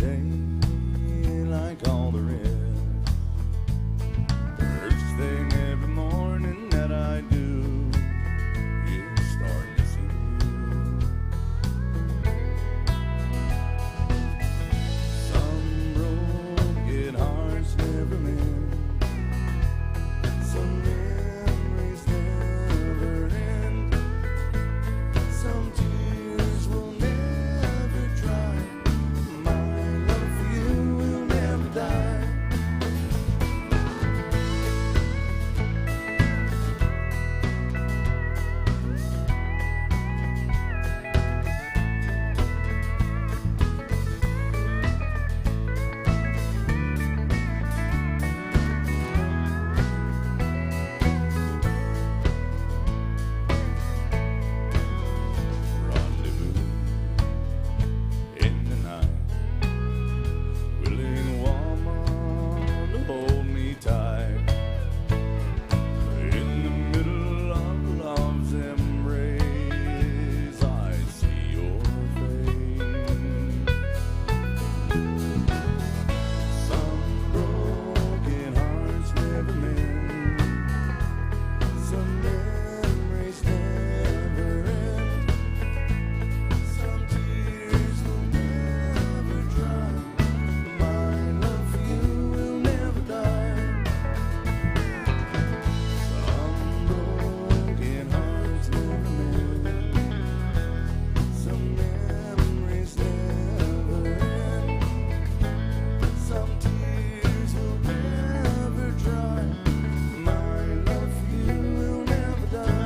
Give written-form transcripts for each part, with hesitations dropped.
day like all the rest. First thing every morning that I do is start missing you. Some broken hearts never mend. Some memories never end. Some tears will never dry. My love for you will never die. Rendezvous in the night, willing woman to hold me tight. In the middle of love's embrace, I see your face. Some broken hearts never mend. Some memories never end. Some tears will never dry. My love for you will never die. Some broken hearts never mend. Some memories never end. Some tears will never dry. My love for you will never die.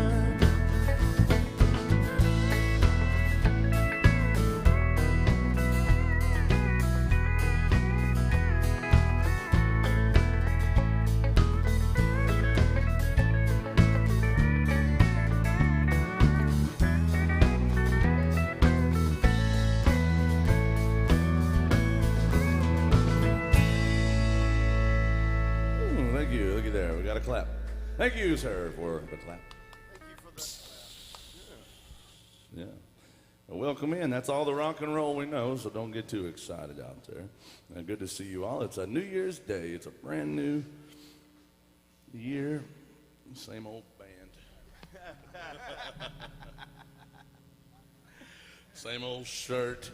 Thank you. Look at there. We got a clap. Thank you, sir, for the clap. Yeah. Well, welcome in. That's all the rock and roll we know, so don't get too excited out there. Good to see you all. It's a New Year's Day. It's a brand new year. Same old band. Same old shirt.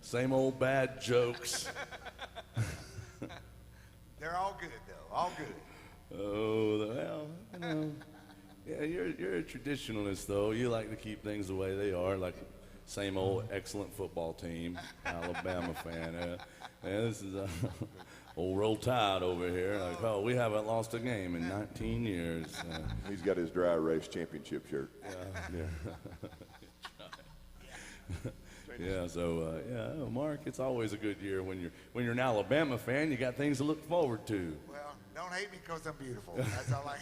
Same old bad jokes. They're all good, though. All good. Oh, well, you know. Yeah, you're a traditionalist, though. You like to keep things the way they are, like same old excellent football team, Alabama fan. Yeah, this is old Roll Tide over here. Like, oh, we haven't lost a game in 19 years. He's got his dry erase championship shirt. Yeah, so yeah, Mark, it's always a good year when you're an Alabama fan. You got things to look forward to. Well, don't hate me because I'm beautiful. That's all I.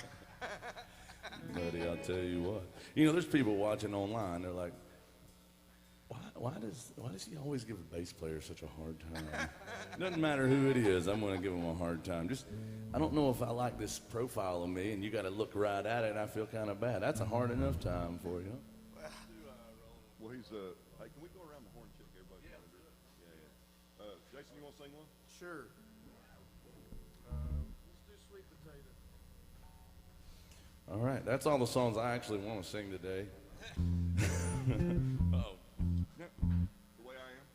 Buddy, I'll tell you what. You know, there's people watching online. They're like, why does he always give a bass player such a hard time? Doesn't matter who it is, I'm going to give him a hard time. Just, I don't know if I like this profile of me, and you got to look right at it, and I feel kind of bad. That's a hard enough time for you. Well, he's hey, can we go around the horn check? Everybody kind of do it. Yeah. Jason, you want to sing one? Sure. Let's do Sweet Potato. All right, that's all the songs I actually want to sing today. Oh. The way I am?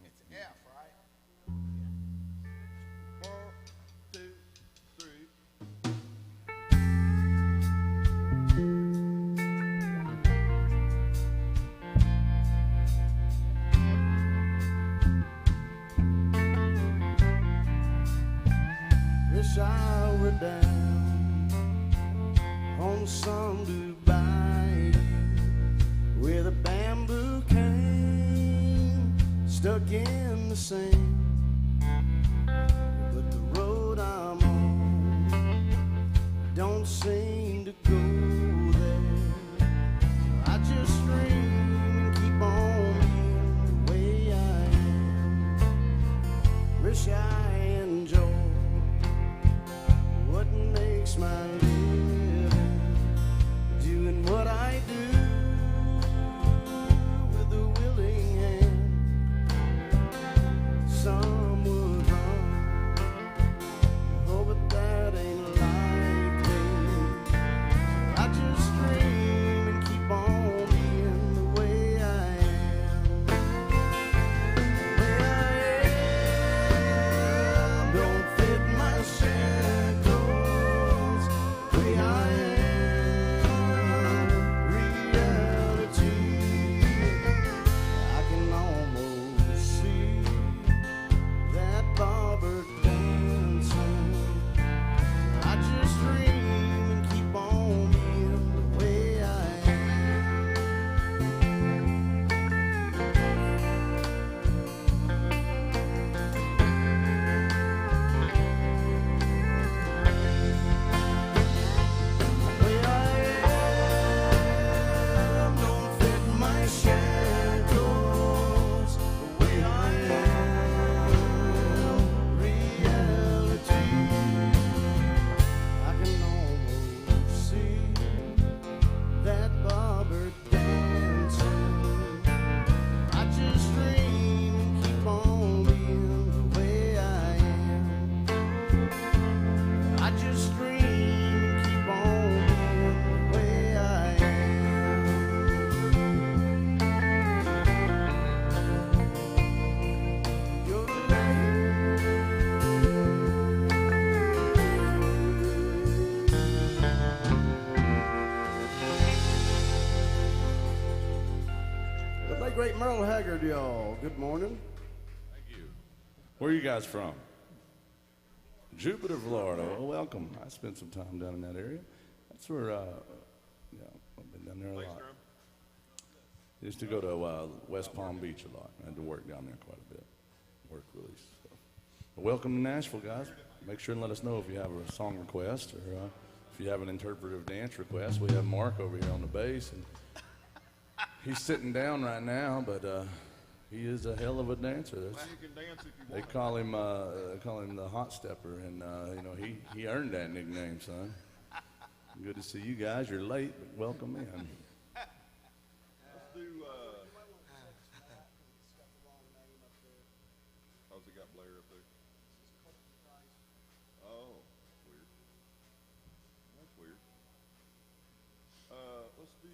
It's an F, right? 1, 2, 3. Wish I were down on some Dubai with a bamboo cane stuck in the sand. But the road I'm on don't seem to go there. I just scream and keep on being the way I am. Wish I enjoyed what makes my living, doing what I do with a willing hand. very great Merle Haggard, y'all. Good morning. Thank you. Where are you guys from? Jupiter, Florida. Well, welcome. I spent some time down in that area. That's where, yeah, I've been down there a lot. I used to go to West Palm Beach a lot. I had to work down there quite a bit. Work release. So. Well, welcome to Nashville, guys. Make sure and let us know if you have a song request or if you have an interpretive dance request. We have Mark over here on the bass, and he's sitting down right now, but he is a hell of a dancer. You can dance if you They want. call him the Hot Stepper, and you know he earned that nickname, son. Good to see you guys. You're late, but welcome in. Let's do, how's it got Blair up there? Oh, weird. That's weird. Let's do,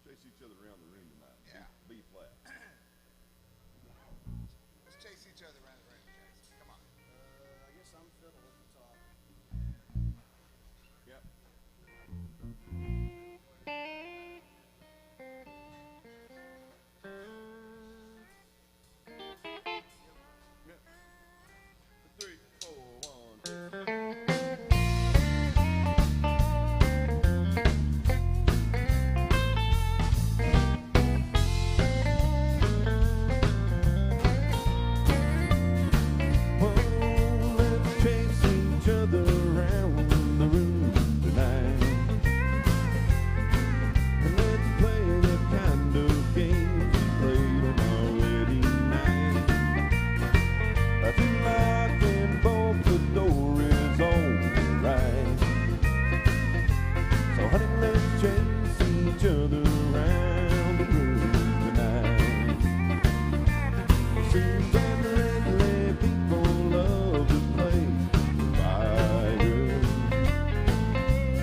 chase each other around the room tonight. Yeah. B flat. Let's chase each other around the room, Jackson. Come on. I guess I'm fiddle at the top. Yep. Yep. 3, 4, 1, 2. Let's chase each other around the room tonight. And let's play the kind of games we played on our wedding night. If you lock and bolt the door is alright. So honey, let's chase each other around the room tonight. Seems that lately people love to play fire,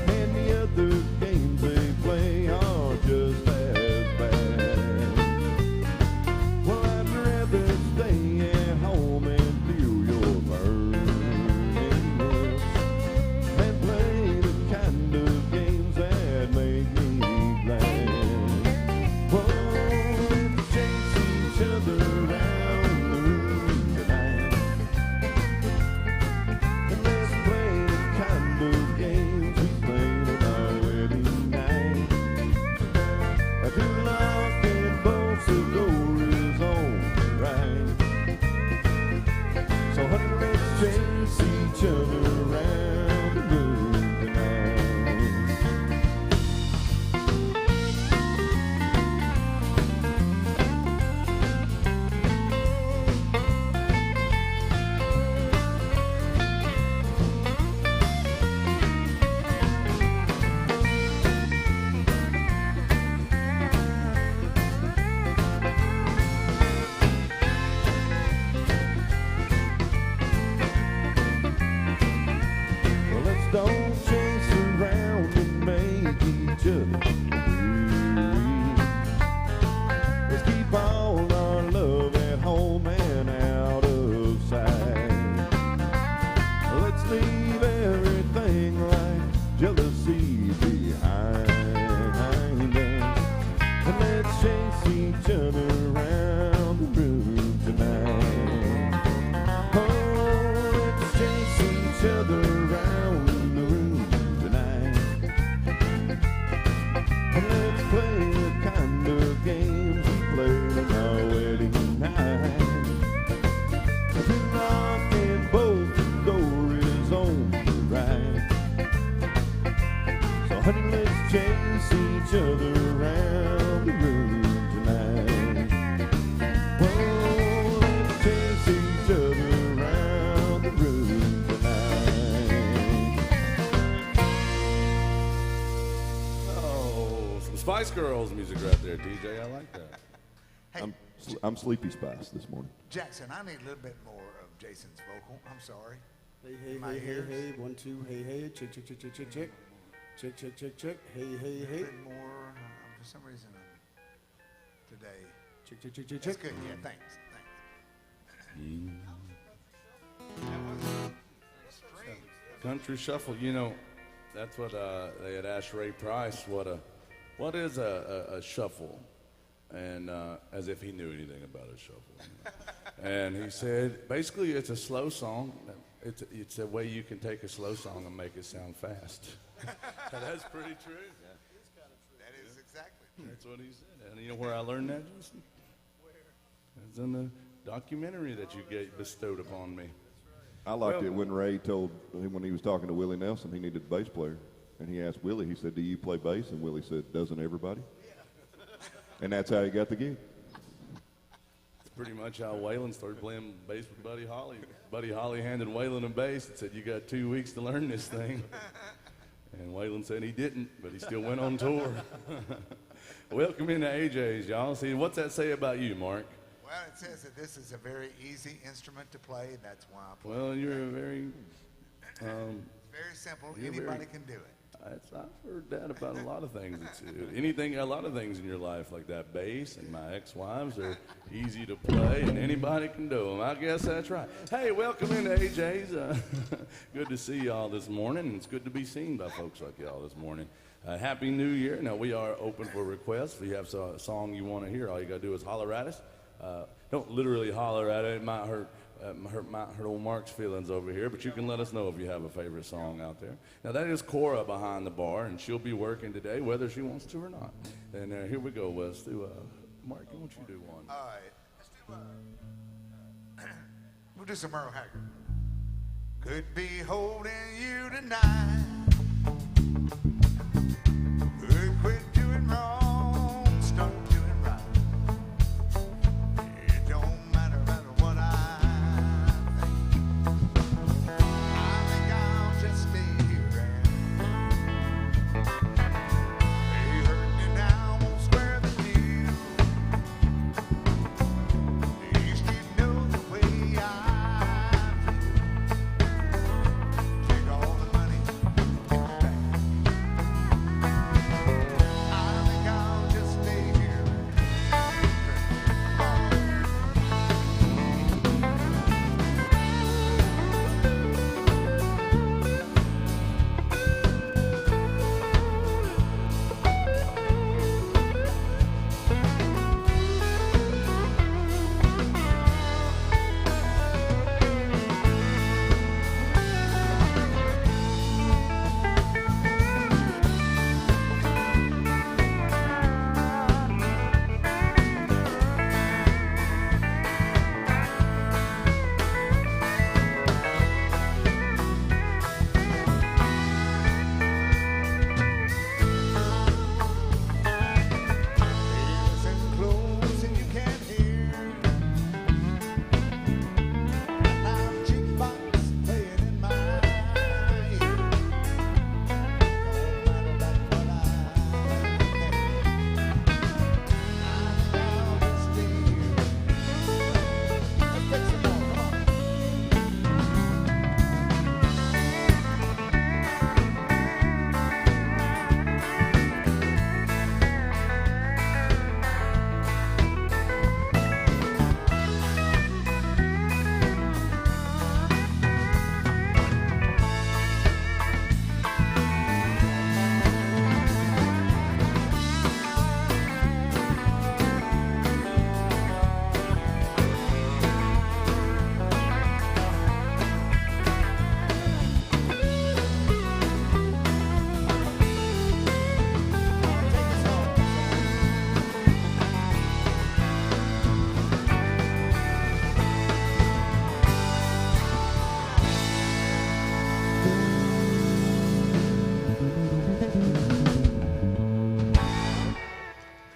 and the other games they play are just as bad. Well, I'd rather stay at home and feel your burning lips than play the kind of games that make me glad. Whoa, let's chase each other around the room tonight. And let's play the kind of games we played on our wedding night. If you lock and bolt the door is alright. So honey, let's chase each other around the room tonight. Well, let's don't chase around and make each other weary. Let's keep all our love at home and out of sight. Let's leave everything like jealousy behind us. And let's chase each other around the room tonight. Oh, let's chase each other around the room tonight. And let's play the kind of games we played on our wedding night. If you lock and bolt the door is alright. So honey, let's chase each other around the room tonight. Whoa, let's chase each other around the room tonight. Oh, some Spice Girls music right there, DJ. I like that. Hey, I'm Sleepy Spice this morning. Jackson, I need a little bit more of Jason's vocal. I'm sorry. Hey, hey, My hey, hey, ears. hey, 1, 2, hey, hey, check, check, check, check, check, check. Check, check, check, check, hey, hey, A hey. bit more. For some reason, today. Check, check, check, check, That's check. good. Yeah, thanks. Thanks. Country Shuffle, you know, That's what they had asked Ray Price. What is a shuffle? And as if he knew anything about a shuffle. And he said, basically, it's a slow song. It's a way you can take a slow song and make it sound fast. That's pretty true. That is exactly. That's what he said. And you know where I learned that, Jason? Where? It's in the documentary that you bestowed upon me. I liked it when Ray told him when he was talking to Willie Nelson, he needed a bass player. And he asked Willie, he said, do you play bass? And Willie said, doesn't everybody? And that's how he got the gig. It's pretty much how Waylon started playing bass with Buddy Holly. Buddy Holly handed Waylon a bass and said, you got 2 weeks to learn this thing. And Waylon said he didn't, but he still went on tour. Welcome into AJ's, y'all. See, what's that say about you, Mark? Well, it says that this is a very easy instrument to play, and that's why I play. Well, you're a very... It's very simple. you're Anybody very- can do it. I've heard that about a lot of things. A lot of things in your life like that. Bass and my ex-wives are easy to play, and anybody can do them. I guess that's right. Hey, welcome into AJ's. Good to see y'all this morning, and it's good to be seen by folks like y'all this morning. Happy New Year. Now, we are open for requests. If you have a song you want to hear, all you got to do is holler at us. Don't literally holler at it. It might hurt old Mark's feelings over here, but you can let us know if you have a favorite song out there. Now, that is Cora behind the bar, and she'll be working today, whether she wants to or not. And here we go. Let's do, Mark, why don't you do one? All right. Let's do we'll do some Merle Haggard. Could be holding you tonight. Could quit doing wrong, start doing right. It don't matter what I think. I think I'll just stay here and they hurt me now, won't square the deal. At least you know the way I feel. Take all the money, give it back. I think I'll just stay here and listen close and you can't hear. Now the jukebox playing in my ear. Don't matter what I think. I'll just stay here. Let's take some more. Come on. Take us home.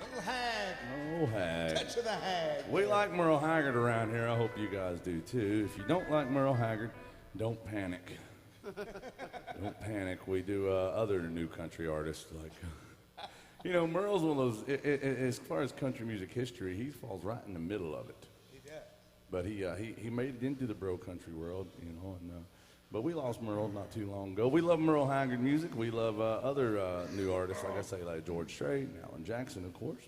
Little hag. Oh, Hag. Touch of the hag. We like Merle Haggard around here. I hope you guys do too. If you don't like Merle Haggard, don't panic. Don't panic. We do other new country artists like, Merle's one of those. As far as country music history, he falls right in the middle of it. He does. But he made it into the bro country world, but we lost Merle not too long ago. We love Merle Haggard music. We love other new artists, like I say, like George Strait and Alan Jackson, of course.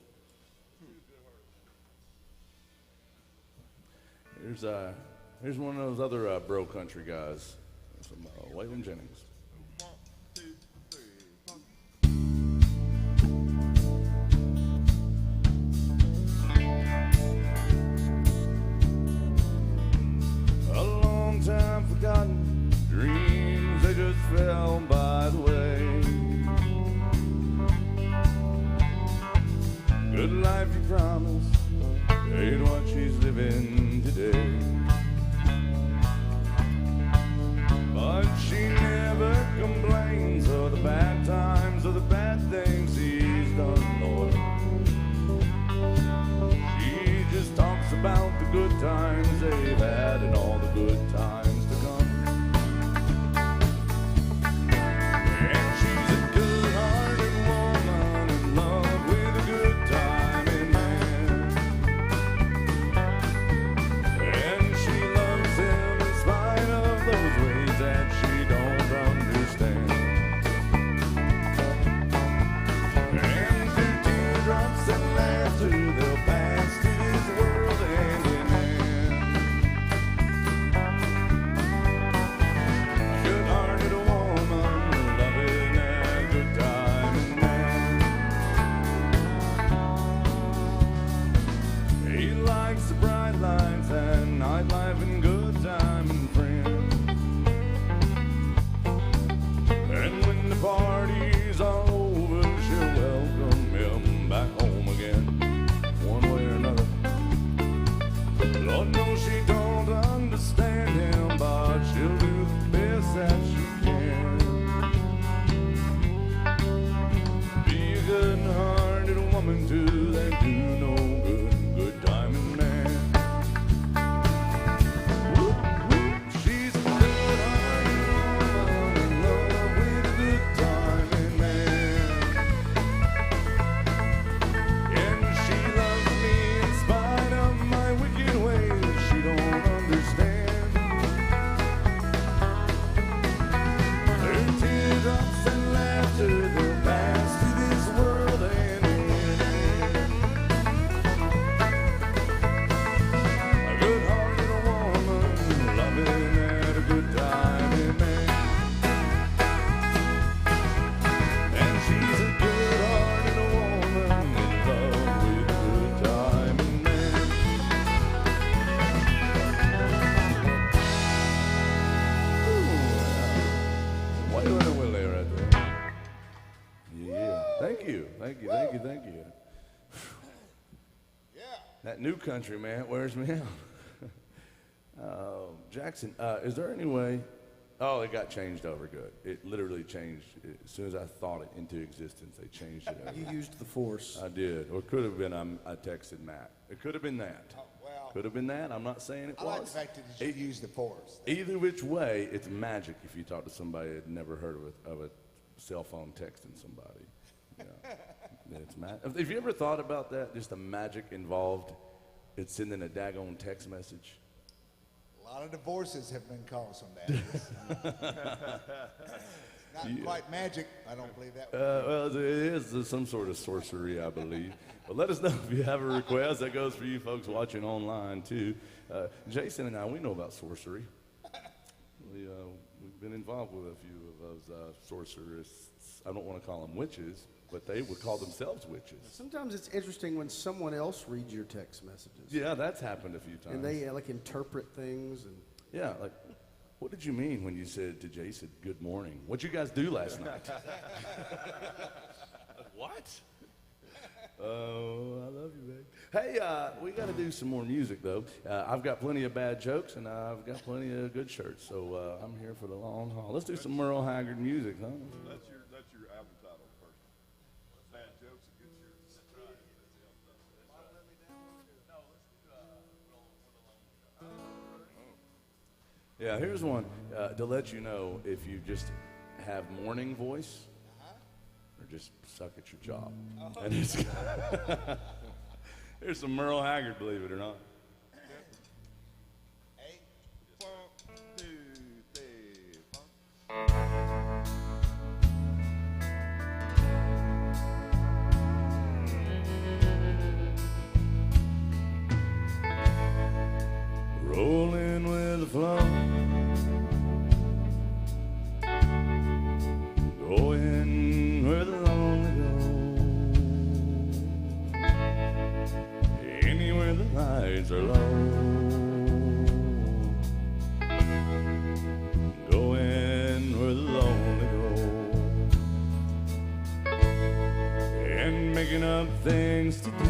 Here's one of those other bro country guys, some Waylon Jennings. 1, 2, times they've had and all the good times to come. And she's a good-hearted woman in love with a good-timing man. And she loves him in spite of those ways that she don't understand. And through teardrops and laughter, they'll pass through this world hand in hand. Good-hearted woman, loving a good-timing man. He likes the bright lights and nightlife and good-timing friends. And when the parties are over, she'll welcome him back home again, one way or another. Lord knows she don't understand him, but she'll do the best that she can. Be a good-hearted woman too, that do no good, good-timing man. She's a good-hearted woman in love with a good-timing man. And she loves me in spite of my wicked ways she don't understand. Her teardrops and laughter, they'll pass through this world hand in hand. A good-hearted woman, loving at a good-timing man. And she's a good-hearted woman in love with a good-timing man. Waylon and Willie right there. Yeah. Thank you. Thank you. Thank you. Thank you. Yeah. That new country, man, it wears me out. Jackson, is there any way? Oh, it got changed over. Good. It literally changed. As soon as I thought it into existence, they changed it over. You used the force. I did. Or it could have been I texted Matt. It could have been that. Oh, well, Could have been that. I'm not saying it I like the was. fact that you use the force. Either which way, it's magic if you talk to somebody that never heard of a cell phone texting somebody. Yeah. It's Have you ever thought about that? Just the magic involved in sending a daggone text message? A lot of divorces have been caused from that. Not quite magic. I don't believe that. Well, it is some sort of sorcery, I believe. But let us know if you have a request. That goes for you folks watching online, too. Jason and I, we know about sorcery. We've been involved with a few of those sorcerers. I don't want to call them witches, but they would call themselves witches. Sometimes it's interesting when someone else reads your text messages. Yeah, that's happened a few times. And they like interpret things and Yeah, like, what did you mean when you said to Jason, good morning? What'd you guys do last night? What? Oh, I love you, babe. Hey, we got to do some more music, though. I've got plenty of bad jokes, and I've got plenty of good shirts, so I'm here for the long haul. Let's do some Merle Haggard music, huh? That's your album title first. Bad jokes and good shirts. Yeah, here's one to let you know if you just have morning voice or just suck at your job. And it's here's some Merle Haggard, believe it or not. 1, 2, 3, 4. Rolling with the flow, going where the lonely go, anywhere the lights are low, going where the lonely go, and making up things to do.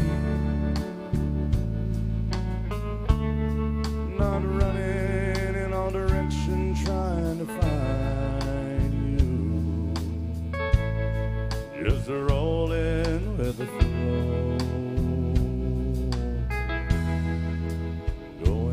Not running in all directions, trying to find you. Just rolling with the flow, going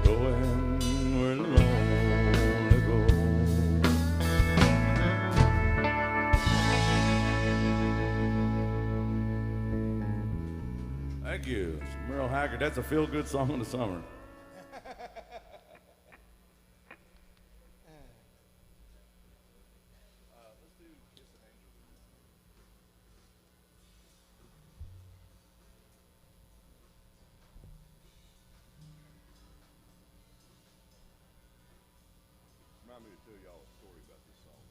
going where the lonely go. Thank you, Merle Haggard. That's a feel-good song in the summer. Remind me to tell y'all a story about this song.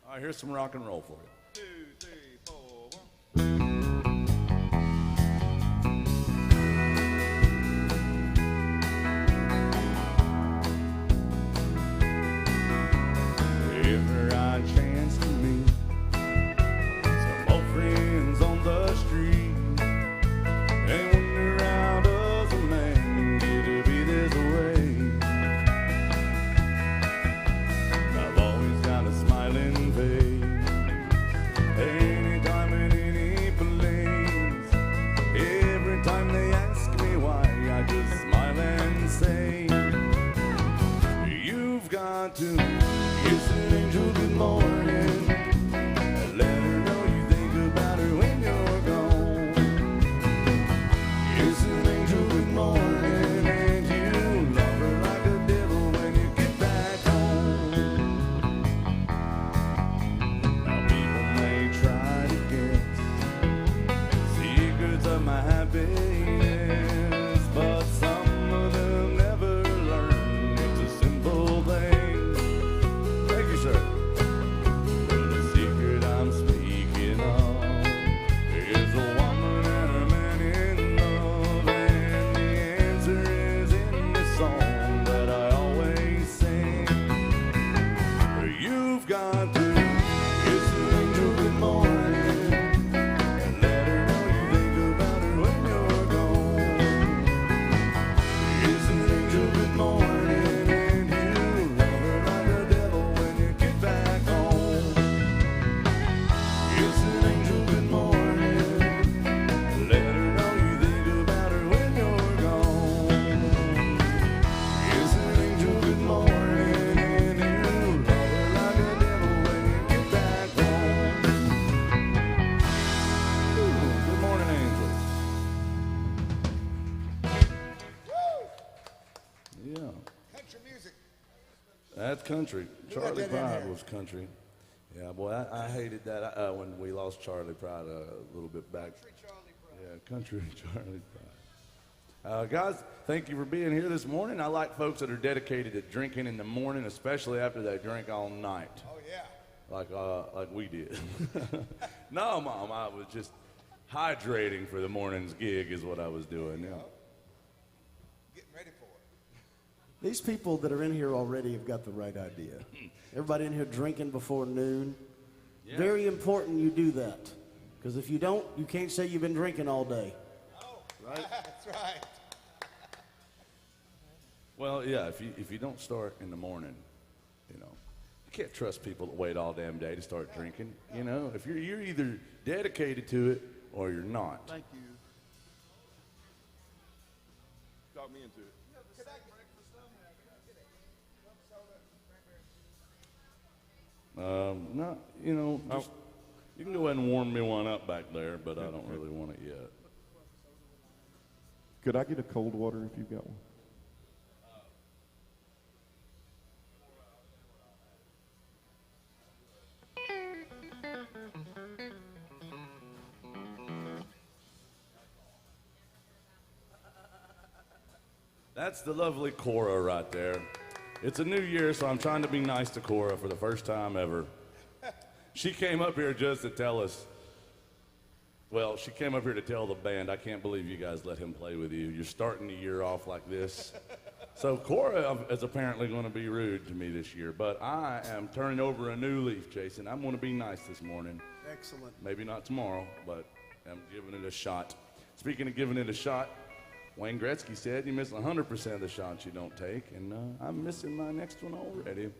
All right, here's some rock and roll for you. 2, 3, 4, 1. Ever I chance to meet some old friends on the street, and wonder how does a man get to be this way? I've always got a smiling face, anytime in any place. Every time they ask me why, I just smile and say, you've got to kiss an angel good morning, let her know you think about her when you're gone. Kiss an angel good morning, and you love her like a devil when you get back home. Now people may try to guess secrets of my happiness, but some of them never learn. It's a simple thing. Thank you, sir. Well, the secret I'm speaking of is a woman and a man in love, and the answer is in this song that I always sing. You've got to kiss an angel good morning, and let her know you think about her when you're gone. Kiss an angel good morning, and you love her like a devil when you get back home. Kiss an angel good morning, let her know you think about her when you're gone. Kiss an angel good morning, and you love her like a devil when you get back home. Ooh, good morning, angels. Yeah. Country music. That's country. got Charlie that in Pride here? was country. Yeah, boy, I hated that when we lost Charlie Pride a little bit back. Yeah, country Charlie Pride. Guys, thank you for being here this morning. I like folks that are dedicated to drinking in the morning, especially after they drink all night, Oh, yeah. like we did. No, Mom, I was just hydrating for the morning's gig is what I was doing. Yeah. Getting ready for it. These people that are in here already have got the right idea. Everybody in here drinking before noon. Very important you do that. Because if you don't, you can't say you've been drinking all day. That's right. Well, yeah, if you don't start in the morning, you know, you can't trust people that wait all damn day to start drinking. You know, if you're either dedicated to it or you're not. Thank you. Talk me into it. No, you know, just, you can go ahead and warm me one up back there, but I don't really want it yet. Could I get a cold water if you've got one? That's the lovely Cora right there. It's a new year, so I'm trying to be nice to Cora for the first time ever. She came up here just to tell us, well, she came up here to tell the band, I can't believe you guys let him play with you. You're starting the year off like this. So Cora is apparently going to be rude to me this year, but I am turning over a new leaf, Jason. I'm going to be nice this morning. Excellent. Maybe not tomorrow, but I'm giving it a shot. Speaking of giving it a shot, Wayne Gretzky said you miss 100% of the shots you don't take, and I'm missing my next one already.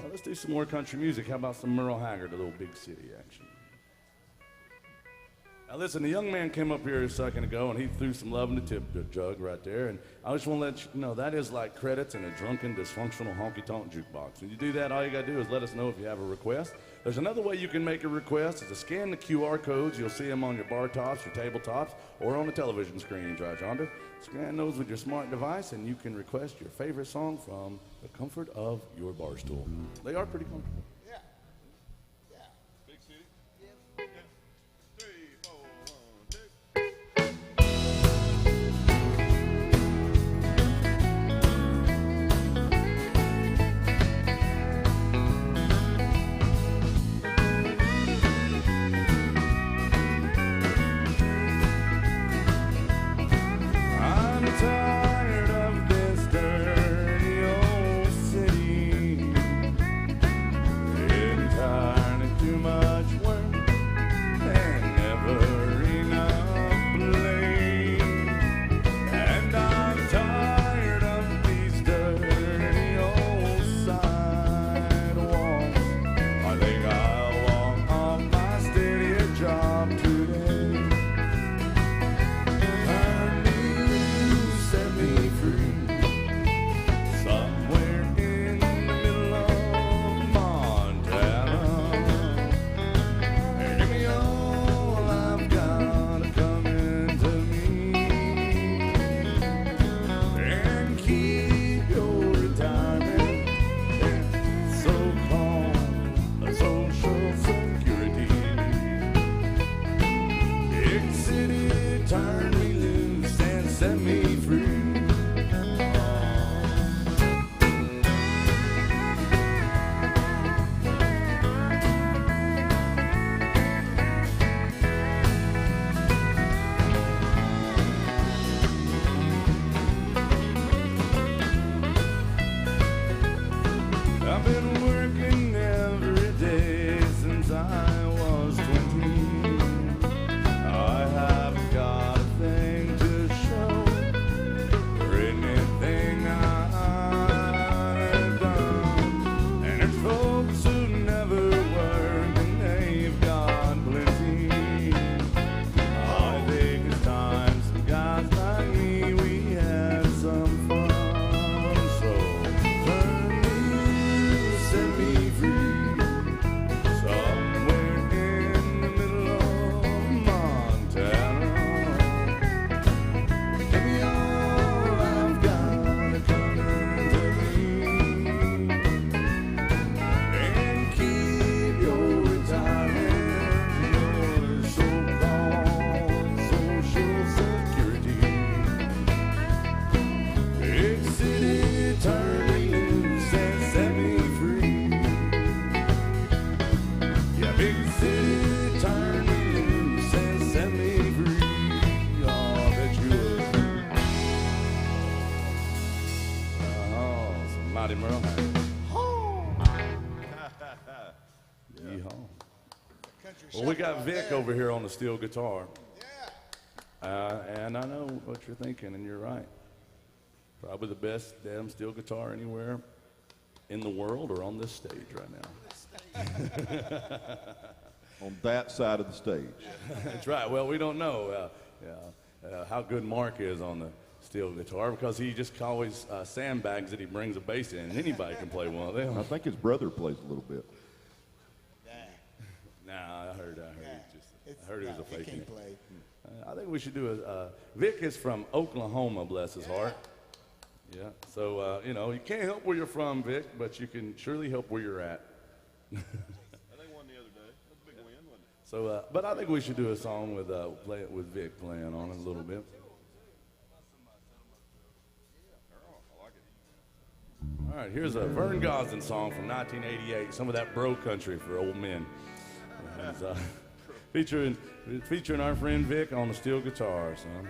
Let's do some more country music. How about some Merle Haggard, a little big city action? Now listen, the young man came up here a second ago and he threw some love in the tip jug right there. And I just want to let you know that is like credits in a drunken, dysfunctional, honky-tonk jukebox. When you do that, all you got to do is let us know if you have a request. There's another way you can make a request is to scan the QR codes. You'll see them on your bar tops, your tabletops, or on the television screens right yonder. Scan those with your smart device and you can request your favorite song from the comfort of your bar stool. They are pretty comfortable. Yeah. Yeah. Big city? Yeah. 3, 4, 1, 2. I'm tired of this dirty old city. Tired of too much work and never enough play. And I'm tired of these dirty old sidewalks. I think I'll walk off my steady job today. Turn me loose, set me free, somewhere in the middle of Montana. Give me all I've got coming to me, and keep your retirement and so-called Social Security. Big city, turn me loose and set me free. I've been working every day since I was 20. I haven't got a thing to show for anything I've done. And there's folks who never work and they've got plenty. I think it's time some guys like me, we had some fun. So turn me, set me free, somewhere in the middle of Montana. Give me all I've got coming to me, and keep your retirement, your so-called Social Security. Big city, turn me loose and set me free. Yeah, big city, turn me loose and set me free. Oh, I bet you would. Oh, some Mighty Merle Haggard. Yeehaw. Country Well, we shuffle got right Vic there. over here on the steel guitar. Yeah. And I know what you're thinking, and you're right. Probably the best damn steel guitar anywhere in the world or on this stage right now. On that side of the stage. That's right. Well, we don't know how good Mark is on the steel guitar because he just always sandbags that he brings a bass in, and anybody can play one of them. I think his brother plays a little bit. Yeah. Nah, I heard It's- he was no, a fake. He can't play. I think we should do a. Vic is from Oklahoma, bless his heart. Yeah. So you know, you can't help where you're from, Vic, but you can surely help where you're at. They won the other day. That's a big win, wasn't it? So, but I think we should do a song with Vic playing on it a little bit. All right, here's a Vern Gosdin song from 1988. Some of that bro country for old men. It's, featuring our friend Vic on the steel guitar, son.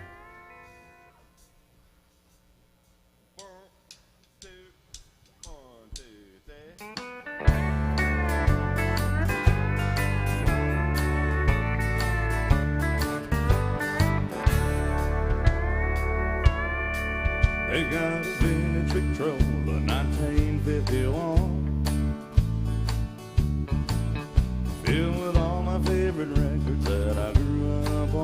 1, 2, 1, 2, 3. They got a vintage Victrola, 1951, filled with all my favorite records that I grew up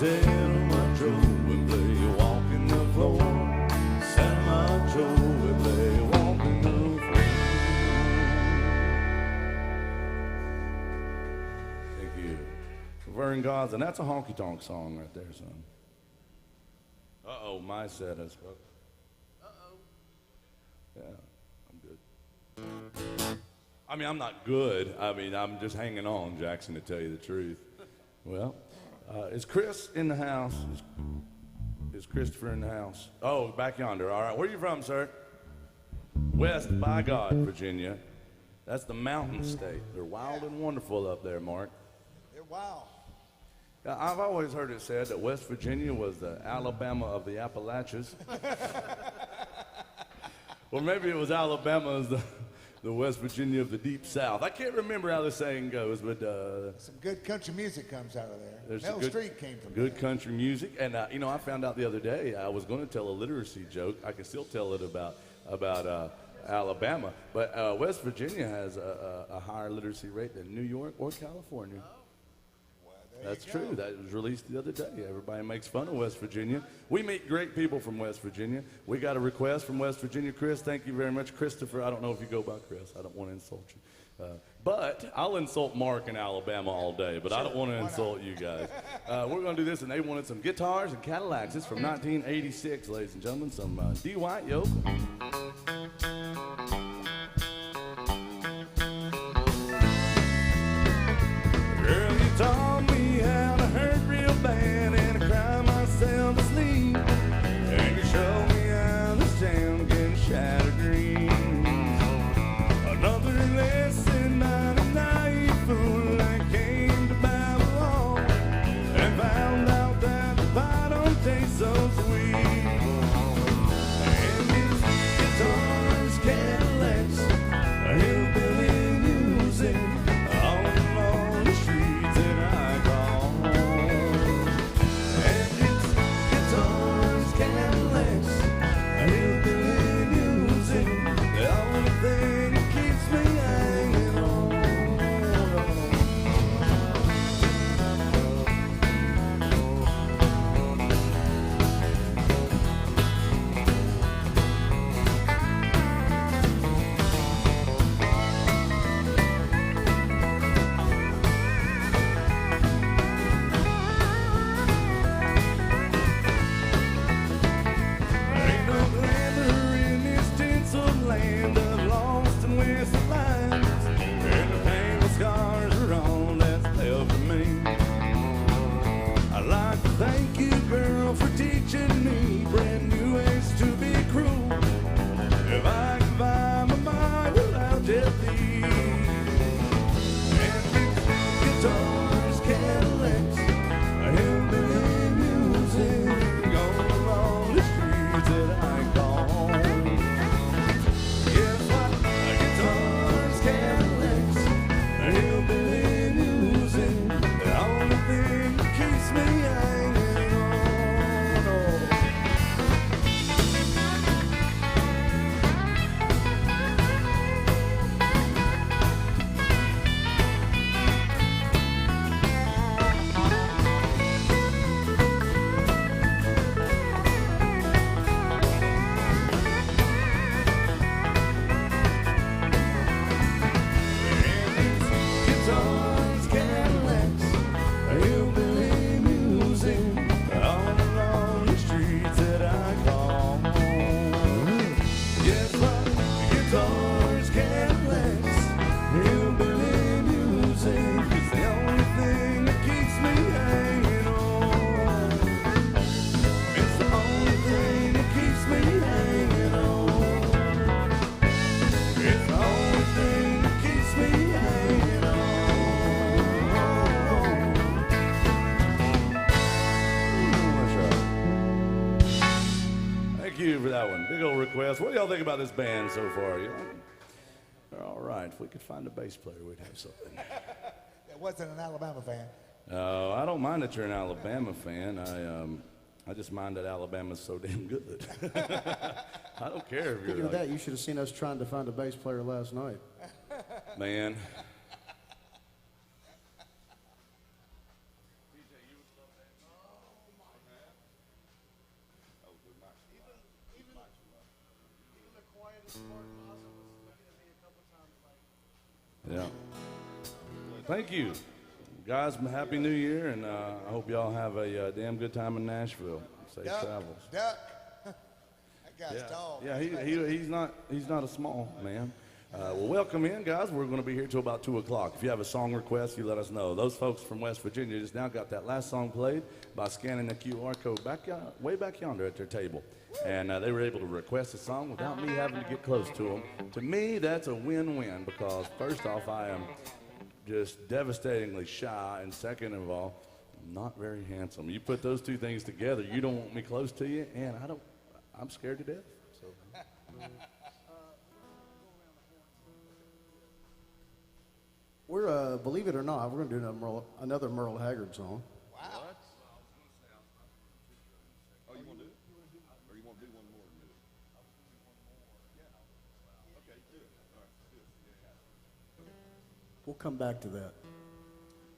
Semi-Joe and play walking the floor. Semi-Joe and play walking the floor. Thank you. Vern Gods, and that's a honky-tonk song right there, son. Uh-oh, my set has spoken. Uh-oh. Yeah, I'm good. I mean, I'm not good. I mean, I'm just hanging on, Jackson, to tell you the truth. Well, is Chris in the house? Is Christopher in the house? Oh, back yonder. All right. Where are you from, sir? West, by God, Virginia. That's the mountain state. They're wild and wonderful up there, Mark. They're wild. Yeah, I've always heard it said that West Virginia was the Alabama of the Appalachians. Or maybe it was Alabama as the West Virginia of the Deep South. I can't remember how the saying goes, but Some good country music comes out of there. there's Mel some Street came from good there. country music. And, you know, I found out the other day, I was going to tell a literacy joke. I can still tell it about Alabama. But West Virginia has a higher literacy rate than New York or California. That's true. That was released the other day. Everybody makes fun of West Virginia. We meet great people from West Virginia. We got a request from West Virginia. Chris, thank you very much. Christopher, I don't know if you go by Chris. I don't want to insult you. But I'll insult Mark in Alabama all day, but I don't want to insult you guys. We're going to do this, and they wanted some guitars and Cadillacs. It's from 1986, ladies and gentlemen. Some D. White Yoke. Girl, you taught me how to hurt real bad, and I cry myself to sleep. And you showed me how this town can shatter dreams. Another lesson by the naive fool that came to Babylon and found out that the pie don't taste so sweet. And his guitars, Cadillacs, hillbilly music, all along the streets that I call home. And it's guitars, Cadillacs, hillbilly music, the only thing that keeps me hanging on. Ain't no glamour in this tinsel land of lost and wasted lives, and the painful scars are all that's left of me. I'd like to thank you, girl, for teaching me brand new ways to be cruel. If I can find my mind without just thee. And guitars, Cadillacs, hillbilly music, all along the streets that I call home. Yes, guitars, Cadillacs, hillbilly music, the only thing that keeps me hanging on. Oh. Guitars, Cadillacs, hillbilly music, all along the streets that I call home. Yes, guitars, Cadillacs, hillbilly music is the only thing that keeps me hanging on. It's the only thing that keeps me hanging on. It's the only thing that keeps me hanging on. Thank you for that one. Big old request. What do y'all think about this band so far? They're all right. If we could find a bass player, we'd have something. That wasn't an Alabama fan. I don't mind that you're an Alabama fan. I just mind that Alabama's so damn good. I don't care if you're Speaking of like, that, you should have seen us trying to find a bass player last night. man. Thank you. Guys, Happy New Year, and I hope y'all have a damn good time in Nashville. Safe travels. Duck. That guy's tall. Yeah, he's not a small man. Well, welcome in, guys. We're going to be here till about 2 o'clock. If you have a song request, you let us know. Those folks from West Virginia just now got that last song played by scanning the QR code way back yonder at their table. And they were able to request a song without me having to get close to them. To me, that's a win-win because, first off, I am just devastatingly shy, and second of all, I'm not very handsome. You put those two things together, you don't want me close to you, and I'm scared to death. So. We're, believe it or not, we're going to do another Merle Haggard song. Wow. Oh, you want to do it? Or you want to do one more? Okay, do it. All right, do it. We'll come back to that.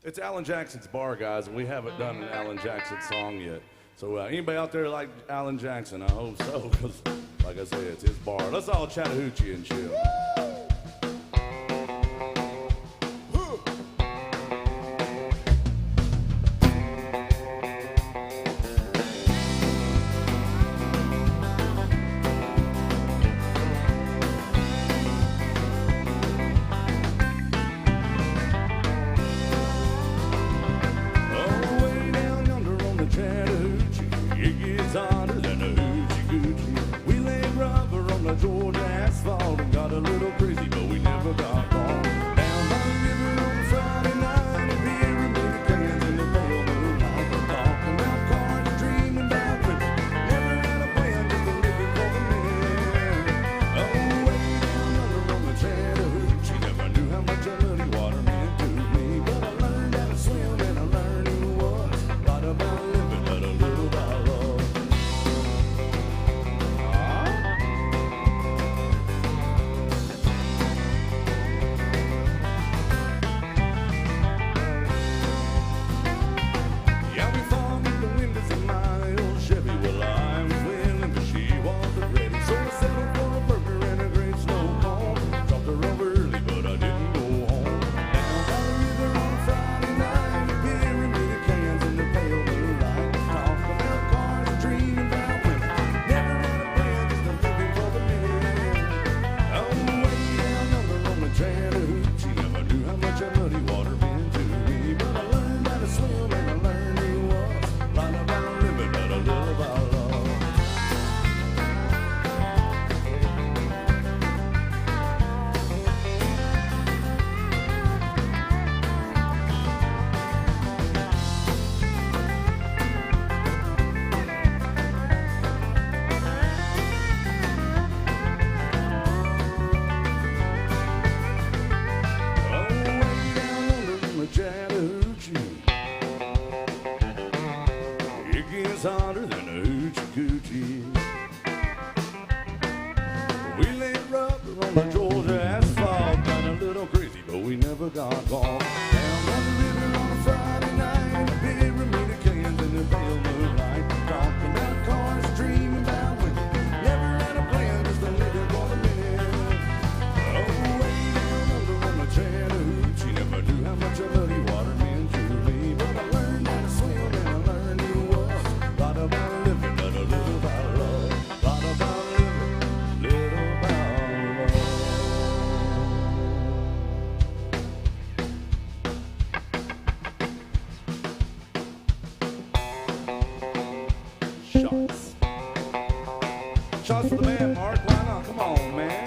It's Alan Jackson's Bar, guys, and we haven't done an Alan Jackson song yet. So anybody out there like Alan Jackson? I hope so, because like I said, it's his bar. Let's all Chattahoochee and chill. Georgia asphalt and got a little crazy, but we never got far. Down by the river on a Friday night, a beer and big cans in the pale moonlight. Talking about cars and dreaming about women. Never had a plan, just a living for the minute. Oh, way down under on the Chattahoochee, never knew how much a muddy water meant to me. But I learned how to swim and I learned who was. A lot about living, but a little about love. Hotter than a hoochie coochie. We laid rubber on the Georgia asphalt, got a little crazy, but we never got caught. Down by the river on a Friday night, a pyramid of cans in the pale moonlight. Talking about cars, dreaming about women. Never had a plan, just a living for the minute. Oh, way down under on the Chattahoochee, never knew how much a muddy water meant to me. But I learned how to swim and I learned who was. Lot about living, but a little about love. Lot about living, little about love. Shots. Shots for the man, Mark. Why not? Come on, man.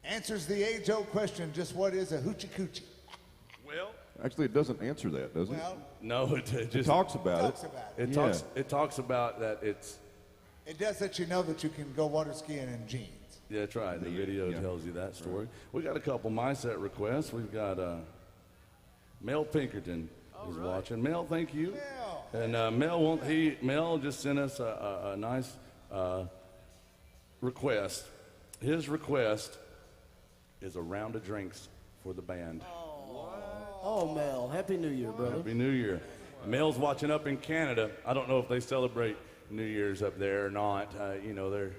Answers the age-old question, just what is a hoochie coochie? Well, Actually, it doesn't answer that, does it? Well, no, it just It talks about talks it. about It it. talks. It talks about that. It's. It does let you know that you can go water skiing in jeans. Yeah, that's right. The video Yeah. tells you that story. We got a couple My Set requests. We've got Mel Pinkerton is watching. Mel, thank you. Mel. And Mel just sent us a nice request. His request is a round of drinks for the band. Oh, Mel, Happy New Year, brother. Happy New Year. Mel's watching up in Canada. I don't know if they celebrate New Year's up there or not. You know, they're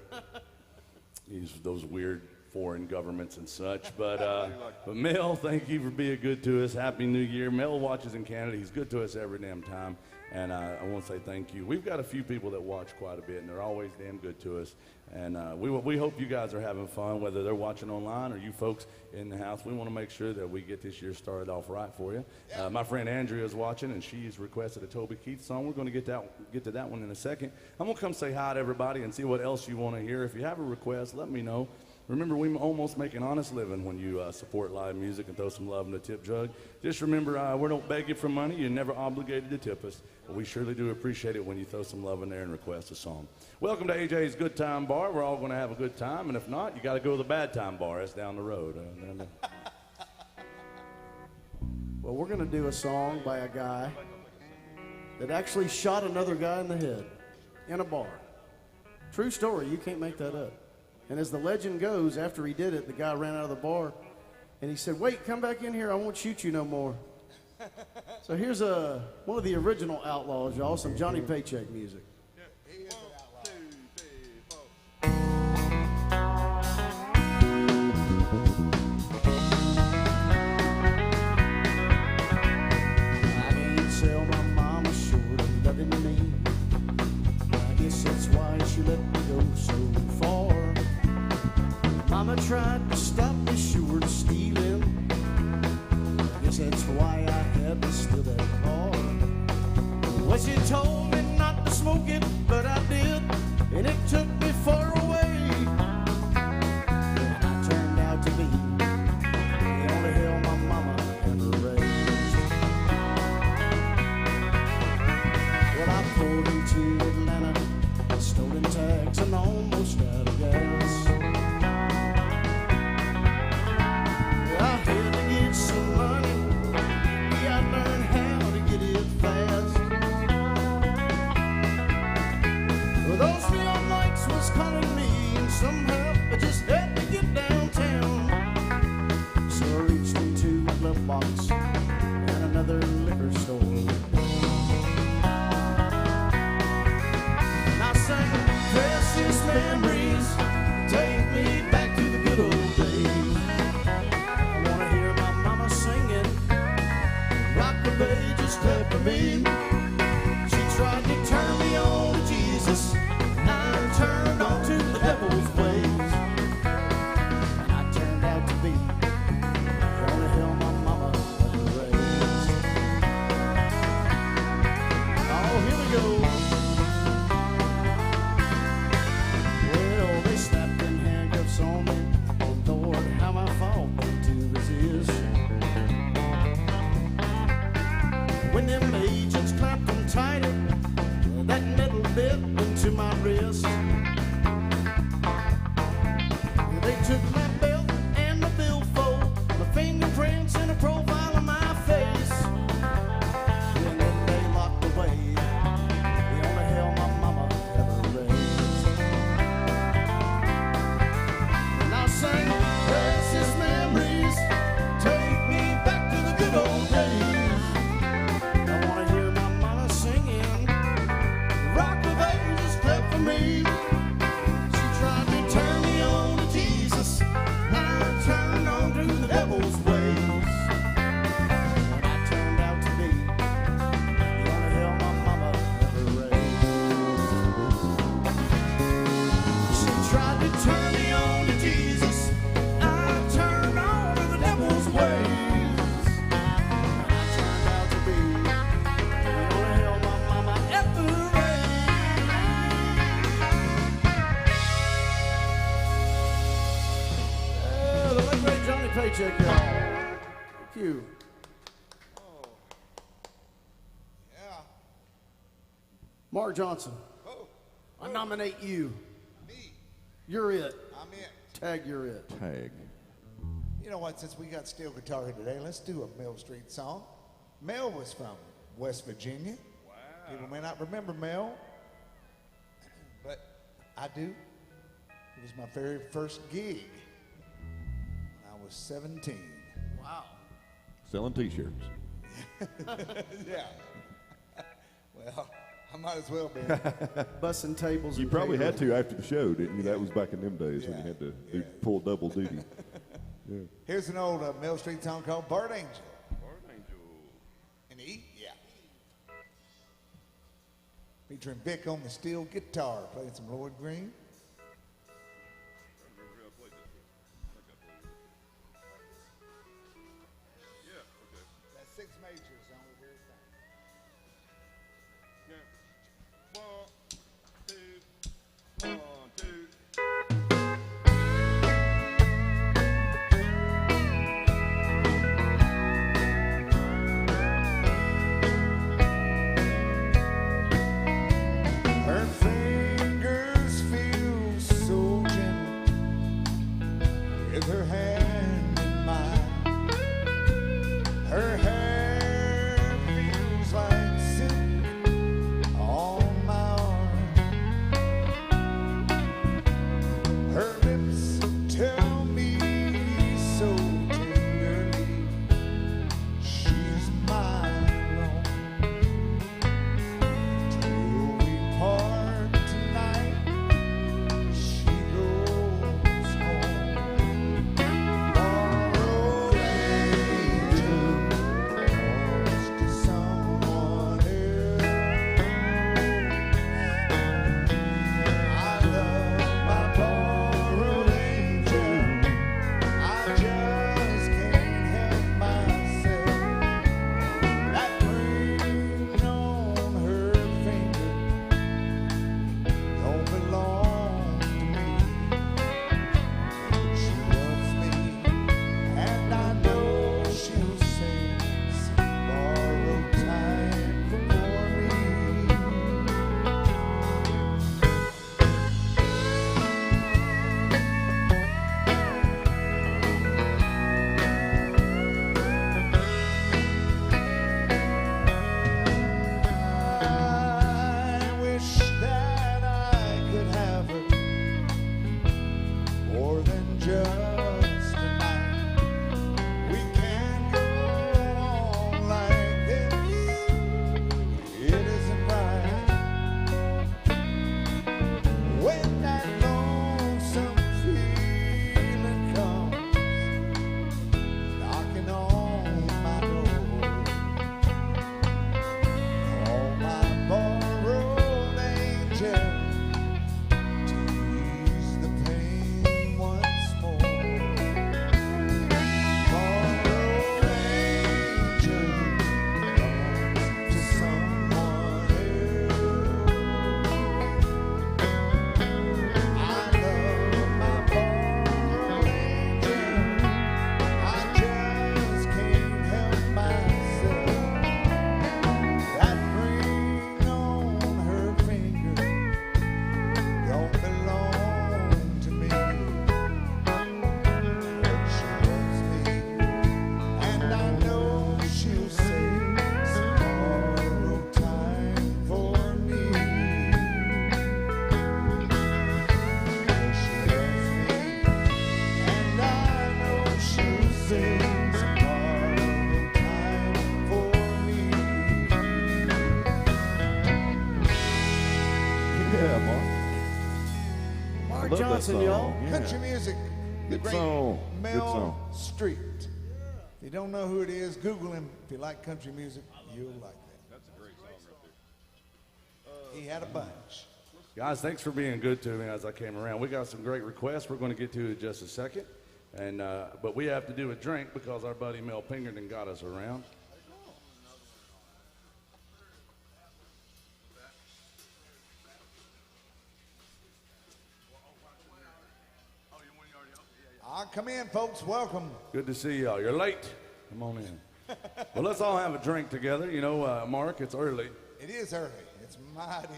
those weird foreign governments and such. But Mel, thank you for being good to us. Happy New Year. Mel watches in Canada. He's good to us every damn time. And I want to say thank you. We've got a few people that watch quite a bit, and they're always damn good to us. And we hope you guys are having fun, whether they're watching online or you folks in the house. We want to make sure that we get this year started off right for you. My friend Andrea is watching, and she's requested a Toby Keith song. We're going to get to that one in a second. I'm going to come say hi to everybody and see what else you want to hear. If you have a request, let me know. Remember, we almost make an honest living when you support live music and throw some love in the tip jug. Just remember, we don't beg you for money. You're never obligated to tip us. But we surely do appreciate it when you throw some love in there and request a song. Welcome to AJ's Good Time Bar. We're all going to have a good time. And if not, you got to go to the Bad Time Bar. That's down the road. Well, we're going to do a song by a guy that actually shot another guy in the head in a bar. True story. You can't make that up. And as the legend goes, after he did it, the guy ran out of the bar, and he said, "Wait, come back in here. I won't shoot you no more." So here's one of the original Outlaws, y'all, some Johnny Paycheck music. I can't sell my mama short of loving me. I guess that's why she let me go so far. Mama tried to stop me short of stealing. I guess that's why I had to steal that car. Well, she told me not to smoke it, but I did, and it took me far away. And I turned out to be the only hell my mama ever raised. Well, I pulled into Atlanta, stolen tags, and almost out of gas. I had to get some money. Yeah, I learned how to get it fast. Well, those neon lights was calling me, and somehow I just had to get downtown. So I reached into a glove box and another liquor store. And I sang precious memories, take me back to the good old days. Just clap for me. She tried to turn me on to Jesus. I turned on to the devil's ways. And I turned out to be the only hell my mama ever raised. Oh, here we go. Well, they snapped them handcuffs on me. Oh, Lord, how my fault to resist. When them agents clamped them tighter, that metal bit into my wrist. They took my belt and my billfold, my fingerprints and a profile of my face. And then they locked away the only hell my mama ever raised. And I sang precious memories, take me back to the good old days. Me. She tried to turn me on to Jesus. I turned on to the devil's ways. And I turned out to be the only hell my mama ever raised. She tried to turn me on to Jesus. I turned on to the devil's ways. And I turned out to be the only hell my mama ever raised. Paycheck, y'all. Thank you. Oh. Yeah. Mark Johnson, Oh. I nominate you. Me. You're it. I'm it. Tag, you're it. Tag. You know what? Since we got steel guitar here today, let's do a Mill Street song. Mel was from West Virginia. Wow. People may not remember Mel, but I do. It was my very first gig when I was 17. Wow. Selling T-shirts. Yeah. Well, I might as well be. Bussing tables. You and probably had catering. to after the show, didn't you? That was back in them days when you Yeah. had to do full double duty. Here's an old Mill Street song called Bird Angel. And E? Yeah. Featuring Vic on the steel guitar, playing some Lloyd Green. That's 6 majors on the very thing. 1, 2. Her fingers feel so gentle with her hand in mine. Her hair feels like silk on my arm. Her lips tell me so tenderly she's mine alone. Till we part tonight, she goes home. Borrowed angel belongs to someone else. I love my borrowed angel. I just can't help myself. That ring on her finger don't belong to me. She loves me, and I know she'll save some borrowed time for me. I wish that I could have her more than just a night. We can't go on like this. It isn't right. When that lonesome feeling comes knocking on my door, call my borrowed angel to ease the pain once more. Borrowed angel belongs to someone else. I love my borrowed angel. I just can't help myself. That ring on her finger don't belong to me. But she loves me, and I know she'll save some borrowed time for me. She loves me, and I know she'll save some borrowed time for me. Yeah, Mark. Mark Love that Johnson, song. y'all. Yeah. Country music, the Good great song. Good Mel song. Street. If you don't know who it is, Google him. If you like country music, you'll like that. That's a great song right there. He had a bunch. Guys, thanks for being good to me as I came around. We got some great requests we're going to get to in just a second. And but we have to do a drink because our buddy Mel Pinkerton got us around. Come in, folks. Welcome. Good to see y'all. You're late. Come on in. Well, let's all have a drink together. You know, Mark, it's early. It is early. It's mighty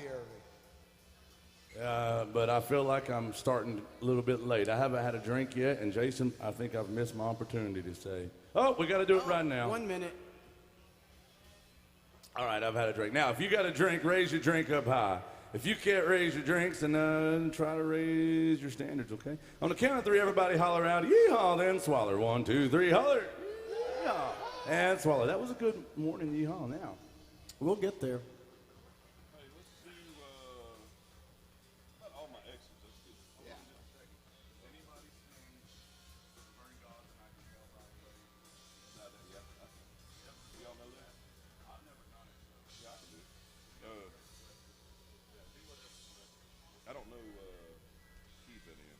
early. But I feel like I'm starting a little bit late. I haven't had a drink yet, and Jason, I think I've missed my opportunity to say, oh, we got to do it right now. 1 minute. All right, I've had a drink. Now, if you got a drink, raise your drink up high. If you can't raise your drinks, then try to raise your standards, okay? On the count of three, everybody holler out, yeehaw, then swaller. 1, 2, 3, holler. Yeehaw. And swaller. That was a good morning yeehaw now. We'll get there. Hey, let's do not all my exes. Let's do anybody sing Burn God and I Can Tell by the Way? No, y'all know that? I've never done it. So. Yeah, I can do it. I don't know Keith in it.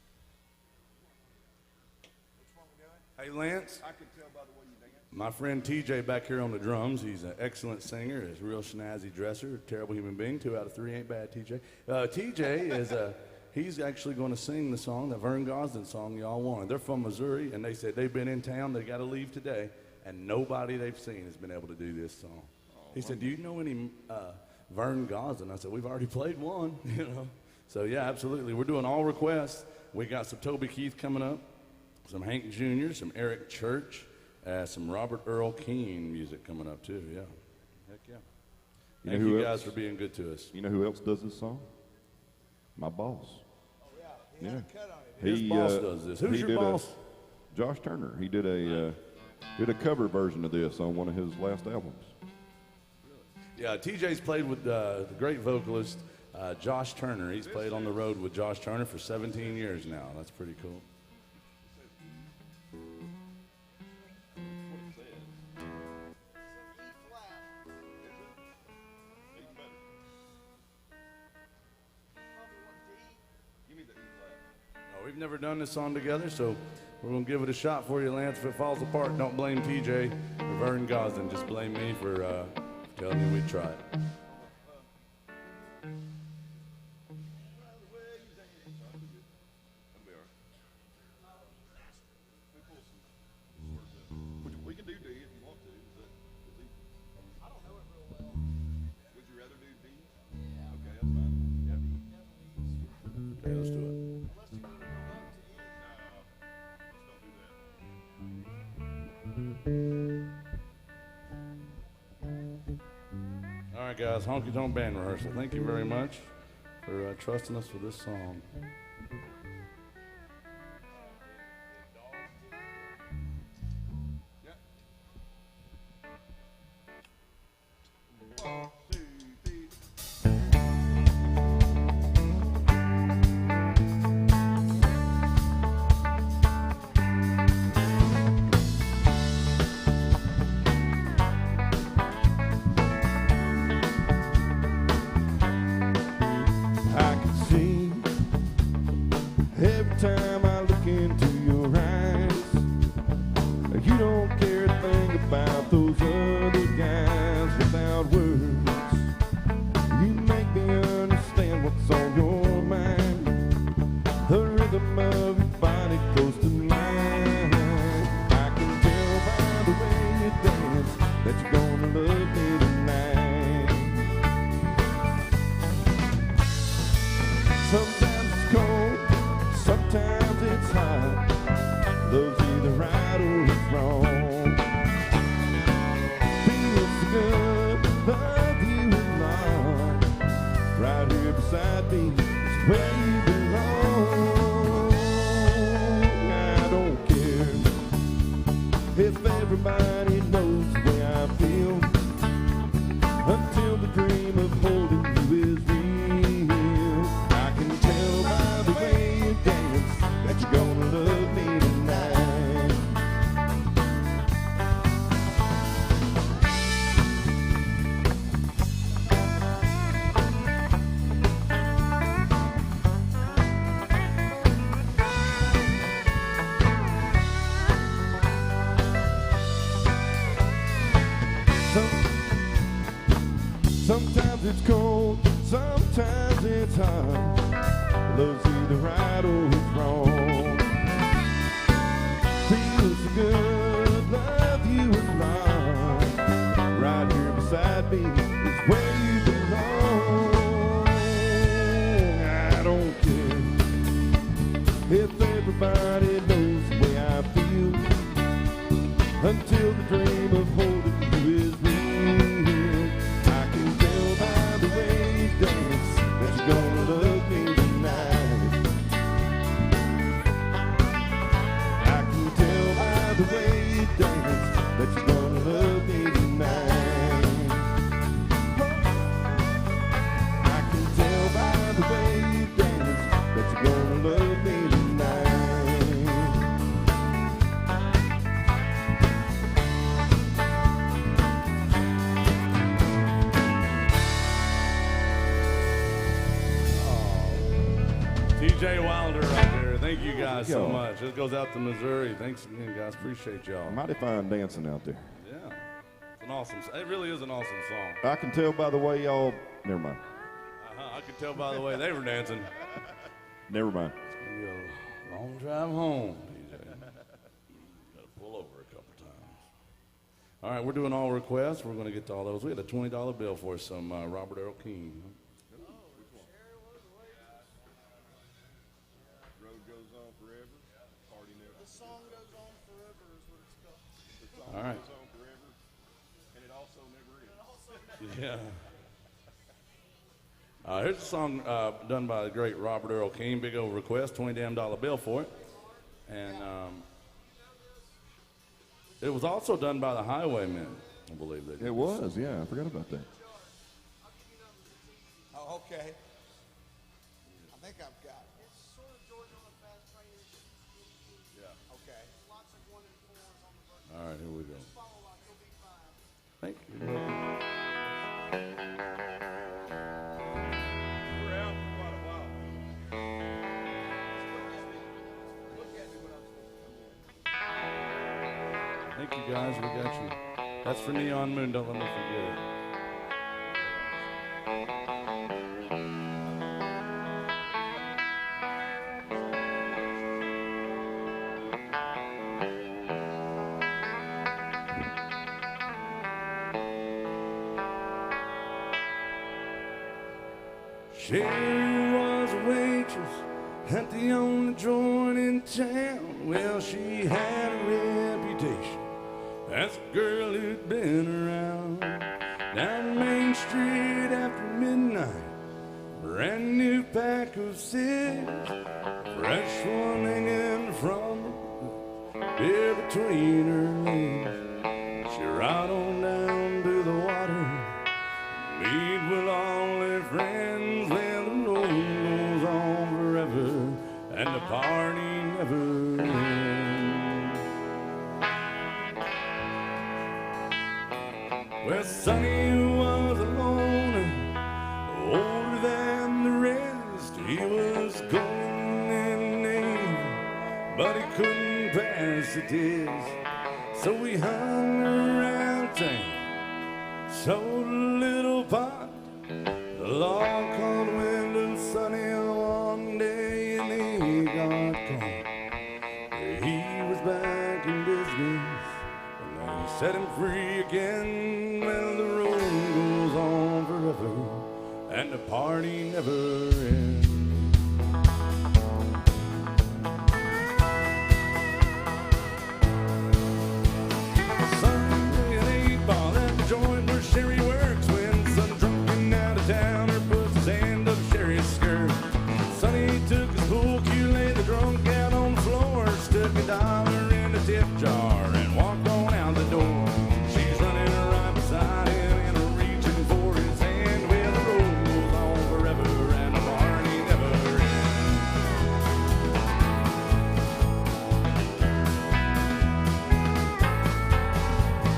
Which one we got? Hey, Lance. I can tell by the way you dance. My friend TJ back here on the drums, he's an excellent singer, he's a real snazzy dresser, terrible human being. 2 out of 3 ain't bad, TJ. TJ is he's actually going to sing the song, the Vern Gosdin song y'all wanted. They're from Missouri, and they said they've been in town, they got to leave today, and nobody they've seen has been able to do this song. He said, do you know any Vern Gosdin? I said, we've already played one, you know. So yeah, absolutely. We're doing all requests. We got some Toby Keith coming up, some Hank Jr., some Eric Church, some Robert Earl Keen music coming up too, yeah. Heck yeah. Thank you guys for being good to us. You know who else does this song? My boss. Oh, yeah. He had a cut on it. His boss does this. Who's your boss? Josh Turner. He did a cover version of this on one of his last albums. Yeah, TJ's played with the great vocalist Josh Turner. He's played on the road with Josh Turner for 17 years now. That's pretty cool. We've never done this song together, so we're going to give it a shot for you, Lance. If it falls apart, don't blame TJ or Vern Gosdin. Just blame me for telling you we tried. We can do D if you want to. I don't know it real well. Would you rather do D? Yeah. Okay, that's fine. Okay, let's do it. All right, guys, Honky Tonk Band Rehearsal. Thank you very much for trusting us with this song. Time I look into your eyes, you don't care a thing about those other guys. Without words, you make me understand what's on your mind. The rhythm of your body close to mine. I can tell by the way you dance that you're gonna love me tonight. Sometimes it's cold, sometimes it's hot. Love's either right or it's wrong. Feels so good, love you a lot. Right here beside me is where you belong. I don't care if everybody knows the way I feel, until the dream of holding you is real. I can tell by the way you dance that you're gonna love me tonight. Sometimes it's cold, sometimes it's hot. Love's either right or it's wrong. Feels so good, love you a lot. Right here beside me is where you belong. I don't care if everybody knows the way I feel, until the dream of holding you is real. I can tell by the way you dance that you're guys Yo. so much. This goes out to Missouri. Thanks again, guys. Appreciate y'all. Mighty fine dancing out there. Yeah. It's an awesome. It really is an awesome song. I can tell by the way y'all. Never mind. I could tell by the way they were dancing. Never mind. It's gonna be a long drive home, DJ. Gotta pull over a couple times. All right, we're doing all requests. We're gonna get to all those. We had a $20 bill for some Robert Earl King. All right. Yeah. Here's a song done by the great Robert Earl King. Big old request, $20 bill for it. And it was also done by the Highwaymen, I believe they did. It was, yeah. I forgot about that. Oh, okay. I think I've got it. It's sort of Georgia on a fast train. Yeah. Okay. Lots of 1 and 4s on the verse. All right, here we go. Follow like you'll be fine. Thank you. We're out for quite a while. Thank you, guys. We got you. That's for Neon Moon. Don't let me forget it. She was a waitress at the only joint in town. Well, she had a reputation as a girl who'd been around. Down Main Street after midnight, brand new pack of cigs, fresh one hanging from the beer between her legs. She ride on down to the water, meet with all her friends. Well, the road goes on forever, and the party never ends. Well, Sonny was a loner, older than the rest. He was going in name, but he couldn't pass the test. So we hung around town, sold a little pot. The law caught wind of Sonny one day and he got caught. He was back in business and they set him free again. Well, the road goes on forever and the party never ends. Sunday at 8 Ball at the joint where Sherry works. When some drunken out of towner puts his hand up Sherry's skirt. Sonny took his pool cue, laid the drunk out on the floor, stuck $1 in the tip jar and walked on out the door. She's running right beside him and reaching for his hand. Well, the road goes on forever and the party never ends.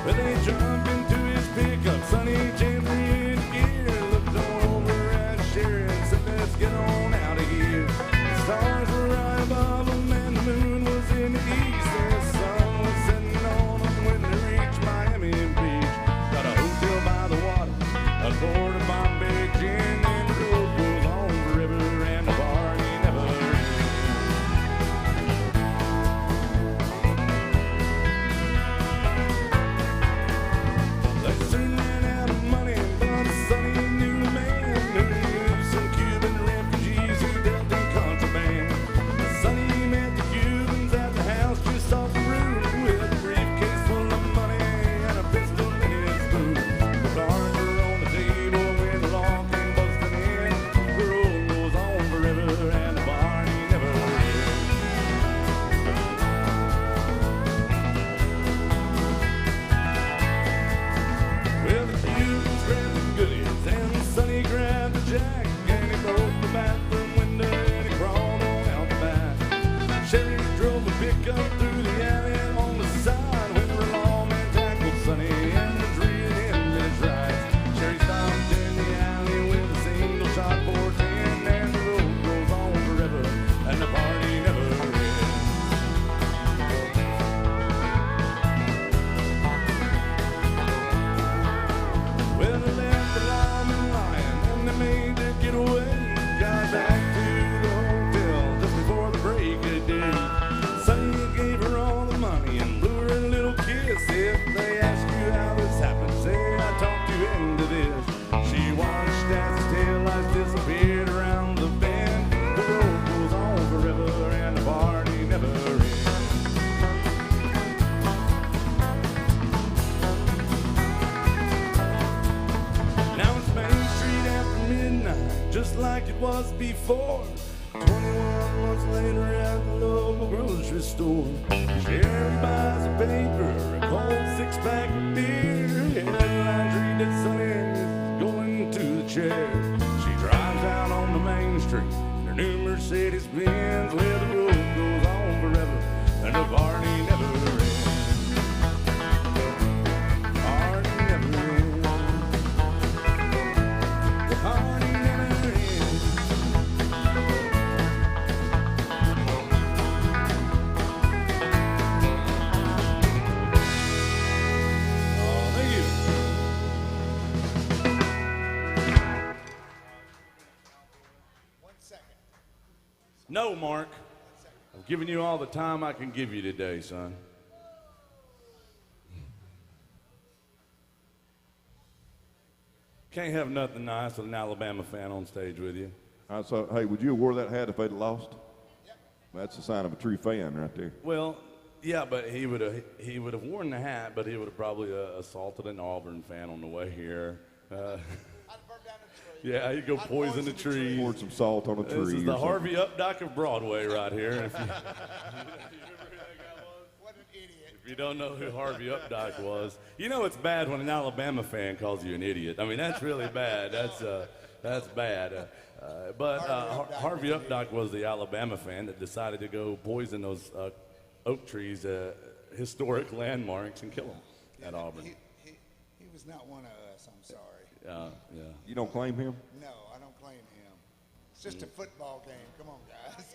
Well, they jump into his pickup, Sonny gently in gear, looked over at Sherry and said, let's get on out of here. The stars were right above them and the moon was in the east. The sun was setting on them when they reached Miami Beach. Got a hotel by the water, a quart of Bombay gin, and the road goes on forever and the party never ends. They soon ran out of money, but Sonny knew a man who knew some Cuban refugees who dealt in contraband. Sonny met the Cubans at the house just off the road with a briefcase full of money and a pistol in his boot. The cards were on the table when the law came busting in. The road goes on forever and the party never ends. Well, the Cubans grabbed the goodies and Sonny grabbed the jack, and he broke the bathroom window and he crawled on out the back. Sherry drove a pickup through the alley on the side when the lawman tackled Sonny and was reeling him in his rights. Sherry stopped in the alley with a single shot for 10, and the road goes on forever and the party never ends. it was before. 21 months later at the local grocery store, Sherry buys a paper, a cold six-pack of beer, and Landry that Sonny is going to the chair. She drives out on the main street in her new Mercedes Benz, where the road goes on forever and the party never ends. Party never ends. The party never ends. Oh, thank you. No, Mark. I've given you all the time I can give you today, son. Can't have nothing nice with an Alabama fan on stage with you. So, hey, would you have wore that hat if they'd lost? Yep. That's a sign of a true fan right there. Well, yeah, but he would have worn the hat, but he would have probably assaulted an Auburn fan on the way here. I'd burn down a tree. Yeah, he'd go poison the tree. Poured some salt on a tree. This is or the something. Harvey Updike of Broadway right here. If you, What an idiot. if you don't know who Harvey Updike was, you know it's bad when an Alabama fan calls you an idiot. I mean, that's really bad. That's bad. But Harvey Updike was the Alabama fan that decided to go poison those oak trees, historic landmarks, and kill them at Auburn. He was not one of us, I'm sorry. Yeah. You don't claim him? No, I don't claim him. It's just a football game. Come on, guys.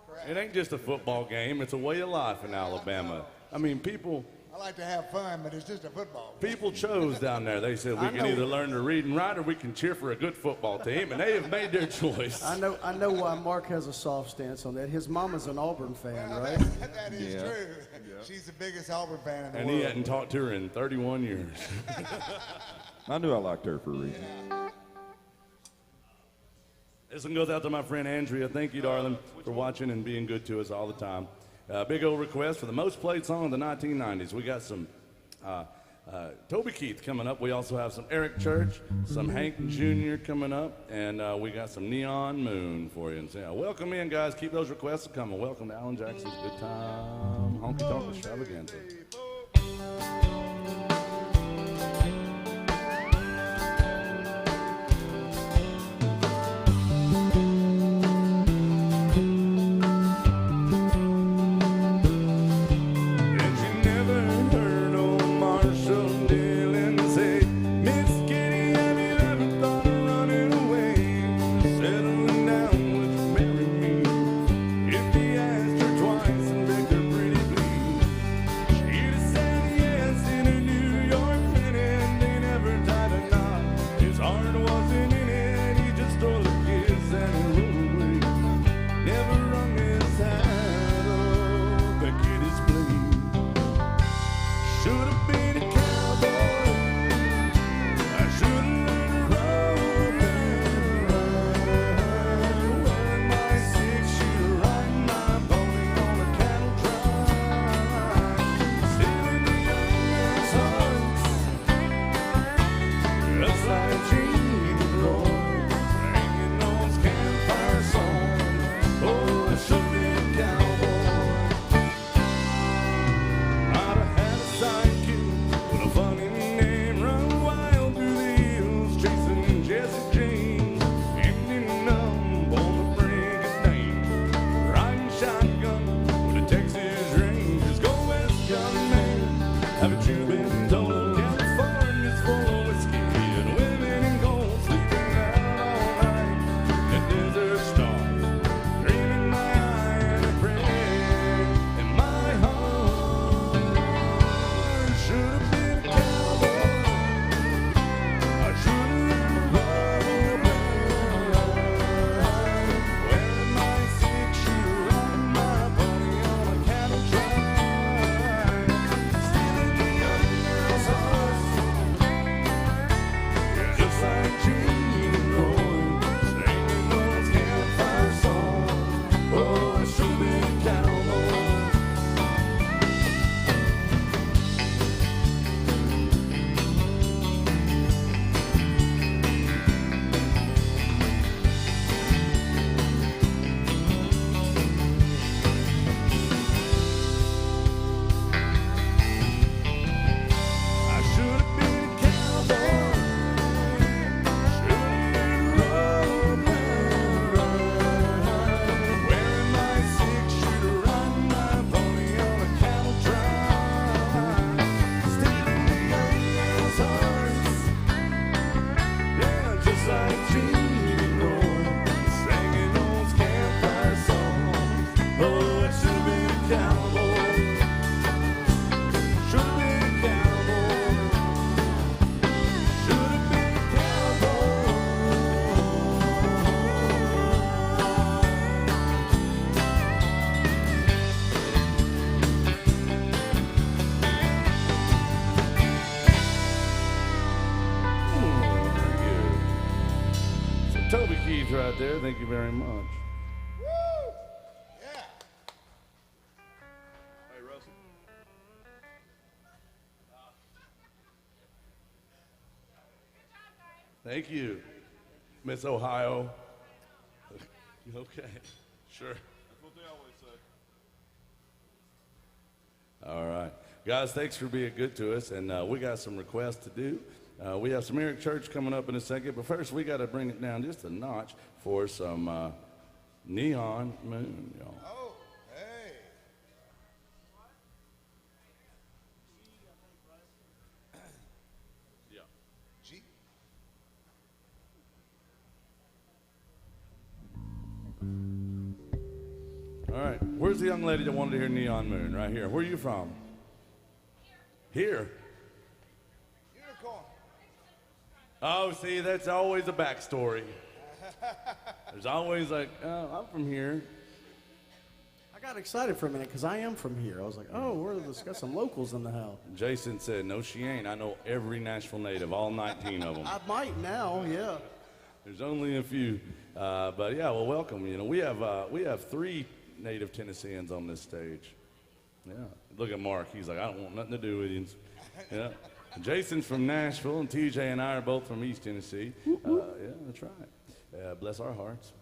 Correct. It ain't just a football game. It's a way of life in Alabama. I mean, people I like to have fun, but it's just a football game. People chose down there. They said we can either learn to read and write or we can cheer for a good football team, and they have made their choice. I know why Mark has a soft stance on that. His mama's an Auburn fan, right? That is Yeah. true. She's the biggest Auburn fan in the And world. he hadn't talked to her in 31 years. I knew I liked her for a reason. This one goes out to my friend Andrea. Thank you, darling, for watching and being good to us all the time. Big old request for the most played song of the 1990s. We got some Toby Keith coming up. We also have some Eric Church, some Hank Jr. coming up, and we got some Neon Moon for you. And so, welcome in, guys. Keep those requests coming. Welcome to Alan Jackson's Good Time Honky Tonk Extravaganza. She Keith right there. Thank you very much. Woo! Yeah. Hey, Russell. Thank you, Miss Ohio. Okay, sure. That's what they always say. All right. Guys, thanks for being good to us, and we got some requests to do. We have some Eric Church coming up in a second, but first we got to bring it down just a notch for some Neon Moon, y'all. Oh, hey. Yeah. G. All right. Where's the young lady that wanted to hear Neon Moon? Right here. Where are you from? Here. Unicorn. Oh, see, that's always a backstory. There's always like, oh, I'm from here. I got excited for a minute because I am from here. I was like, oh, let's got some locals in the house. Jason said, no, she ain't. I know every Nashville native, all 19 of them. I might now, yeah. There's only a few. But yeah, well, welcome. You know, we have 3 native Tennesseans on this stage. Yeah. Look at Mark. He's like, I don't want nothing to do with you. Yeah. Jason's from Nashville, and TJ and I are both from East Tennessee. Yeah, that's right. Bless our hearts.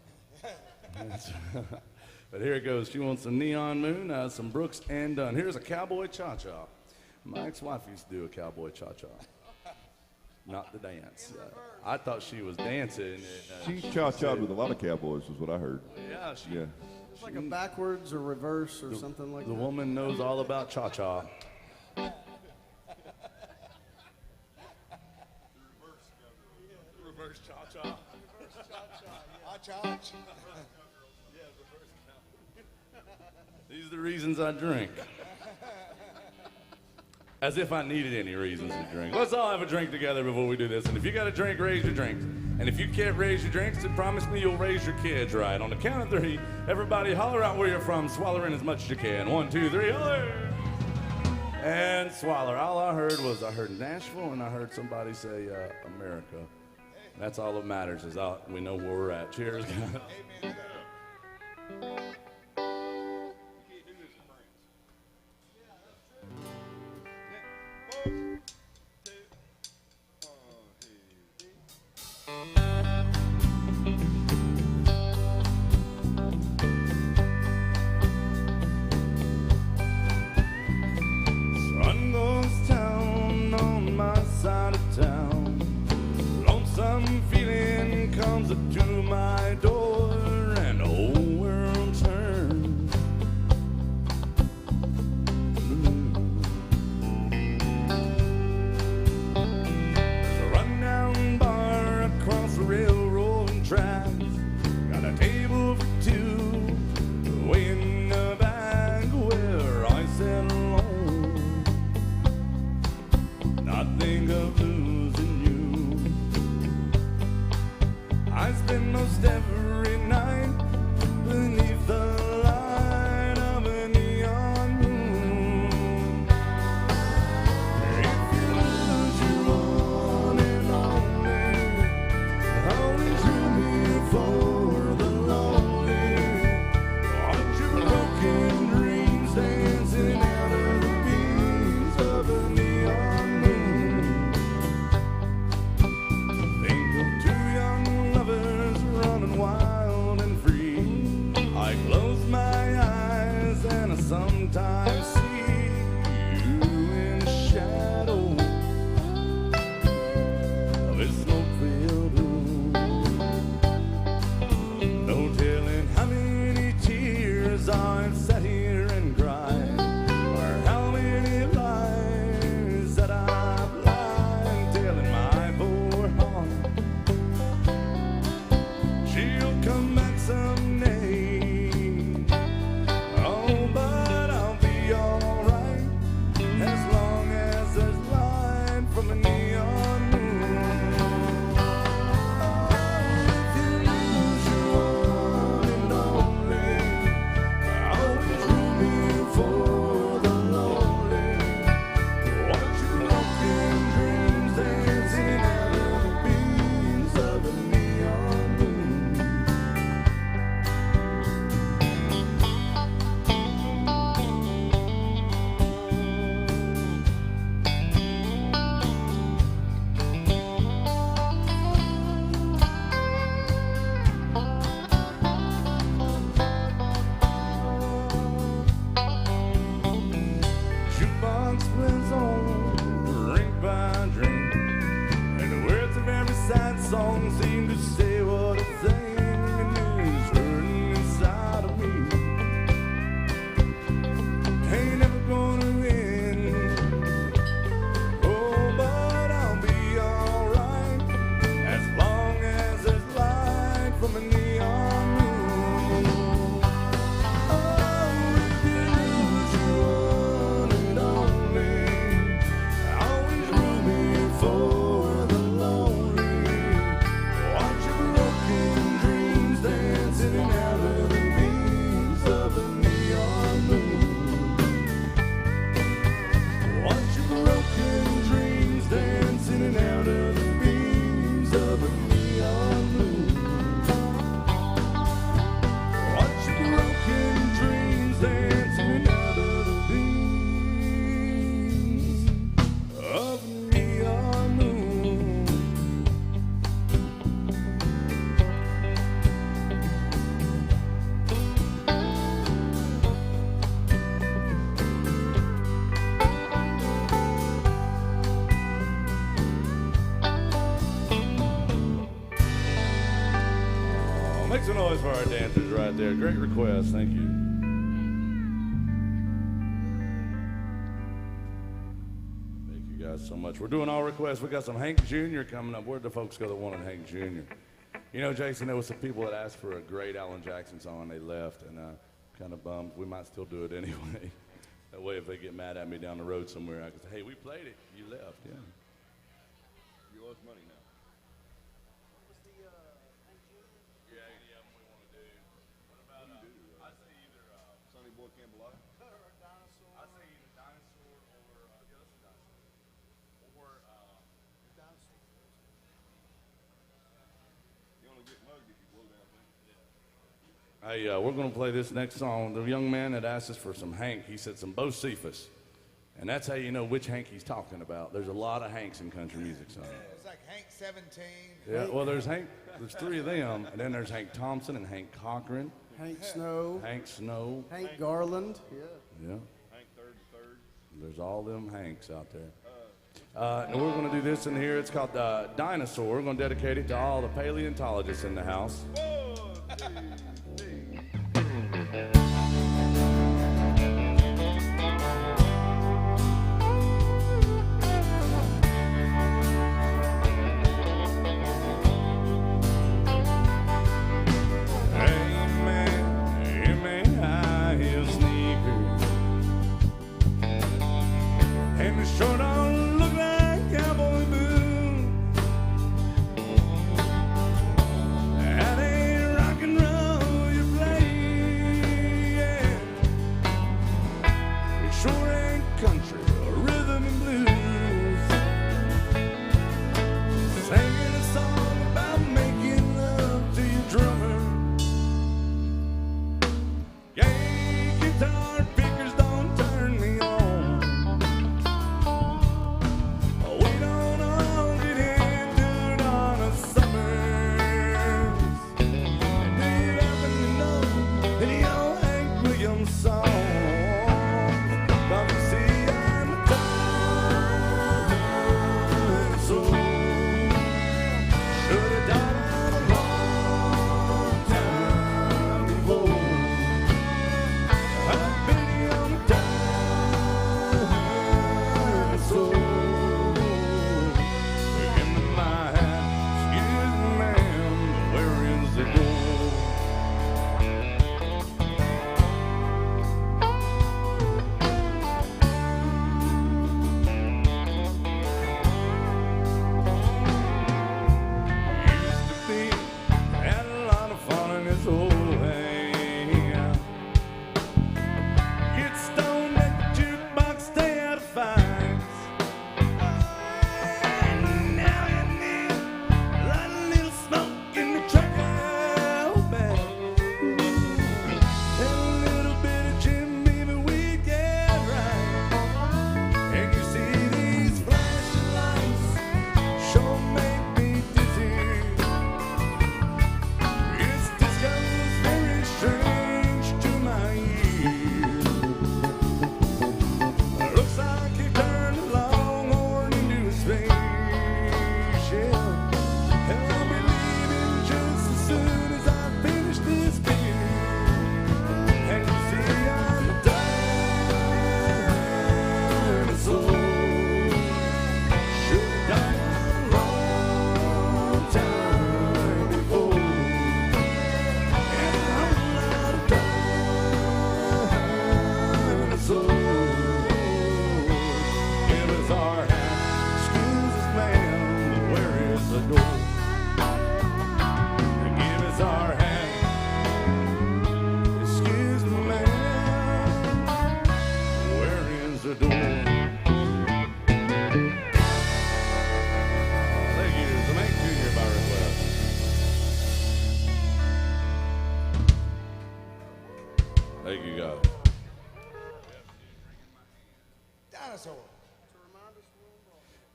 But here it goes. She wants some Neon Moon, some Brooks and Dunn. Here's a cowboy cha-cha. My ex-wife used to do a cowboy cha-cha. Not the dance. I thought she was dancing. And, She cha-cha'd with a lot of cowboys, is what I heard. yeah, Yeah. It's like a backwards or reverse or something like the that. woman knows all about cha-cha. Reverse cha-cha. I charge. These are the reasons I drink. As if I needed any reasons to drink. Let's all have a drink together before we do this. And if you got a drink, raise your drinks. And if you can't raise your drinks, then promise me you'll raise your kids right. On the count of 3, everybody holler out where you're from, swallow in as much as you can. 1, 2, 3, holler! And swallow. All I heard was Nashville, and I heard somebody say America. That's all that matters is we know where we're at. Cheers, guys. Amen. Sun goes down on my side of town. Lonesome feeling comes up to my door, and the whole world turns. There's a rundown bar across the railroad tracks. Got a table for 2, way in the back where I sit alone. I think of losing you. I spend most every night beneath the light of a neon moon. If you lose your one and only to me for the lonely. Watch your broken dreams dancing out of the beams of a neon moon. Think of 2 young lovers running wild and free. I close my eyes and I sometimes see you in the shadow of a smoke-filled room. No telling how many tears I've sat here and cried, or how many lies that I've lied, telling my poor heart she'll come back someday. Oh, but I'll be all don't seem to say what I think, and it's hurting inside of me. Ain't never gonna end. Oh, but I'll be alright as long as there's light from a neon moon. Oh, if you lose your one and only, always rooting for the lonely. Watch your broken dreams dancing in and out of the beams of the neon moon. Watch your broken dreams dancing in and out of the beams of a neon moon. Watch your broken dreams dancing in and out of the beams of a neon moon. Oh, make some noise for our dancers right there. Great request. Thank you. Thank you guys so much. We're doing all requests. We got some Hank Jr. coming up. Where'd the folks go that wanted Hank Jr.? You know, Jason, there was some people that asked for a great Alan Jackson song. They left, and kind of bummed. We might still do it anyway. That way, if they get mad at me down the road somewhere, I can say, hey, we played it. You left, yeah. You owe us money now. Yeah, any of them we want to do. What about, I say either, Sonny Boy Campbell. I say either Dinosaur or, yeah, let's do Dinosaur. Or, You only get mugged if you blow down things. Hey, we're going to play this next song. The young man that asked us for some Hank, he said some Bocephus. And that's how you know which Hank he's talking about. There's a lot of Hanks in country music songs. It's like Hank 17. Yeah, well, there's three of them. And then there's Hank Thompson and Hank Cochran, Hank Snow, Hank Snow. Hank Garland. Yeah. Yeah, Hank third. there's all them Hanks out there. And we're going to do this in here. It's called Dinosaur. We're going to dedicate it to all the paleontologists in the house. And it sure don't look like cowboy boots. That ain't rock and roll you play, yeah. It sure ain't country or rhythm and blues. Singing a song about making love to your drummer. Yeah, guitar pickers don't turn me on. We don't all get into it on a summers. Do you happen to know any old Hank Williams song? But you see, I'm tired dinosaur.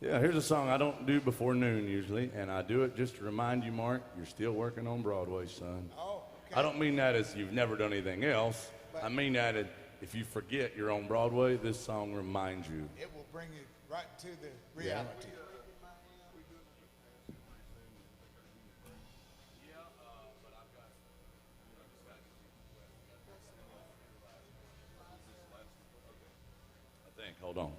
Yeah, here's a song I don't do before noon usually, and I do it just to remind you, Mark, you're still working on Broadway, son. Oh, okay. I don't mean that as you've never done anything else. I mean that as if you forget you're on Broadway, this song reminds you. It will bring you right to the reality. I think. Hold on.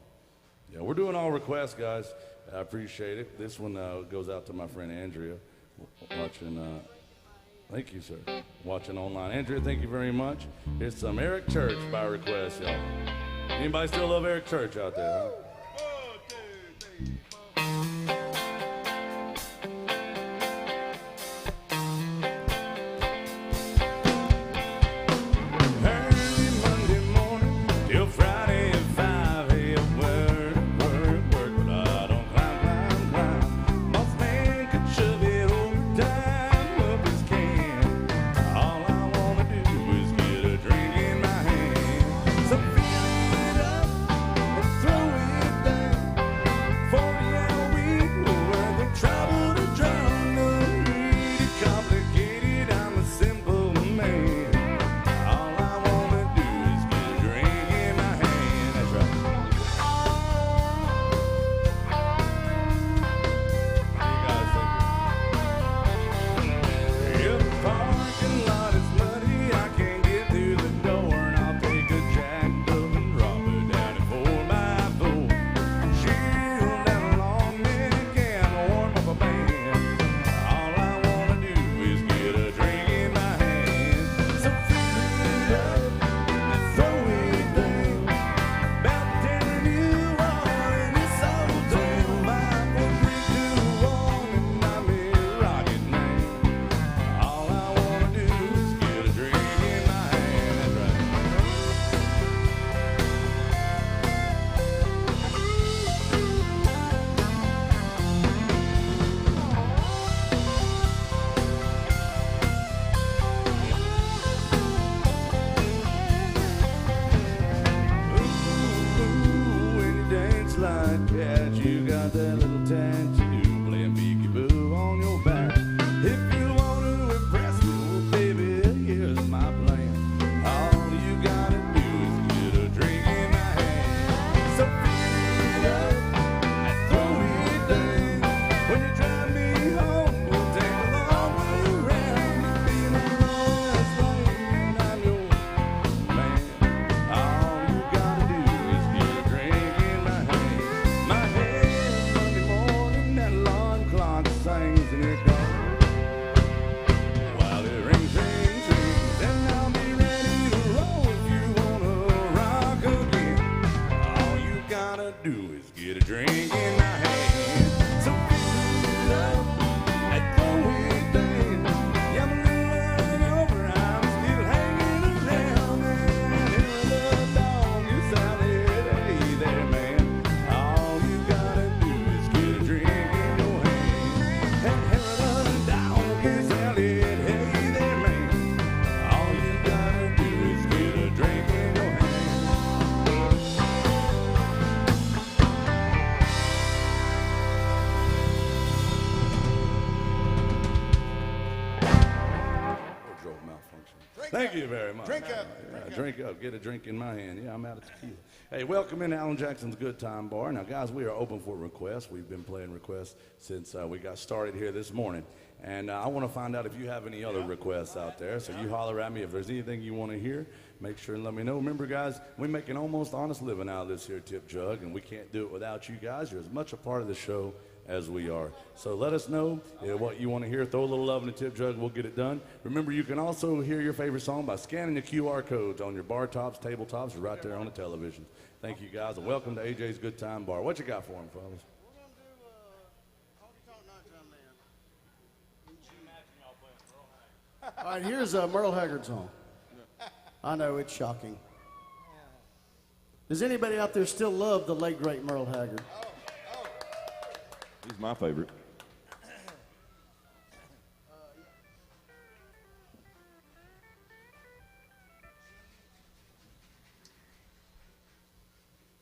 Yeah, we're doing all requests, guys. I appreciate it. This one goes out to my friend Andrea, watching. Thank you, sir. Watching online. Andrea, thank you very much. Here's some Eric Church by request, y'all. Anybody still love Eric Church out there? Huh? Early Monday morning till Friday at 5 a.m. Work, but I don't climb. Boss man could shove it overtime up his can. All I wanna do is get a drink in my hand. So fill it up and throw it down. 40-hour week worth of trouble to drown. No need to complicate it. I'm a simple man. All I wanna do is get a drink in my hand. That's right. You guys think if the parking lot is muddy, I can't get through the door, and I'll take a jacked up and drop it down at 4x4. Shield down a long neck and warm up a band. All I wanna do is get a drink in my hand. So fill it up and throw it down. About telling you all in this old town. 5, 4, 3, 2, 1, and I'm a rocket man. All I wanna do is get a drink in my hand. That's right. Ooh, when you dance like that, you got that little tattoo playing peekaboo on your back. If you want to impress me, well, baby, here's my plan. All you gotta do is get a drink in my hand. So fill it up and throw it down. When you drive me home, we'll take a long way around. You be my lowest lane, I'm your man. All you gotta do is get a drink in my hand. My head Monday morning, that alarm clock sings and it goes. While it rings, rings, rings, then I'll be ready to roll if you wanna rock again. All you gotta do is get a drink in my hand. So fill it up and throw it down. Yeah, I'm a little run over, I'm still hanging around. And hear the dog is out there, hey there, man. All you gotta do is get a drink in your hand. And hear the dog is out there, hey there, man. All you gotta do is get a drink in your hand. Wardrobe malfunction. Thank you very much. Drink up. Yeah, drink up. Get a drink in my hand. Yeah, I'm out of tequila. Hey, welcome into Alan Jackson's Good Time Bar. Now, guys, we are open for requests. We've been playing requests since we got started here this morning. And I want to find out if you have any other requests out there. So you holler at me if there's anything you want to hear. Make sure and let me know. Remember, guys, we make an almost honest living out of this here tip jug, and we can't do it without you guys. You're as much a part of the show as we are. So let us know what you want to hear. Throw a little love in the tip jug. We'll get it done. Remember, you can also hear your favorite song by scanning the QR codes on your bar tops, tabletops, or right there on the television. Thank you, guys, and welcome to AJ's Good Time Bar. What you got for them, fellas? We're gonna do Honky Tonk Nights, young man. All right, here's a Merle Haggard song. I know it's shocking. Does anybody out there still love the late great Merle Haggard? He's my favorite.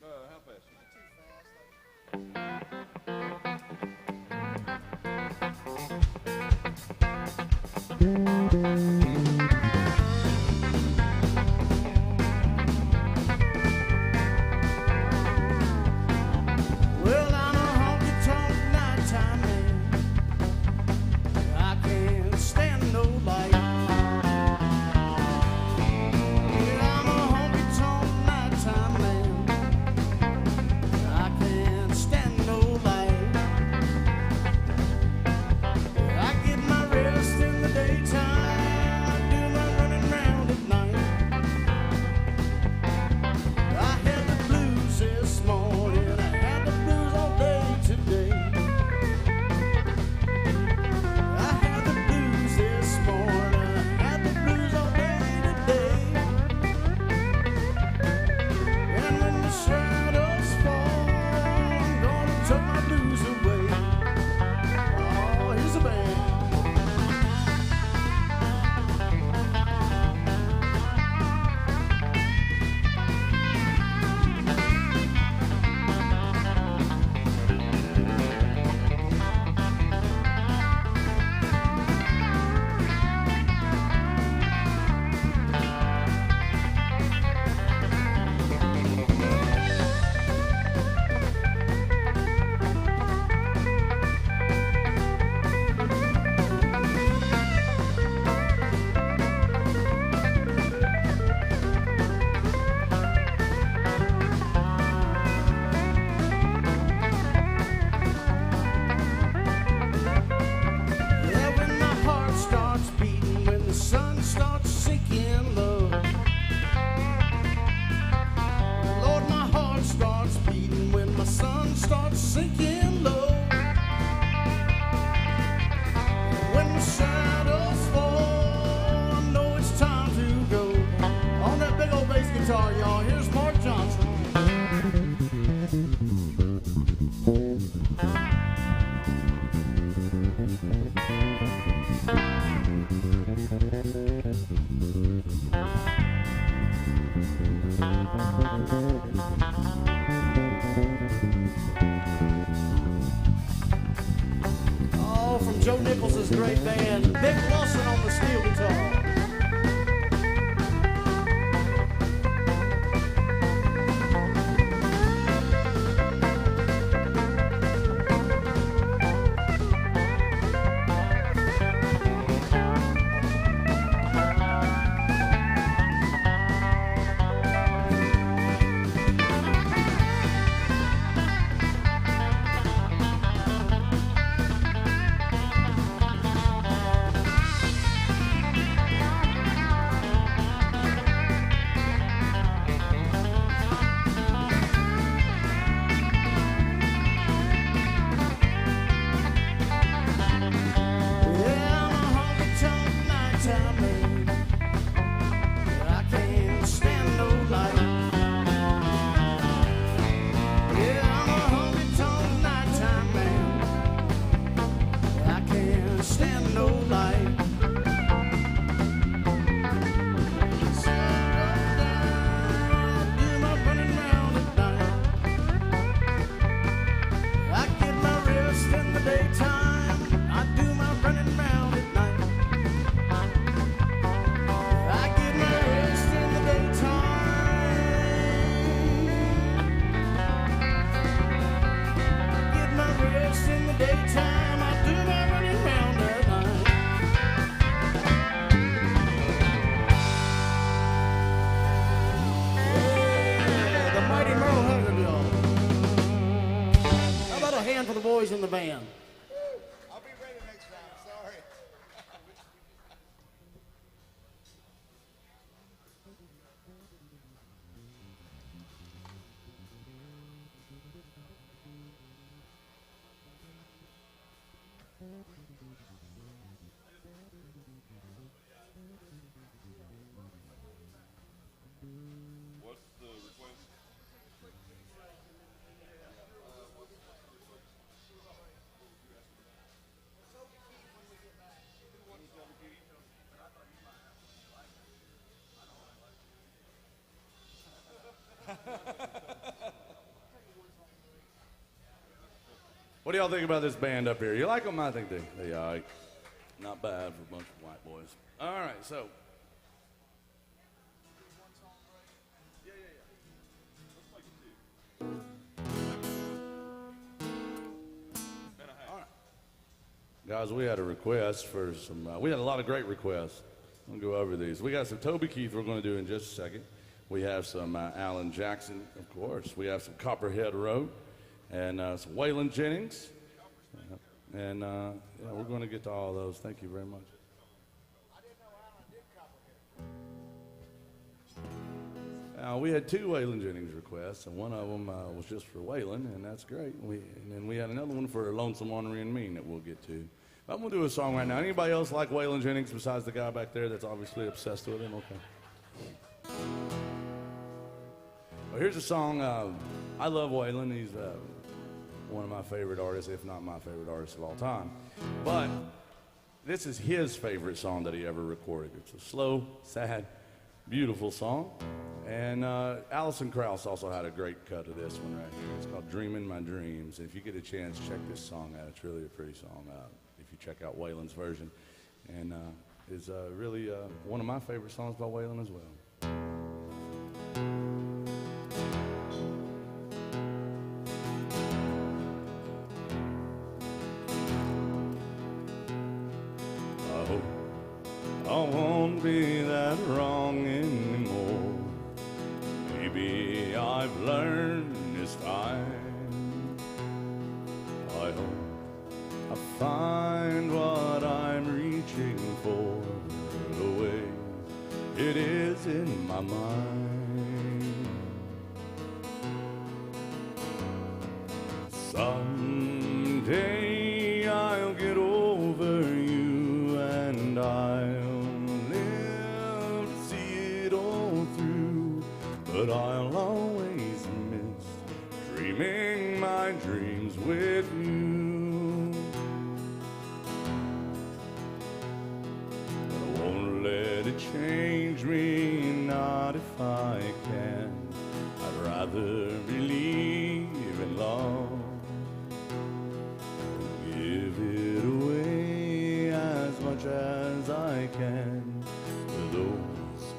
How fast? sinking low. When the shadows fall, I know it's time to go. On that big old bass guitar, y'all, here's Mark Johnson. Oh, from Joe Nichols' great band, Vic Lawson on the steel guitar. For the boys in the band. I'll be ready next round. Sorry. What's the request? What do y'all think about this band up here? You like them? I think they not bad for a bunch of white boys. All right, so. All right. Guys, we had a request for some, we had a lot of great requests. I'm going to go over these. We got some Toby Keith we're going to do in just a second. We have some Alan Jackson, of course. We have some Copperhead Road and some Waylon Jennings. And yeah, we're going to get to all those. Thank you very much. We had two Waylon Jennings requests, and one of them was just for Waylon, and that's great. And then we had another one for Lonesome Ornery and Mean that we'll get to. I'm going to do a song right now. Anybody else like Waylon Jennings besides the guy back there that's obviously obsessed with him? Okay. Well, here's a song. I love Waylon. He's one of my favorite artists, if not my favorite artist of all time. But this is his favorite song that he ever recorded. It's a slow, sad, beautiful song. And Alison Krauss also had a great cut of this one right here. It's called Dreamin' My Dreams. If you get a chance, check this song out. It's really a pretty song if you check out Waylon's version. And it's really one of my favorite songs by Waylon as well. I hope I won't be that wrong anymore. Maybe I've learned this time. I hope I find what I'm reaching for the way it is in my mind. Some dreaming my dreams with you. But I won't let it change me, not if I can. I'd rather believe in love, give it away as much as I can to those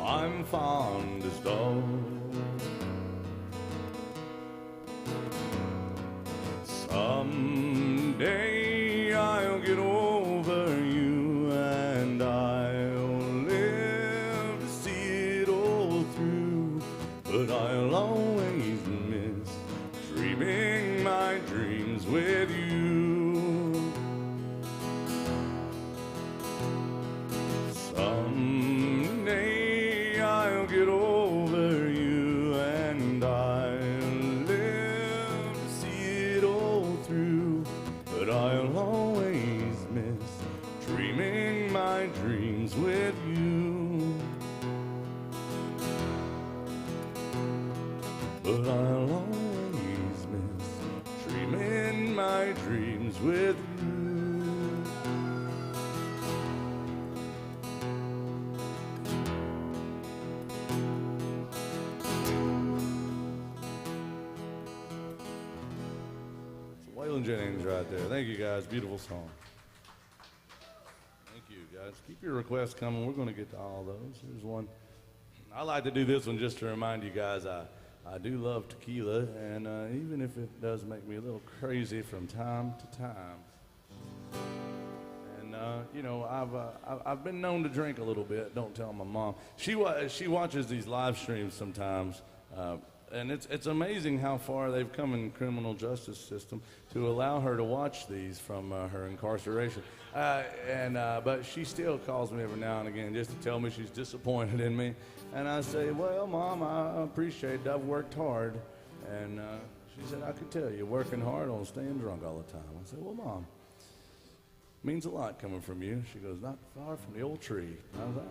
I'm fondest of. Someday I'll get over you and I'll live to see it all through, but I'll always miss dreaming my dreams with you. Someday I'll get over you and I'll live to see it all through, but I'll always miss dreaming my dreams with you. But I'll always miss dreaming my dreams with you. Waylon Jennings right there. Thank you guys. Beautiful song. Thank you guys. Keep your requests coming. We're going to get to all those. Here's one. I like to do this one just to remind you guys I do love tequila, and even if it does make me a little crazy from time to time. And you know, I've been known to drink a little bit. Don't tell my mom. She watches these live streams sometimes. And it's amazing how far they've come in the criminal justice system to allow her to watch these from her incarceration. But she still calls me every now and again just to tell me she's disappointed in me. And I say, well, Mom, I appreciate it. I've worked hard. And she said, I could tell you, working hard on staying drunk all the time. I said, well, Mom, means a lot coming from you. She goes, not far from the old tree. I was like,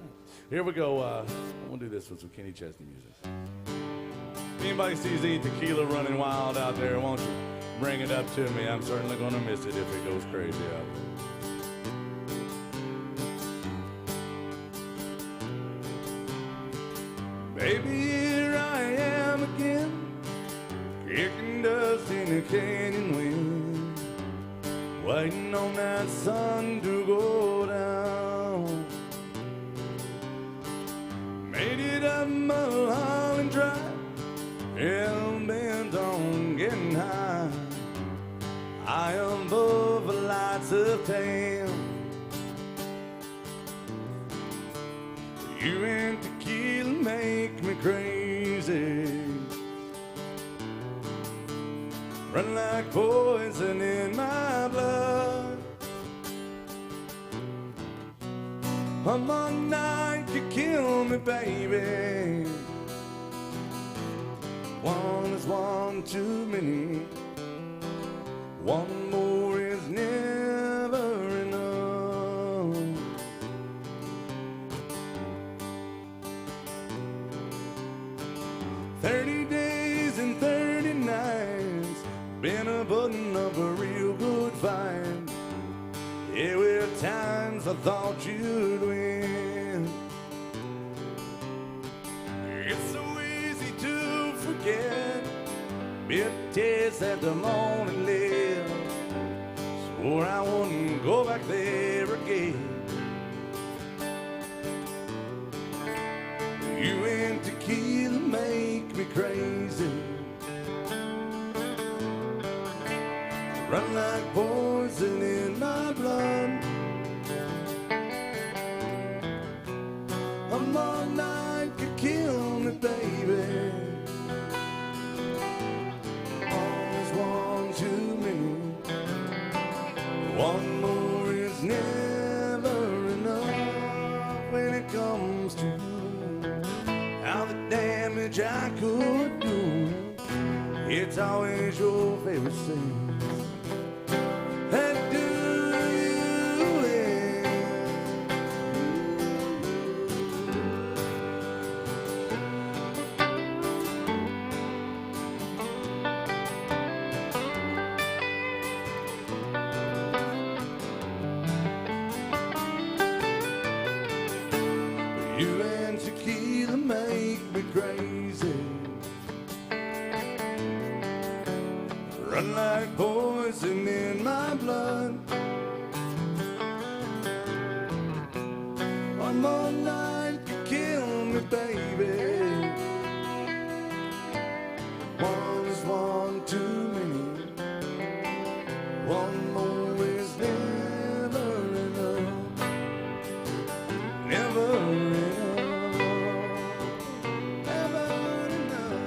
here we go. I'm going to do this with some Kenny Chesney music. If anybody sees the tequila running wild out there, won't you bring it up to me? I'm certainly going to miss it if it goes crazy out there. Baby, here I am again, kicking dust in the canyon wind, waiting on that sun to go down. Made it up Mulholland Drive, hell bent on getting high, high above the lights of town. You and tequila make me crazy, run like poison in my blood. I'm all night to kill me, baby. One is one too many. One more is never enough. 30 days and 30 nights, been a putting up a real good fight. There were times I thought you'd win. It's so easy to forget, bitter taste at the morning live. Swore I wouldn't go back there again. You and tequila make me crazy, run like poison in my blood. I'm all night could kill me, baby. Always one too many. One more is never enough when it comes to how the damage I could do. It's always your favorite thing. And do it. run like poison in my blood. One more night could kill me, baby. One is one too many. One more is never enough. Never enough. Never enough.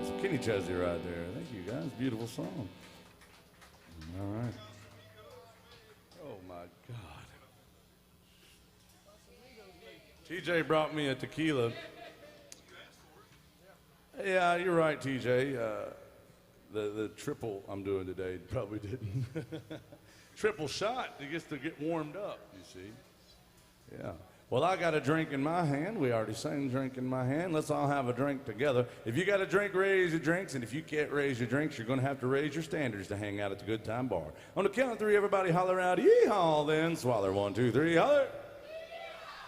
It's Kenny Chesney right there. Thank you guys. Beautiful song. All right. Oh my God. TJ brought me a tequila. Yeah, you're right, TJ. The triple I'm doing today probably didn't. Triple shot. It gets to get warmed up, you see. Yeah. Well, I got a drink in my hand. We already sang drink in my hand. Let's all have a drink together. If you got a drink, raise your drinks. And if you can't raise your drinks, you're going to have to raise your standards to hang out at the Good Time Bar. On the count of three, everybody holler out, yeehaw, then swaller. 1, 2, 3, holler.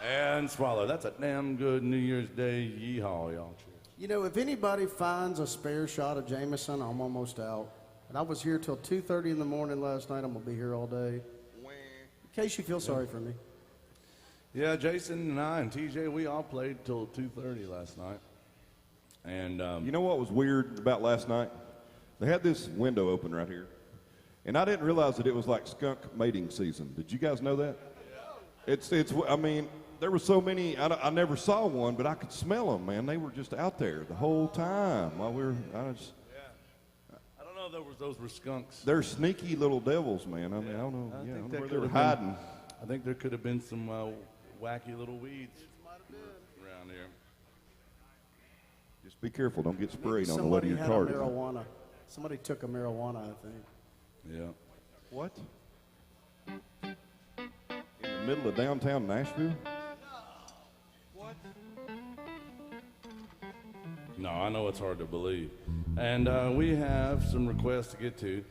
And swaller. That's a damn good New Year's Day yeehaw, y'all. Cheers. You know, if anybody finds a spare shot of Jameson, I'm almost out. And I was here till 2:30 in the morning last night. I'm going to be here all day. In case you feel sorry for me. Yeah, Jason and I and TJ, we all played till 2:30 last night. And You know what was weird about last night? They had this window open right here. And I didn't realize that it was like skunk mating season. Did you guys know that? It's. I mean, there were so many, I never saw one, but I could smell them, man. They were just out there the whole time while we were, I don't know if those were skunks. they're sneaky little devils, man. I mean, I don't know, I I think don't that know where they could were have been- hiding. I think there could have been some wacky little weeds around here. Just be careful, don't get sprayed on the way to Somebody your had car. a marijuana. Somebody took a marijuana, I think. Yeah. What? In the middle of downtown Nashville? No, I know it's hard to believe. And we have some requests to get to.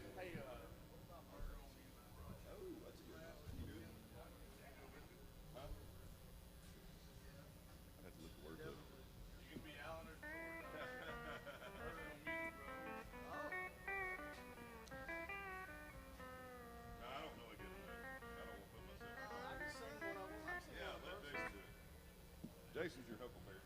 Jason's your huckleberry.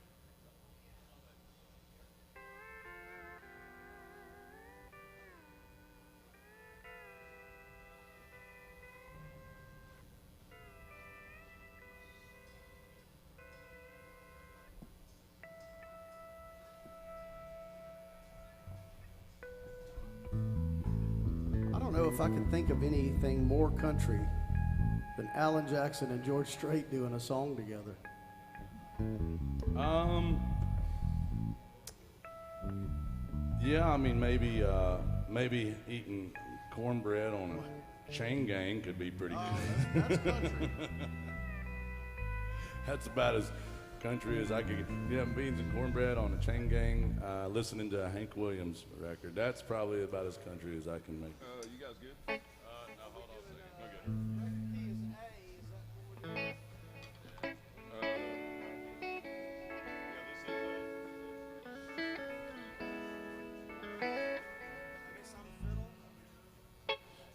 I don't know if I can think of anything more country than Alan Jackson and George Strait doing a song together. Yeah, I mean maybe eating cornbread on a chain gang could be pretty good. That's country. That's about as country as I could get. Yeah, beans and cornbread on a chain gang, listening to a Hank Williams record. That's probably about as country as I can make. You guys good? No, hold on a second. Okay.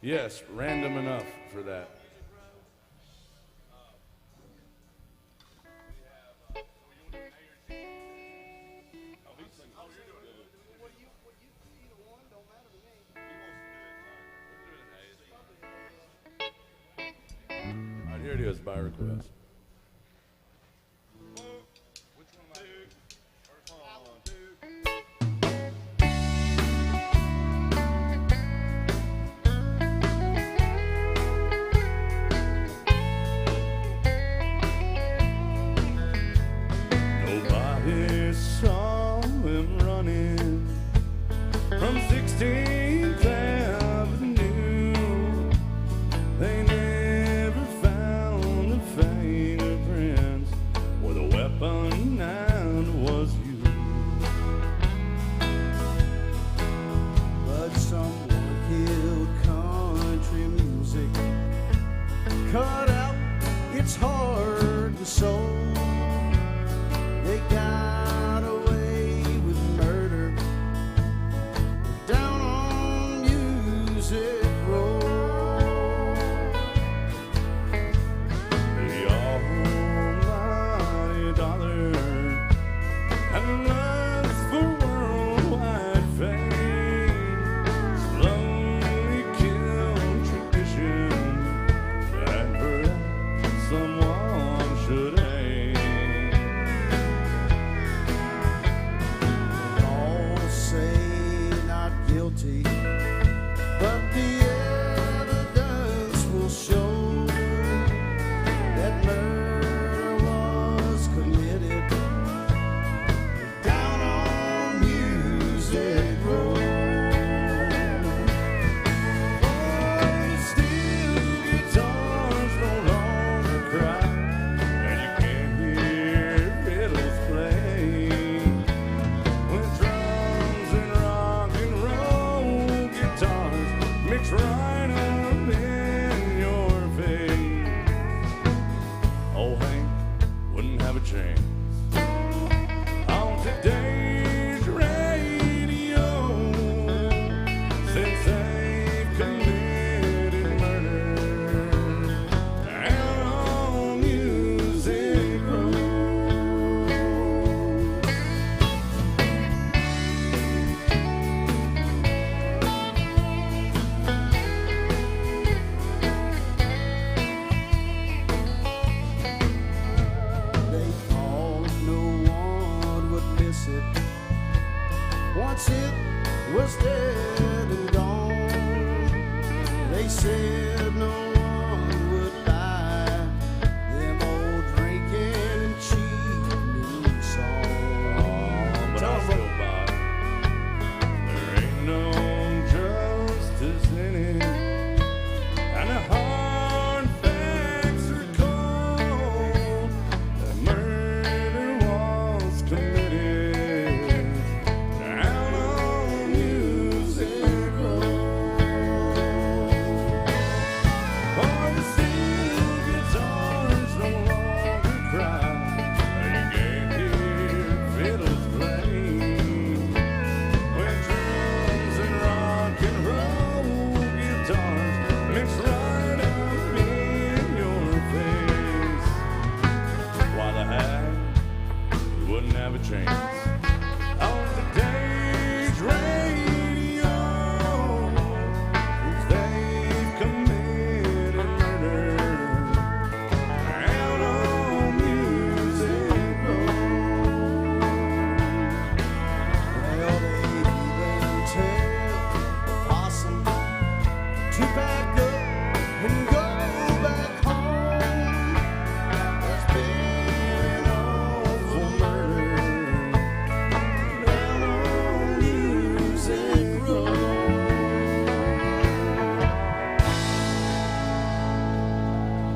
Yes, random enough for that. All right, here it is by request. Nobody saw him running from 16th Avenue. They never found a face guilty, but the evidence will show that murder was committed down on Music Road. Oh, steel guitars no longer cry, and you can't hear fiddles play. When drums and rock and roll guitars mix right up in your face, old Hank wouldn't have a chance on today's radio, since they've committed murder out on Music Road. They thought no one would miss it once it was dead and gone. They said no one would buy them old drinking and cheating songs. But I still buy. There ain't no justice in it, and the hard facts are cold. That murder was committed down on Music Road. For the steel guitars no longer cry, and you can't hear fiddles play. When drums and rock and roll guitars mix right up in your face, why the heck you wouldn't have a chance on today's radio, since they've committed murder out on Music Road. Well, they even tell the possum to back up and go back home. There's been awful murder down on Music Road.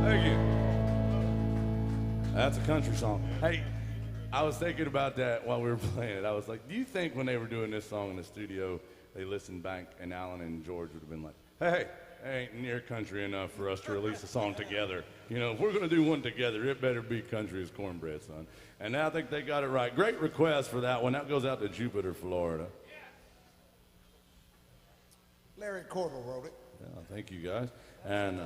Thank you. That's a country song. Hey, I was thinking about that while we were playing it. I was like, do you think when they were doing this song in the studio, they listened back and Alan and George would have been like, hey, that ain't near country enough for us to release a song together. You know, if we're going to do one together, it better be country as cornbread, son. And I think they got it right. Great request for that one. That goes out to Jupiter, Florida. Larry Cordell wrote it. Yeah, thank you guys. And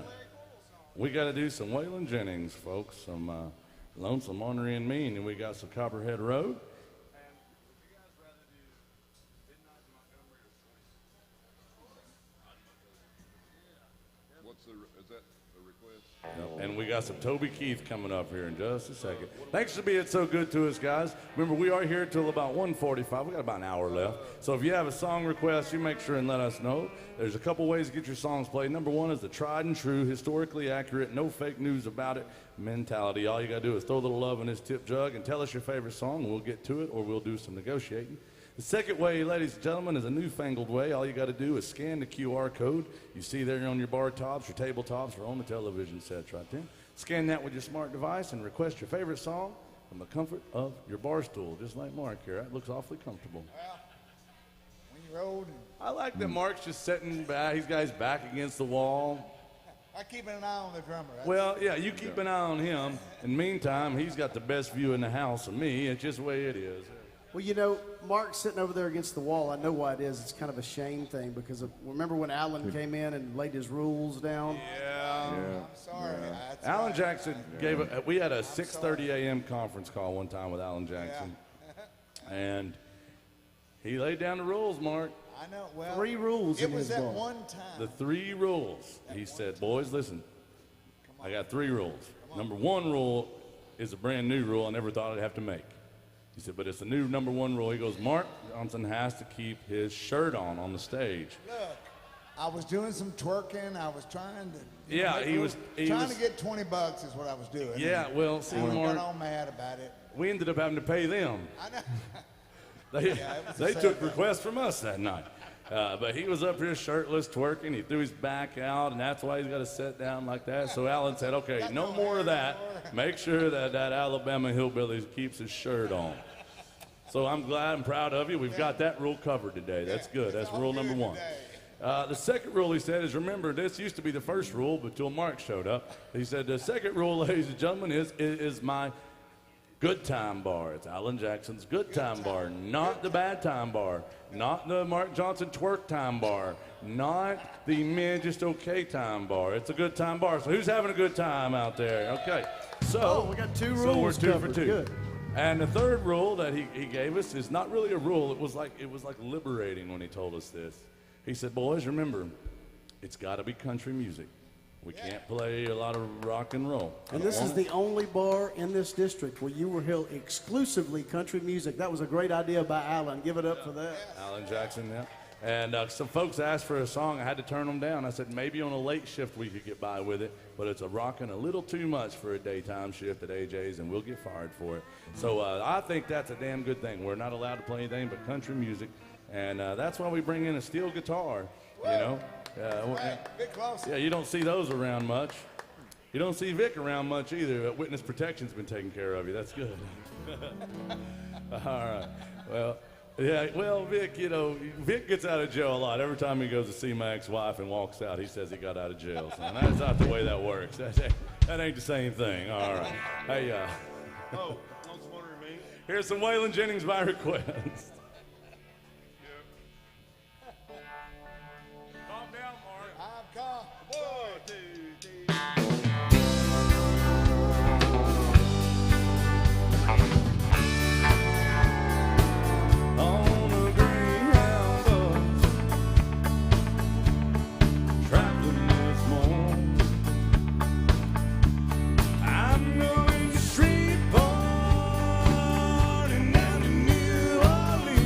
we got to do some Waylon Jennings, folks, some Lonesome Ornery and Mean, and we got some Copperhead Road. Is that a request? Yep, and we got some Toby Keith coming up here in just a second. Thanks for being so good to us, guys. Remember, we are here till about 1:45. We got about an hour left. So if you have a song request, you make sure and let us know. There's a couple ways to get your songs played. Number one is the tried and true, historically accurate, no fake news about it mentality. All you got to do is throw a little love in this tip jug and tell us your favorite song, and we'll get to it, or we'll do some negotiating. The second way, ladies and gentlemen, is a newfangled way. All you got to do is scan the QR code you see there on your bar tops, your tabletops, or on the television sets right there. Scan that with your smart device and request your favorite song from the comfort of your bar stool, just like Mark here. That looks awfully comfortable. Well, when you rode, and I like that Mark's just sitting back. He's got his back against the wall. I keep an eye on the drummer. Well, yeah, you keep an eye on him. In the meantime, he's got the best view in the house of me. It's just the way it is. Well, you know, Mark's sitting over there against the wall. I know why it is. It's kind of a shame thing because remember when Alan came in and laid his rules down? Yeah. I'm sorry. That's Alan right. Jackson gave we had a 6:30 a.m. conference call one time with Alan Jackson, and he laid down the rules, Mark. I know. Well, 3 rules It in was his at bar. one time. The 3 rules. He said, boys, listen, I got 3 rules. Number 1 rule is a brand new rule I never thought I'd have to make. He said, but it's the new #1 rule. He goes, Mark Johnson has to keep his shirt on the stage. Look, I was doing some twerking. I was trying to. Yeah, make he a was- little- he trying was- to get $20 is what I was doing. Yeah, well, see, And I Mark, got all mad about it. we ended up having to pay them. I know. They, it was a they sad took day. requests from us that night. But he was up here shirtless, twerking. He threw his back out, and that's why he's got to sit down like that. So Alan said, okay, no more of that. Make sure that that Alabama hillbilly keeps his shirt on. So I'm glad and proud of you. We've got that rule covered today. That's good. That's all rule good #1. today. The second rule, he said, is remember, this used to be the first rule, but till Mark showed up. He said, the second rule, ladies and gentlemen, is my good time bar. It's Alan Jackson's good time bar, not the bad time bar, not the Mark Johnson twerk time bar, not the men just okay time bar. It's a good time bar. So who's having a good time out there? Okay. So Oh, we got two So we're rules 2 covered. for 2. Good. And the third rule that he gave us is not really a rule. It was like liberating when he told us this. He said, boys, remember, it's got to be country music. We can't play a lot of rock and roll. And this is the only bar in this district where you will hear exclusively country music. That was a great idea by Alan. Give it up for that. Alan Jackson, yeah. And some folks asked for a song. I had to turn them down. I said maybe on a late shift we could get by with it, but it's a rocking a little too much for a daytime shift at AJ's, and we'll get fired for it. So I think that's a damn good thing. We're not allowed to play anything but country music, and that's why we bring in a steel guitar, you know. Hey, Vic Clausen. Yeah, you don't see those around much. You don't see Vic around much either. Witness protection's been taking care of you. That's good. All right. Well, yeah, well, Vic, you know, Vic gets out of jail a lot. Every time he goes to see my ex-wife and walks out, he says he got out of jail. So that's not the way that works. That ain't the same thing. All right. Hey, Oh, I was wondering, me. here's some Waylon Jennings by request. Calm down, Mark. I've got 1, 2, 3. On a Greyhound bus, traveling this morning. I'm going to Shreveport and down to New Orleans.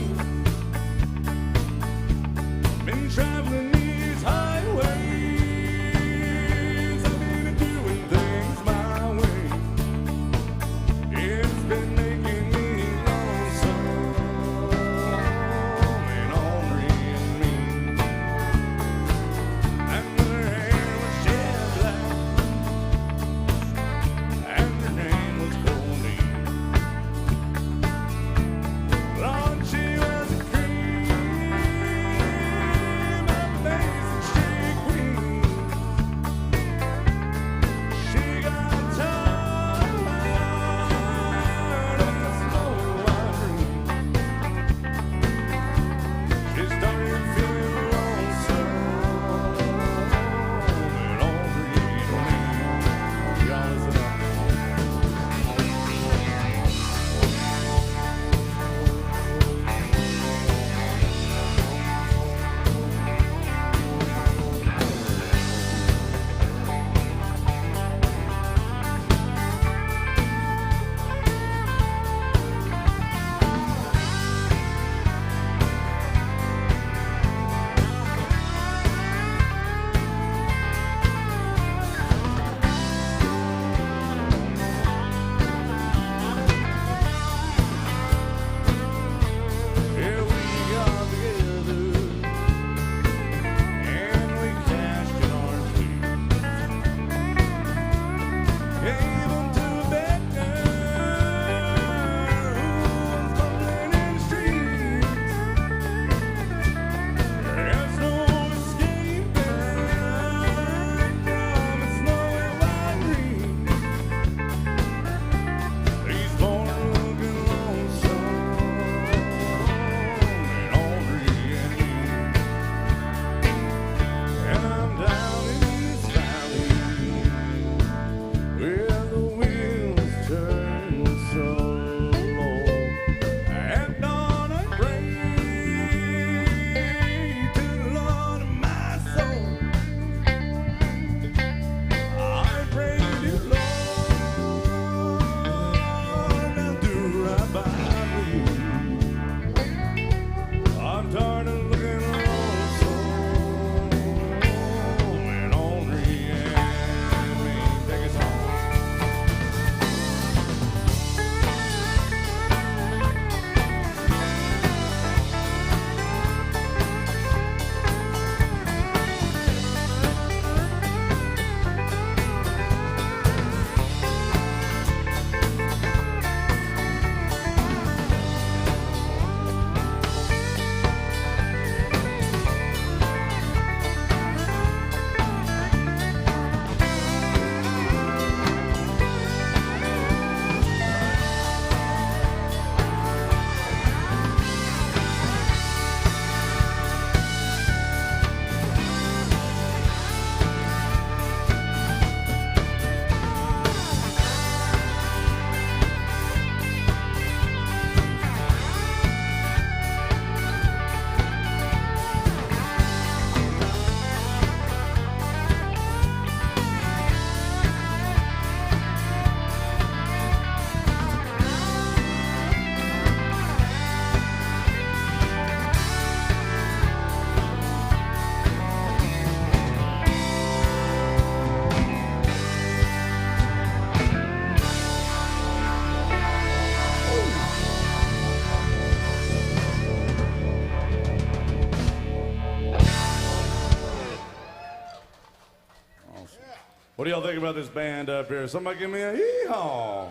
What do y'all think about this band up here? Somebody give me a hee-haw.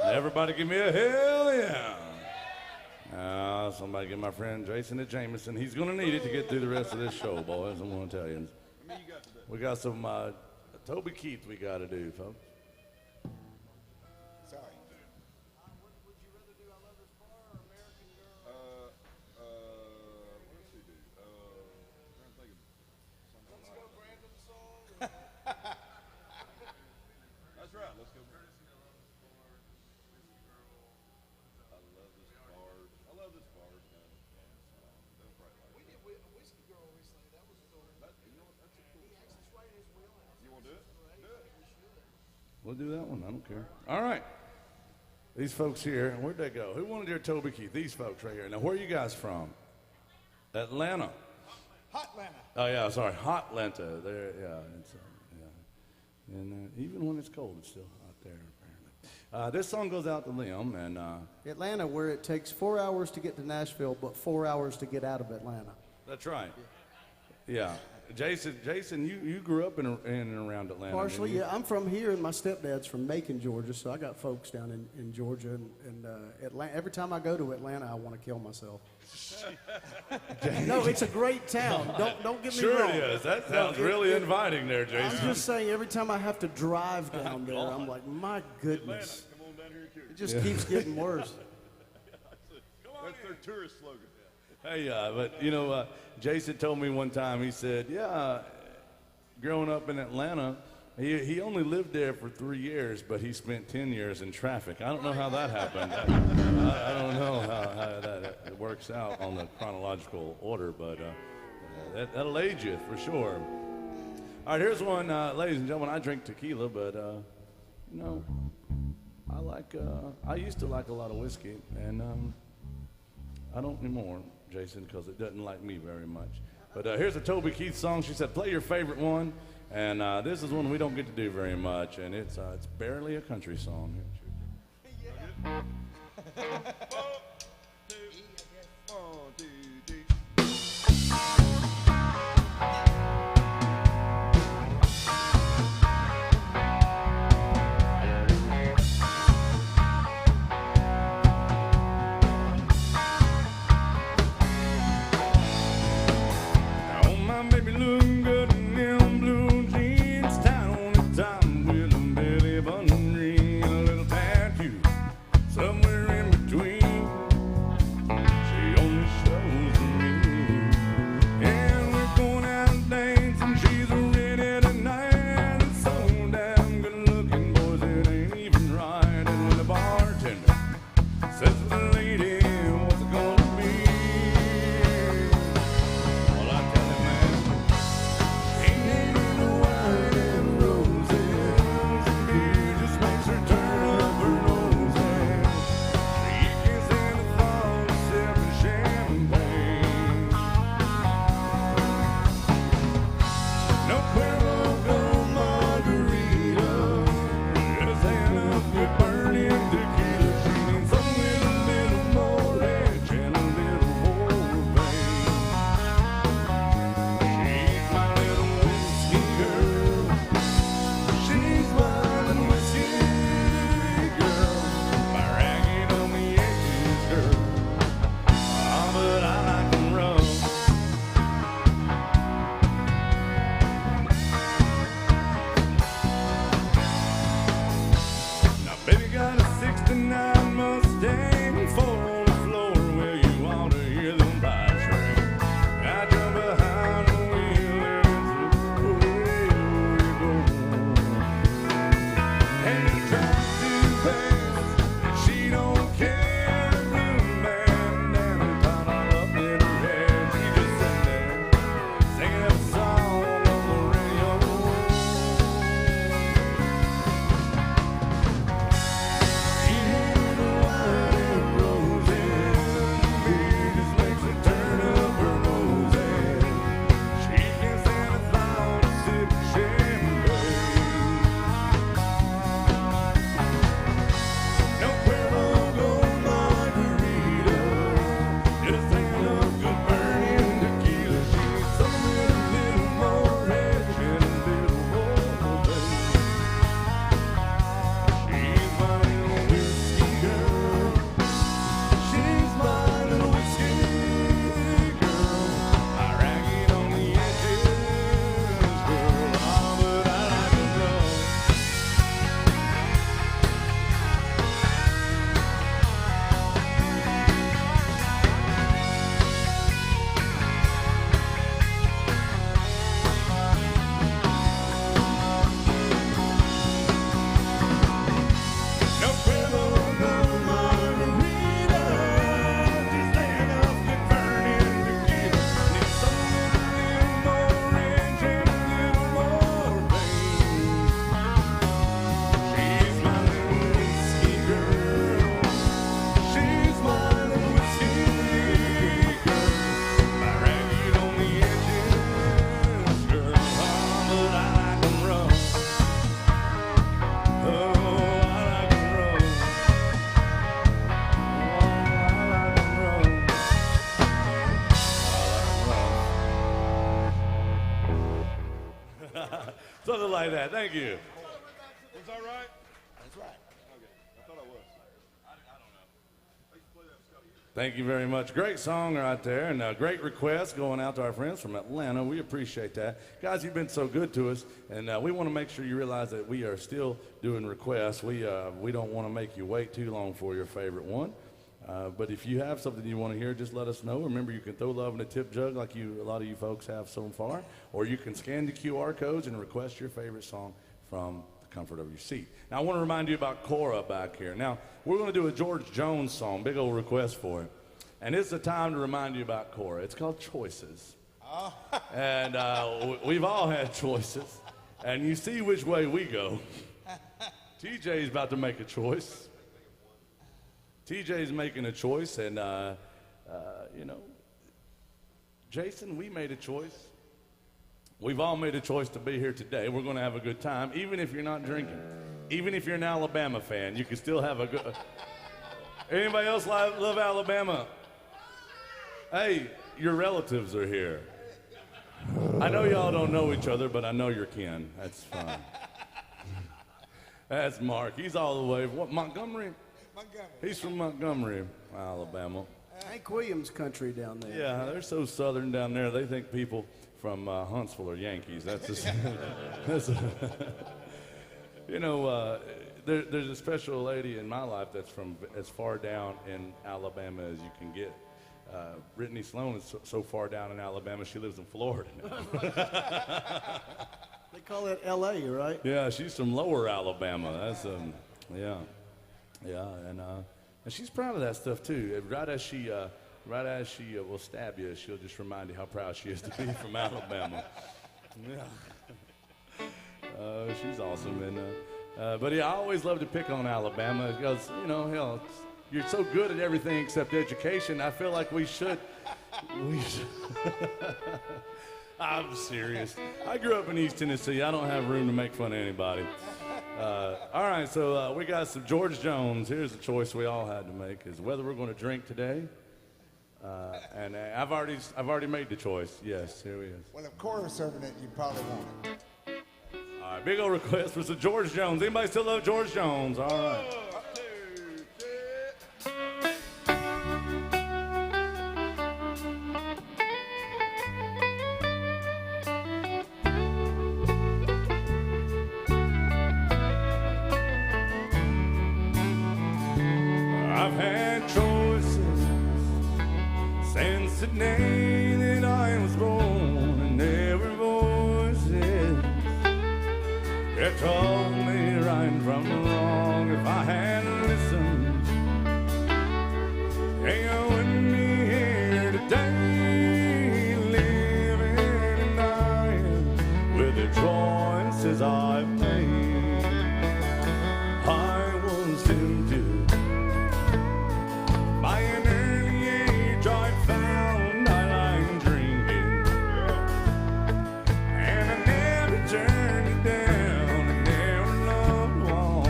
Everybody give me a hell yeah. Somebody give my friend Jason a Jameson. He's going to need it to get through the rest of this show, boys. I'm going to tell you. We got some Toby Keith we got to do, folks. Sorry. That's right. Let's go. I love this bard kind of song. They'll probably like We did a Whiskey Girl recently. That was cool. you know what? That's a cool He song. actually swayed his wheelhouse. You want to do it? Do it. We'll do that one. I don't care. All right. These folks here, where'd they go? Who wanted their Toby Keith? These folks right here. Now, where are you guys from? Atlanta. Hotlanta. Oh, yeah, sorry. Hotlanta. There, yeah. It's, yeah. And even when it's cold, it's still hot there, apparently. This song goes out to Liam, and Atlanta, where it takes 4 hours to get to Nashville, but 4 hours to get out of Atlanta. that's right. Yeah. Jason, you grew up in and around Atlanta. Partially, didn't you? yeah. I'm from here, and my stepdad's from Macon, Georgia, so I got folks down in Georgia. And Atlanta. Every time I go to Atlanta, I want to kill myself. No, it's a great town. Don't get me Sure wrong. it is. That sounds No, really inviting there, Jason. I'm just saying, every time I have to drive down there, I'm like, my goodness. Come on down here, too. It just keeps getting worse. That's their tourist slogan. Hey, but you know, Jason told me one time. He said, "Yeah, growing up in Atlanta, he only lived there for 3 years, but he spent 10 years in traffic. I don't know how that happened. I don't know how that works out on the chronological order, but that'll age you for sure." All right, here's one, ladies and gentlemen. I drink tequila, but you know, I used to like a lot of whiskey, and I don't anymore, Jason, because it doesn't like me very much. But here's a Toby Keith song. She said, play your favorite one. And this is one we don't get to do very much, and it's barely a country song. One, two, three. Oh, my baby looking good in them blue jeans, tied on a top with a belly button ring, a little tattoo, some Something like that. Thank you. Was I right? That's right. Okay. I thought I was. Thank you very much. Great song right there, and great request going out to our friends from Atlanta. We appreciate that. Guys, you've been so good to us, and we want to make sure you realize that we are still doing requests. We don't want to make you wait too long for your favorite one. But if you have something you want to hear, just let us know. Remember, you can throw love in a tip jug like a lot of you folks have so far, or you can scan the QR codes and request your favorite song from the comfort of your seat. Now, I want to remind you about Cora back here. Now, we're going to do a George Jones song, big old request for it. And it's the time to remind you about Cora. It's called Choices. And we've all had choices. And you see which way we go. TJ's about to make a choice. TJ's making a choice, and, Jason, we made a choice. We've all made a choice to be here today. We're going to have a good time, even if you're not drinking. Even if you're an Alabama fan, you can still have a good... Anybody else love Alabama? Hey, your relatives are here. I know y'all don't know each other, but I know you're kin. That's fine. That's Mark. He's all the way... What, Montgomery? Montgomery. He's from Montgomery, Alabama. Hank Williams country down there. Yeah, they're so southern down there. They think people from Huntsville are Yankees. That's just, there's a special lady in my life that's from as far down in Alabama as you can get. Brittany Sloan is so far down in Alabama, she lives in Florida now. They call it L.A., right? Yeah, she's from Lower Alabama. That's and she's proud of that stuff too. Right as she will stab you, she'll just remind you how proud she is to be from Alabama. Yeah, she's awesome. And but yeah, I always love to pick on Alabama because hell, you're so good at everything except education. I feel like we should. I'm serious. I grew up in East Tennessee. I don't have room to make fun of anybody. All right, so we got some George Jones. Here's the choice we all had to make: is whether we're going to drink today. And I've already made the choice. Yes, here he is. Well, if Cora's serving it, you probably want it. All right, big old request for some George Jones. Anybody still love George Jones? All right. I've had choices since the day that I was born, and every voice that told me right from wrong. If I had listened, hang with me here today, living and dying with the choices I've made. I was tempted by an early age. I found I liked drinking, and I never turned it down. I never loved walls,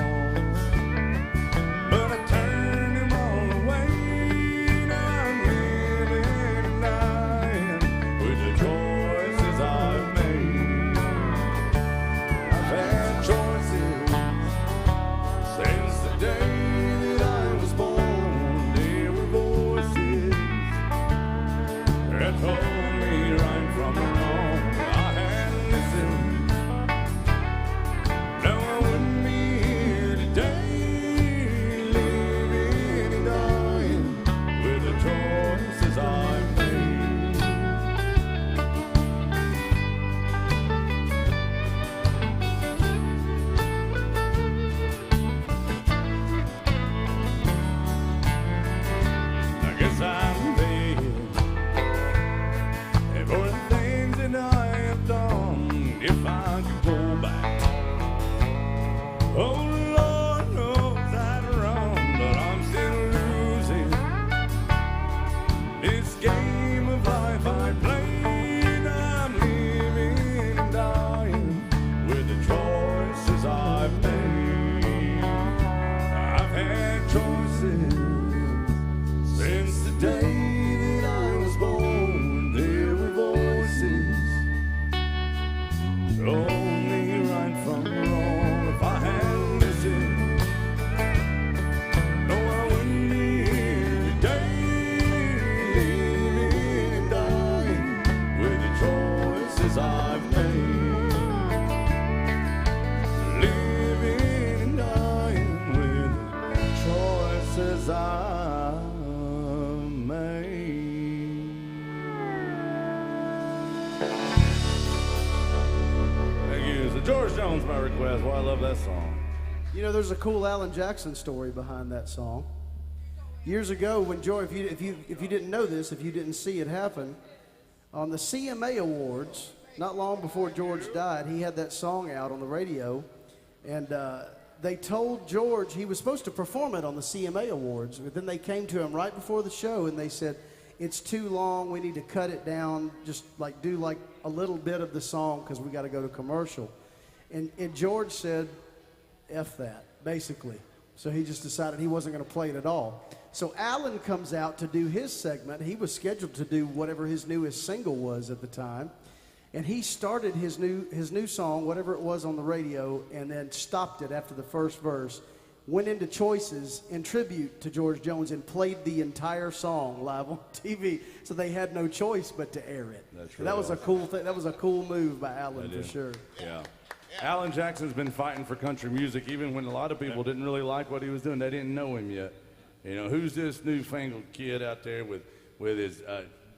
but I turned them all away. Now I'm living and dying with the choices I've made. I've had choices since the day that I was born. There were voices that told me right from wrong. I had listened, now I wouldn't be here today, living and dying with the choices I've made. I guess I'm dead George Jones by request. Well, I love that song. You know, there's a cool Alan Jackson story behind that song. Years ago, when George, if you didn't know this, if you didn't see it happen, on the CMA Awards, not long before George died, he had that song out on the radio, and they told George he was supposed to perform it on the CMA Awards, but then they came to him right before the show and they said, it's too long, we need to cut it down, just like do like a little bit of the song because we got to go to commercial. And George said, F that, basically. So he just decided he wasn't going to play it at all. So Alan comes out to do his segment. He was scheduled to do whatever his newest single was at the time. And he started his new song, whatever it was on the radio, and then stopped it after the first verse, went into choices in tribute to George Jones and played the entire song live on TV. So they had no choice but to air it. That's So that was a awesome. cool thing. That was a cool move by Alan That for is. sure. Yeah. Alan Jackson's been fighting for country music even when a lot of people didn't really like what he was doing. They didn't know him yet. You know, who's this newfangled kid out there with his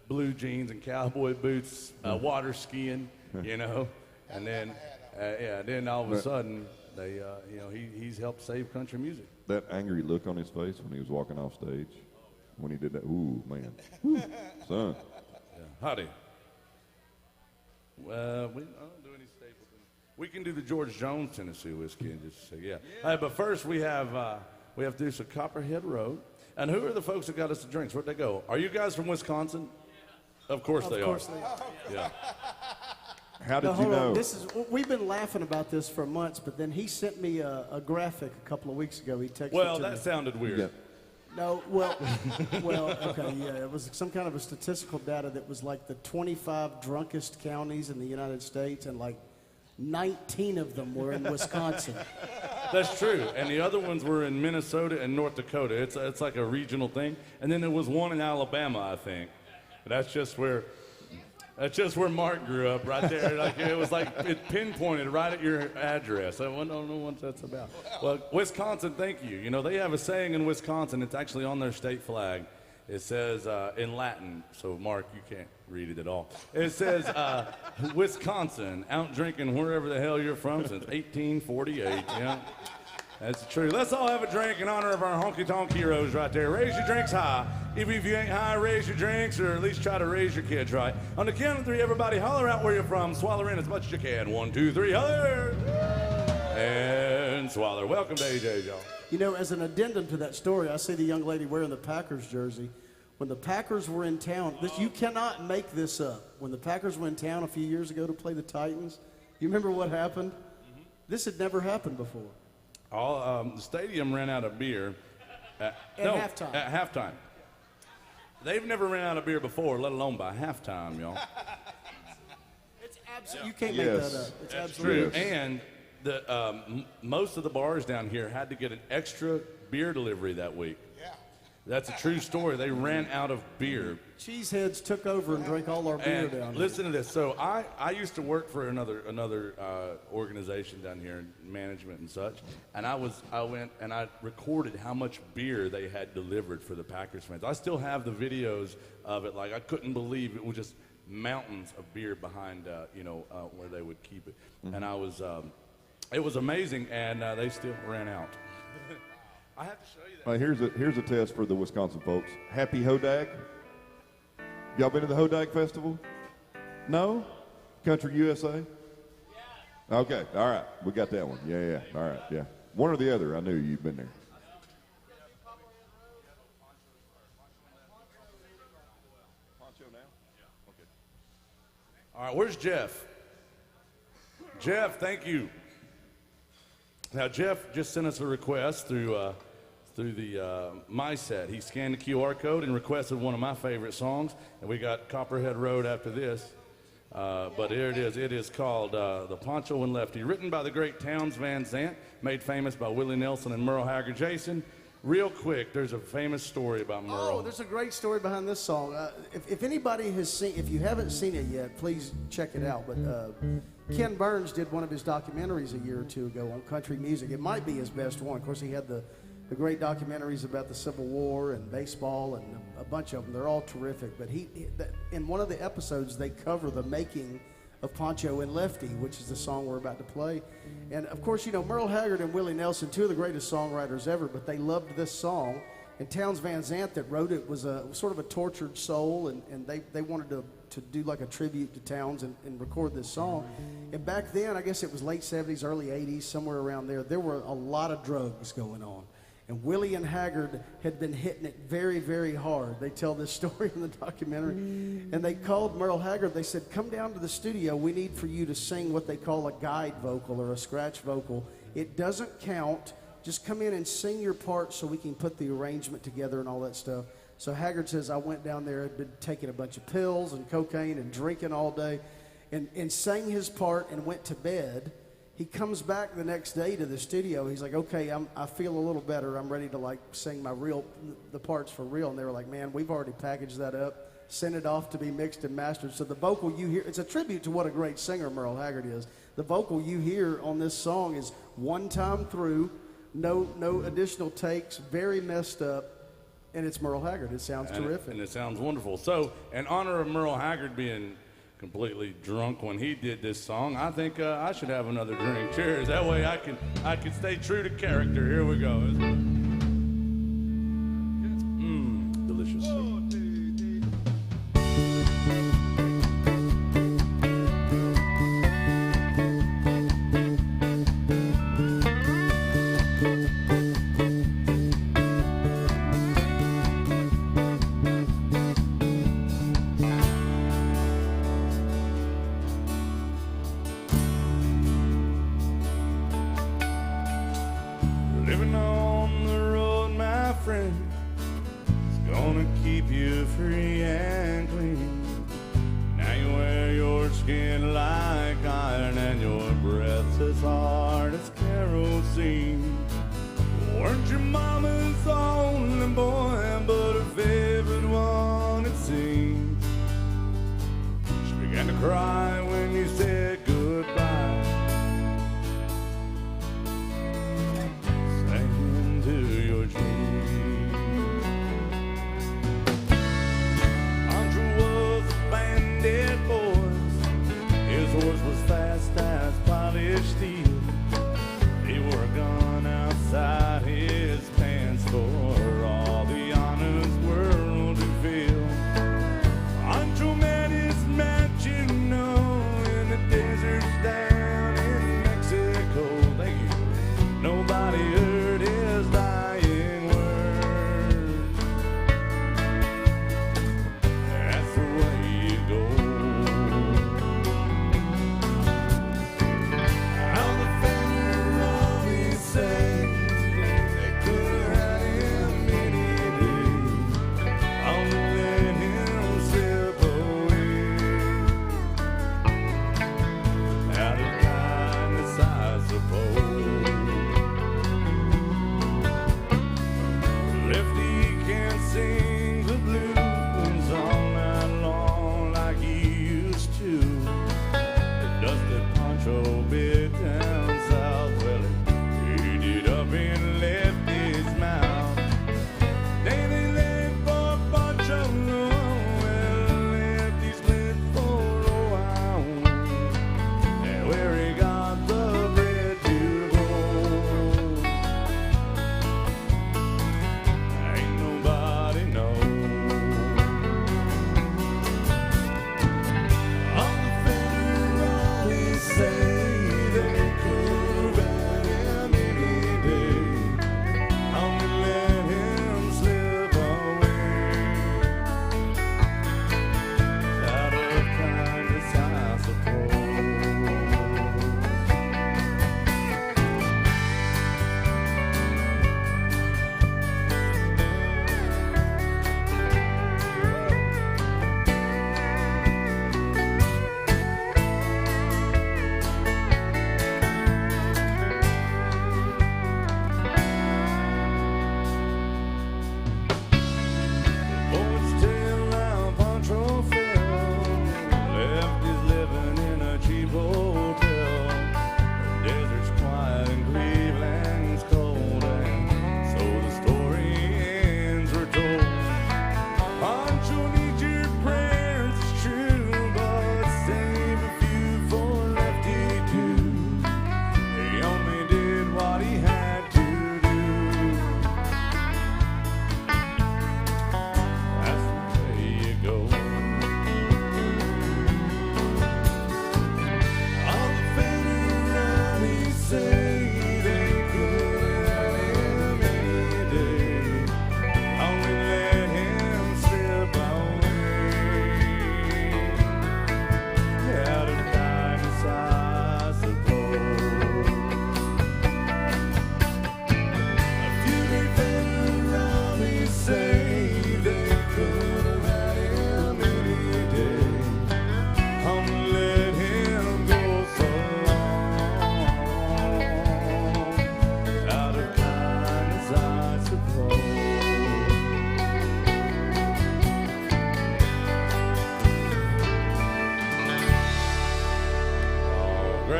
blue jeans and cowboy boots, water skiing, you know? And then, then all of a sudden, they, you know, he's helped save country music. That angry look on his face when he was walking off stage, when he did that, ooh, man. Woo, son. Yeah. Howdy. We don't do any Stapleton. We can do the George Jones Tennessee whiskey in just a second. Yeah. But first we have to do some Copperhead Road. And who are the folks that got us the drinks? Where'd they go? Are you guys from Wisconsin? Of course they are. Yeah. How did Now, you hold on. know? We've been laughing about this for months, but then he sent me a graphic a couple of weeks ago. He texted Well, it to that me. sounded weird. Yeah. No, well, okay, yeah. It was some kind of a statistical data that was like the 25 drunkest counties in the United States, and like 19 of them were in Wisconsin. That's true. And the other ones were in Minnesota and North Dakota. It's like a regional thing. And then there was one in Alabama, I think. That's just where Mark grew up, right there. Like it was like it pinpointed right at your address. I don't know what that's about. Well, Wisconsin, thank you. You know, they have a saying in Wisconsin. It's actually on their state flag. It says in Latin, so Mark, you can't read it at all. It says, Wisconsin, out drinking wherever the hell you're from since 1848. Yeah, that's true. Let's all have a drink in honor of our honky-tonk heroes right there. Raise your drinks high. Even if you ain't high, raise your drinks, or at least try to raise your kids right. On the count of three, everybody holler out where you're from. Swallow in as much as you can. 1, 2, 3, holler! And swallow. Welcome to AJ, y'all. You know, as an addendum to that story, I see the young lady wearing the Packers jersey. When the Packers were in town, you cannot make this up. When the Packers were in town a few years ago to play the Titans, you remember what happened? This had never happened before. The stadium ran out of beer. At halftime. At halftime. They've never ran out of beer before, let alone by halftime, y'all. It's absolutely, you can't Yes. make that up. It's That's absolutely true. And most of the bars down here had to get an extra beer delivery that week. Yeah. That's a true story. They ran out of beer. Cheeseheads took over and drank all our beer And down here. listen to this. So I used to work for another organization down here in management and such, and I went and I recorded how much beer they had delivered for the Packers fans. I still have the videos of it. Like I couldn't believe it was just mountains of beer behind where they would keep it, and I was it was amazing, and they still ran out. I have to show you that. All right, here's a test for the Wisconsin folks. Happy Hodag. Y'all been to the Hodag Festival? No? Country USA? Yeah. Okay, all right. We got that one. Yeah. All right, yeah. One or the other, I knew you'd been there. All right, where's Jeff? Jeff, thank you. Now, Jeff just sent us a request through the MySet. He scanned the QR code and requested one of my favorite songs, and we got Copperhead Road after this. But here it is. It is called The Poncho and Lefty, written by the great Townes Van Zandt, made famous by Willie Nelson and Merle Haggard. Jason, real quick, there's a famous story about Merle. Oh, there's a great story behind this song. If anybody has seen, if you haven't seen it yet, please check it out. But Ken Burns did one of his documentaries a year or two ago on country music. It might be his best one. Of course, he had the great documentaries about the Civil War and baseball and a bunch of them. They're all terrific. But in one of the episodes, they cover the making of Pancho and Lefty, which is the song we're about to play. And of course, you know, Merle Haggard and Willie Nelson, two of the greatest songwriters ever, but they loved this song. And Townes Van Zandt that wrote it was a sort of a tortured soul, and they wanted to do like a tribute to Townes and record this song. And back then, I guess it was late 70s, early 80s, somewhere around there were a lot of drugs going on. And Willie and Haggard had been hitting it very, very hard. They tell this story in the documentary. And they called Merle Haggard. They said, come down to the studio. We need for you to sing what they call a guide vocal or a scratch vocal. It doesn't count. Just come in and sing your part so we can put the arrangement together and all that stuff. So Haggard says, I went down there, had been taking a bunch of pills and cocaine and drinking all day, and sang his part and went to bed. He comes back the next day to the studio. He's like, okay, I feel a little better. I'm ready to like sing the parts for real. And they were like, man, we've already packaged that up, sent it off to be mixed and mastered. So the vocal you hear, it's a tribute to what a great singer Merle Haggard is. The vocal you hear on this song is one time through, no additional takes, very messed up, and it's Merle Haggard. It sounds terrific. And it sounds wonderful. So in honor of Merle Haggard being completely drunk when he did this song, I think I should have another drink. Cheers. That way I can stay true to character. Here we go. Delicious. Living on the road, my friend, is gonna keep you free and clean. Now you wear your skin like iron and your breath's as hard as kerosene. Weren't your mama's only boy, but her favorite one, it seems. She began to cry when you said goodbye. Was fast as polished steel. He wore a gun outside his pants for all the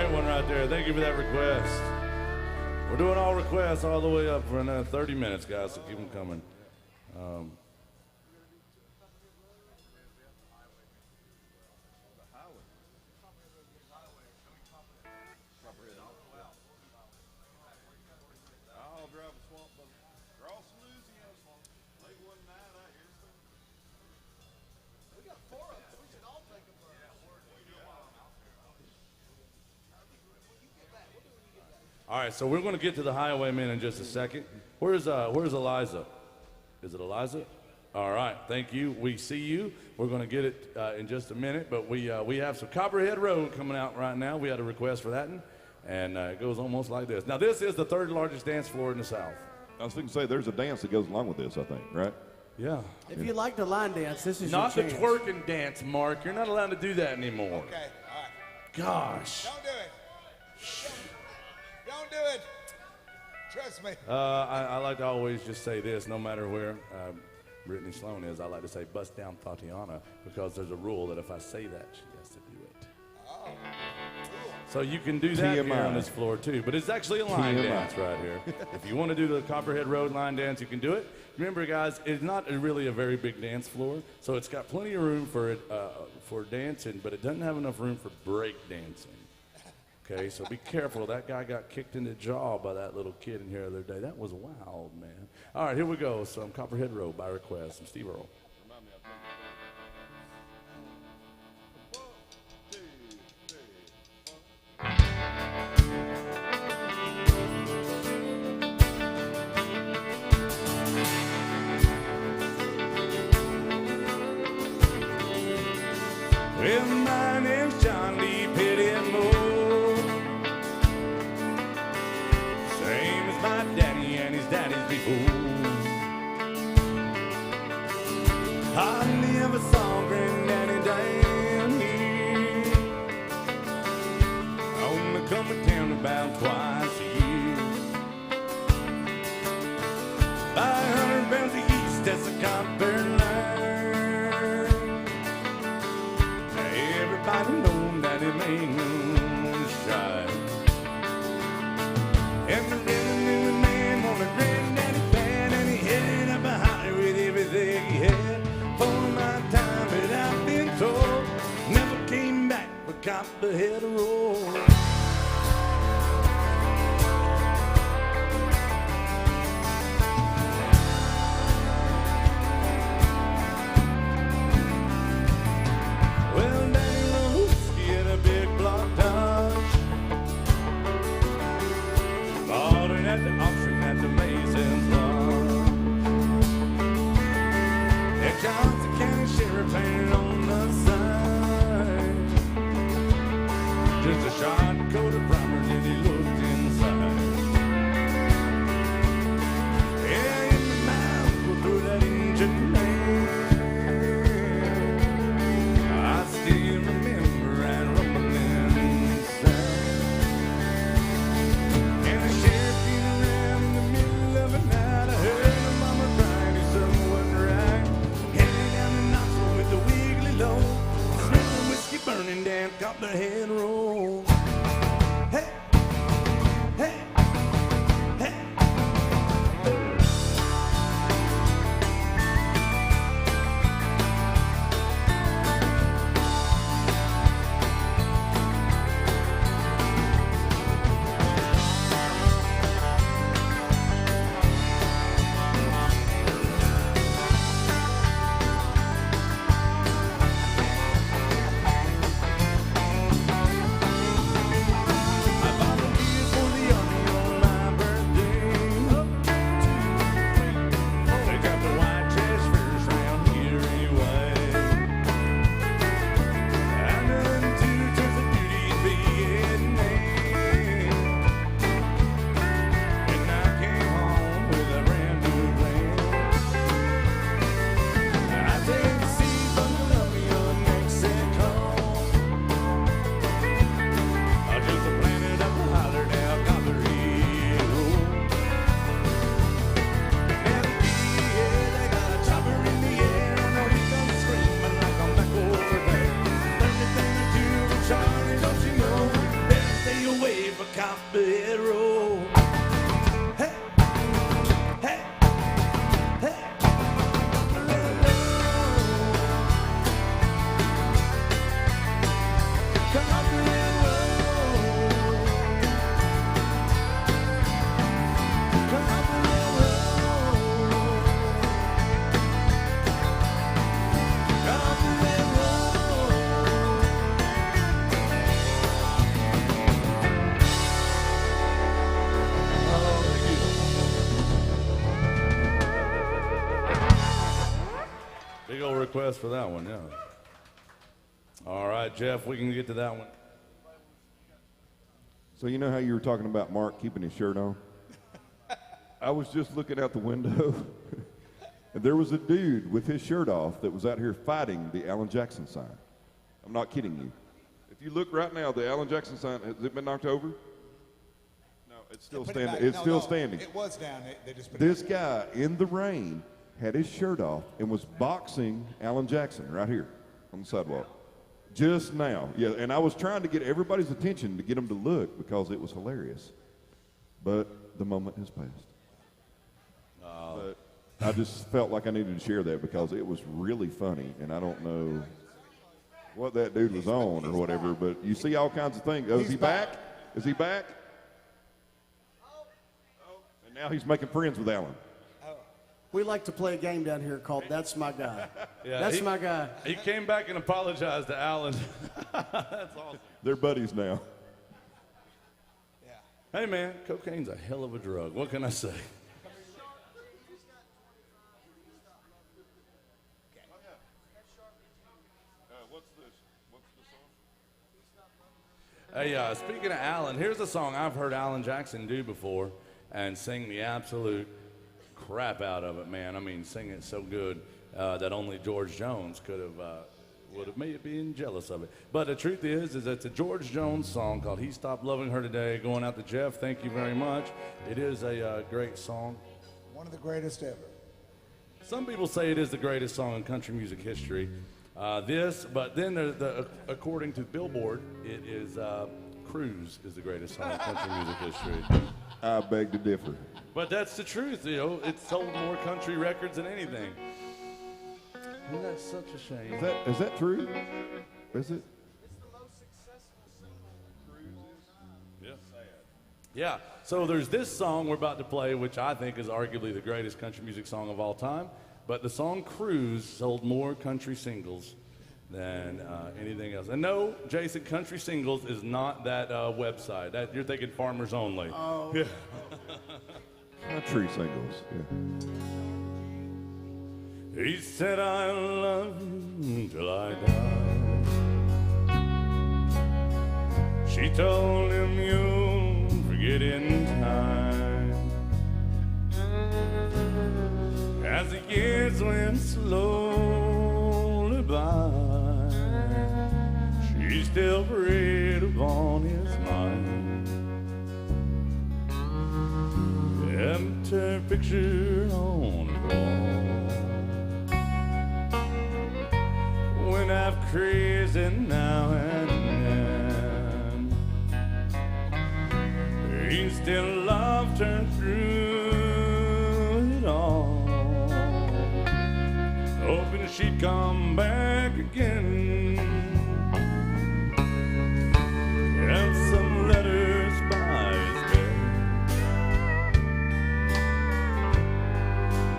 great one right there. Thank you for that request. We're doing all requests all the way up for another 30 minutes, guys, so keep them coming. I'll drive a swamp boat across Louisiana. Late one night, I hear some. We got 4 of us. We should all take a break. All right, so we're going to get to the Highwaymen in just a second. Where's Eliza? Is it Eliza? All right, thank you. We see you. We're going to get it in just a minute, but we have some Copperhead Road coming out right now. We had a request for that one, and it goes almost like this. Now, this is the 3rd largest dance floor in the South. I was thinking, say, there's a dance that goes along with this, I think, right? Yeah. If you like to line dance, this is Not the your chance. twerking dance, Mark. You're not allowed to do that anymore. Okay, all right. Gosh. Don't do it. Don't do it. Trust me. I like to always just say this, no matter where Brittany Sloan is, I like to say bust down Tatiana, because there's a rule that if I say that, she has to do it. Oh, So you can do that here TMI. on this floor too, but it's actually a line TMI. dance right here. If you want to do the Copperhead Road line dance, you can do it. Remember, guys, it's not really a very big dance floor, so it's got plenty of room for dancing, but it doesn't have enough room for break dancing. Okay, so be careful. That guy got kicked in the jaw by that little kid in here the other day. That was wild, man. All right, here we go. Some Copperhead Road by request. I'm Steve Earle. Well, my name's John Lee Pettimore, same as my daddy and his daddies before. I never saw Granddaddy down here, only come to town about twice a year. 500 pounds of east, that's a copper line. Everybody know that it ain't moonshine. And the little man on a granddaddy van, and he headed up a highway with everything he had. For my time that I've been told, never came back for Copperhead Road. Well, Daddy rode whiskey in a big block Dodge, bought it at the auction at the Mason's Lodge. And Johnson County Sheriff painted on the side, just a shot coat of primer till he looked inside. Yeah, in the mouth, go through that engine man. I still remember that rumbling sound. And the sheriff came around in the middle of the night. I heard my mama crying, his son wasn't right. Headed down the Knoxville with the wiggly low, smell of whiskey burning down Copperhead Road. Hey, hey, hey. I West for that one, yeah. All right, Jeff, we can get to that one. So you know how you were talking about Mark keeping his shirt on? I was just looking out the window, and there was a dude with his shirt off that was out here fighting the Alan Jackson sign. I'm not kidding you. If you look right now, the Alan Jackson sign, has it been knocked over? No, it's still Put it standing. back. It's No, still no, standing. It was down. They just put This it back. guy in the rain had his shirt off and was boxing Alan Jackson right here on the sidewalk. Just now. Yeah, and I was trying to get everybody's attention to get them to look because it was hilarious. But the moment has passed. But I just felt like I needed to share that because it was really funny, and I don't know what that dude was on or whatever, but you see all kinds of things. Oh, is he back? Is he back? Oh. And now he's making friends with Alan. We like to play a game down here called That's My Guy. Yeah, That's my guy. He came back and apologized to Alan. That's awesome. They're buddies now. Hey, man, cocaine's a hell of a drug. What can I say? Hey, speaking of Alan, here's a song I've heard Alan Jackson do before and sing the absolute crap out of it, man. I mean, sing it so good that only George Jones would have made been jealous of it. But the truth is it's a George Jones song called He Stopped Loving Her Today, going out to Jeff. Thank you very much. It is a great song. One of the greatest ever. Some people say it is the greatest song in country music history. But then according to Billboard, it is Cruise is the greatest song in country music history. I beg to differ. But that's the truth, you know. It's sold more country records than anything. Isn't that such a shame? Is that true? Is it? Yeah. Yeah. So there's this song we're about to play, which I think is arguably the greatest country music song of all time. But the song Cruise sold more country singles than anything else. And no, Jason, Country Singles is not that website. You're thinking Farmers Only. Oh. Yeah. Country singles. Yeah. He said, I love you till I die. She told him you'll forget in time. As the years went slowly by, she still preyed upon his mind. Kept her picture on the wall. Went half crazy now and then. He still loved her through it all, hoping she'd come back again. Have some letters by his bed,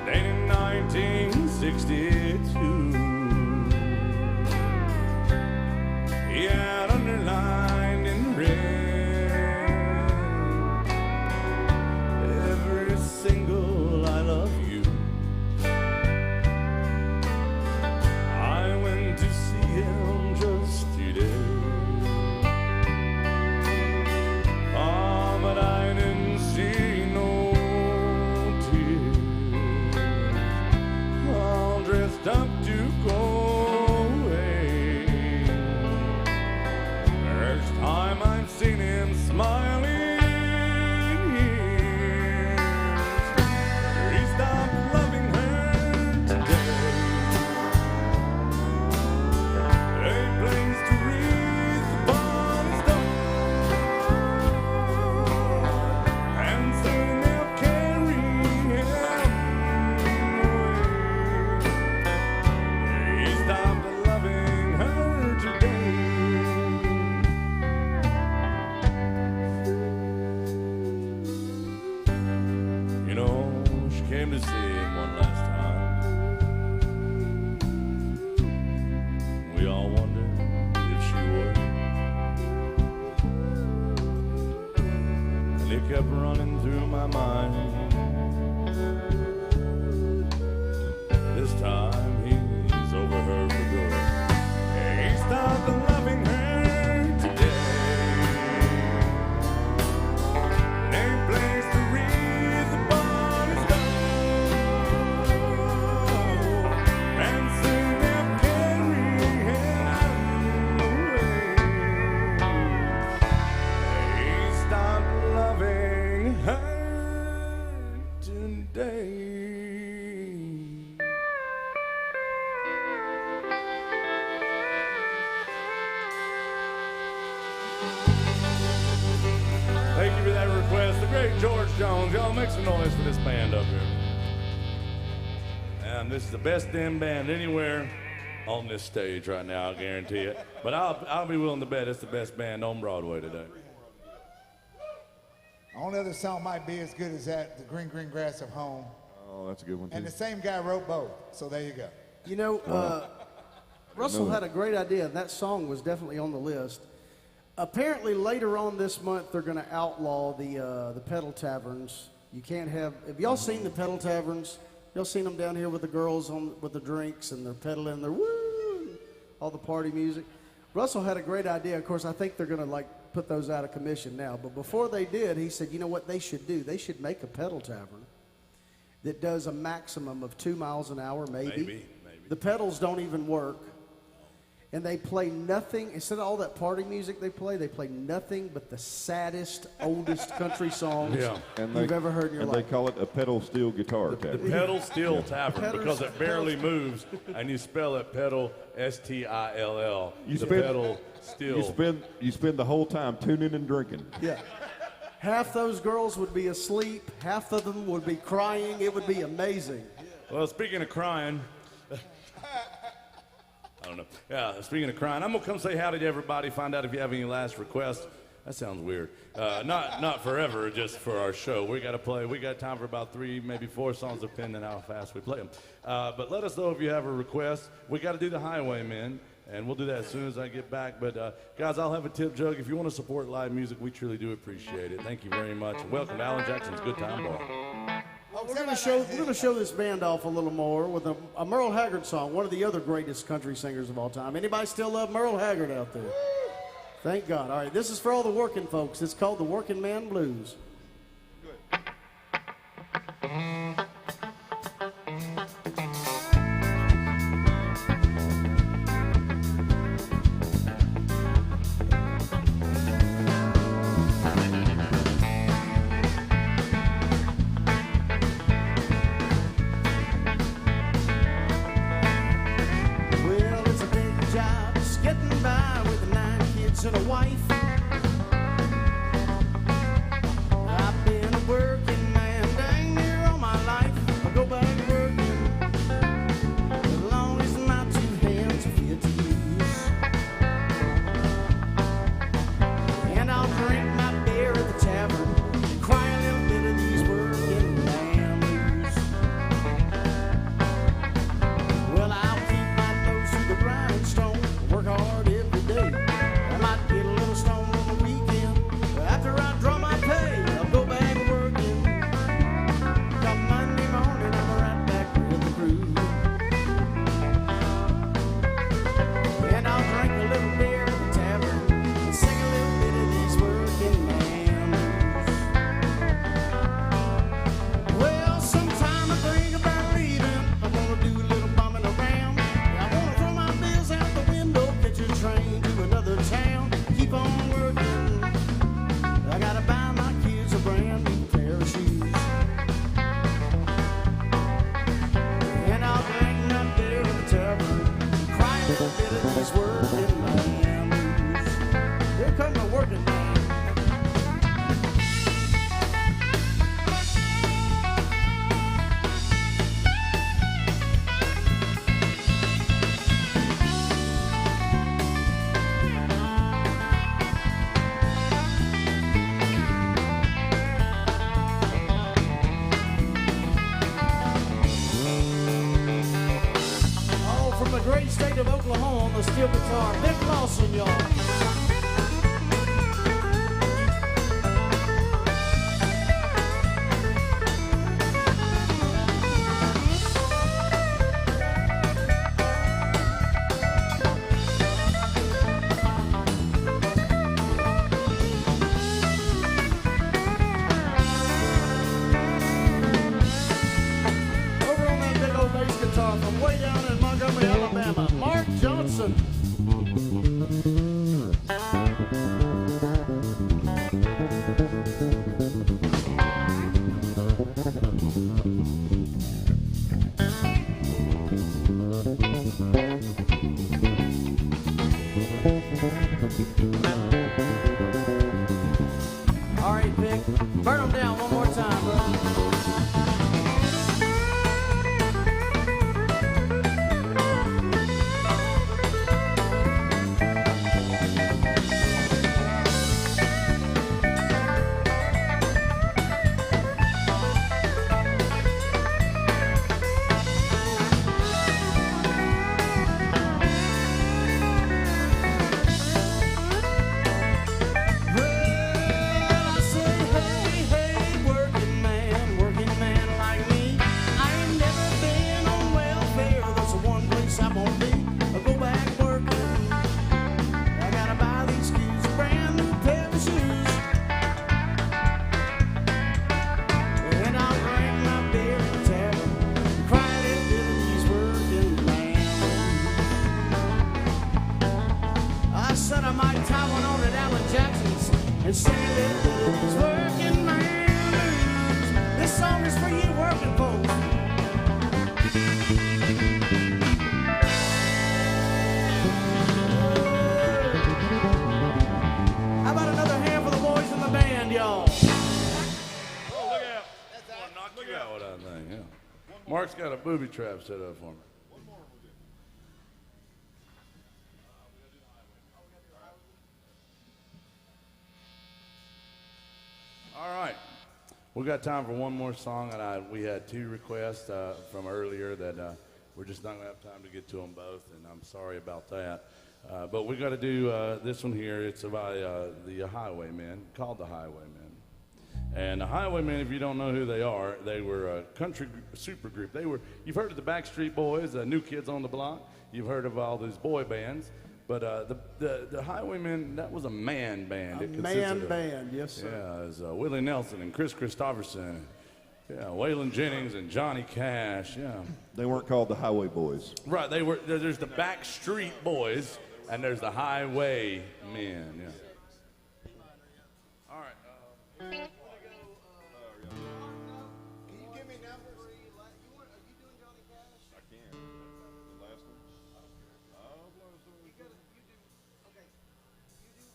dated 1962. He had underlined in red every single I love you. I went to see him just today. Oh, but I didn't see no tears. All dressed up to go away. First time I've seen him smiling. He stopped loving her today. A place to wreath upon his door, and soon they'll carry him away. He stopped loving her today. You know, she came to see him one last time. We all wondered if she would. And it kept running through my mind. This time he's over her Thank you for that request. The great George Jones. Y'all make some noise for this band up here. And this is the best damn band anywhere on this stage right now, I guarantee it. But I'll be willing to bet it's the best band on Broadway today. Only other song might be as good as that, The Green Green Grass of Home. Oh, that's a good one, too. And the same guy wrote both, so there you go. You know, Russell had a great idea. That song was definitely on the list. Apparently, later on this month, they're going to outlaw the pedal taverns. You can't have. Have y'all seen the pedal taverns? Y'all seen them down here with the girls with the drinks and they're pedaling, they're woo, all the party music. Russell had a great idea. Of course, I think they're going to put those out of commission now. But before they did, he said, you know what they should do? They should make a pedal tavern that does a maximum of 2 miles an hour, maybe. The pedals don't even work. And they play nothing, instead of all that party music they play nothing but the saddest, oldest country songs you've ever heard in your life. And they call it a pedal steel guitar The tavern. pedal steel tavern, Pedal- because it barely moves, and you spell it pedal, S-T-I-L-L. Pedal steel. You spend the whole time tuning and drinking. Yeah. Half those girls would be asleep, half of them would be crying. It would be amazing. Well, speaking of crying, I don't know. Yeah, speaking of crying, I'm going to come say howdy to everybody, find out if you have any last requests. That sounds weird. Not forever, just for our show. We got to play. We got time for about 3, maybe 4 songs, depending on how fast we play them. But let us know if you have a request. We got to do the Highwaymen, and we'll do that as soon as I get back. But guys, I'll have a tip jug. If you want to support live music, we truly do appreciate it. Thank you very much. Welcome to Alan Jackson's Good Time Bar. We're going to show this band off a little more with a Merle Haggard song, one of the other greatest country singers of all time. Anybody still love Merle Haggard out there? Thank God. All right, this is for all the working folks. It's called the Working Man Blues. Well, it's a big job, just getting by with 9 kids and a wife. I've been a working man dang near all my life. I go back working as long as my 2 hands are fit to use. And I'll drink my beer at the tavern, cry a little bit of these working man blues. Well, I'll keep my nose to the grindstone, work hard every day. I might get a little stoned on the weekend, but after I draw my pay, I'll go back working. Come Monday morning, I'm right back with the crew. And I'll drink a little beer at the tavern, and sing a little bit of these working man blues. Well, sometime I think about leaving. I wanna do a little bumming around. I wanna throw my bills out the window, catch a train to another town. Keep on working. I gotta buy my kids a brand new pair of shoes. And I'll drink my beer at the tavern, cry a little bit of these working man blues. Here come the working man. Oh, from the great state of Oklahoma on the steel guitar, Vic Lawson, y'all. Over on that big old bass guitar from way down in Montgomery, Alabama, Mark Johnson. said I might tie one on at Alan Jackson's and say that it's working man blues. This song is for you working folks. How about another hand for the boys in the band, y'all? Oh, look out. I'll knock you out with that thing, yeah. Mark's got a booby trap set up for me. All right. We got time for one more song, and we had 2 requests from earlier that we're just not going to have time to get to them both, and I'm sorry about that. But we got to do this one here. It's by the Highwaymen, called the Highwaymen. And the Highwaymen, if you don't know who they are, they were a country super group. You've heard of the Backstreet Boys, New Kids on the Block. You've heard of all these boy bands. But the Highwaymen, that was a man band. A man band, yes, sir. Yeah, it was Willie Nelson and Chris Christopherson. Yeah, Waylon Jennings and Johnny Cash, yeah. They weren't called the Highway Boys. Right, there's the Backstreet Boys, and there's the Highwaymen, yeah. All right. Can you give me number 3? Are you doing Johnny Cash? I can. The last one? You do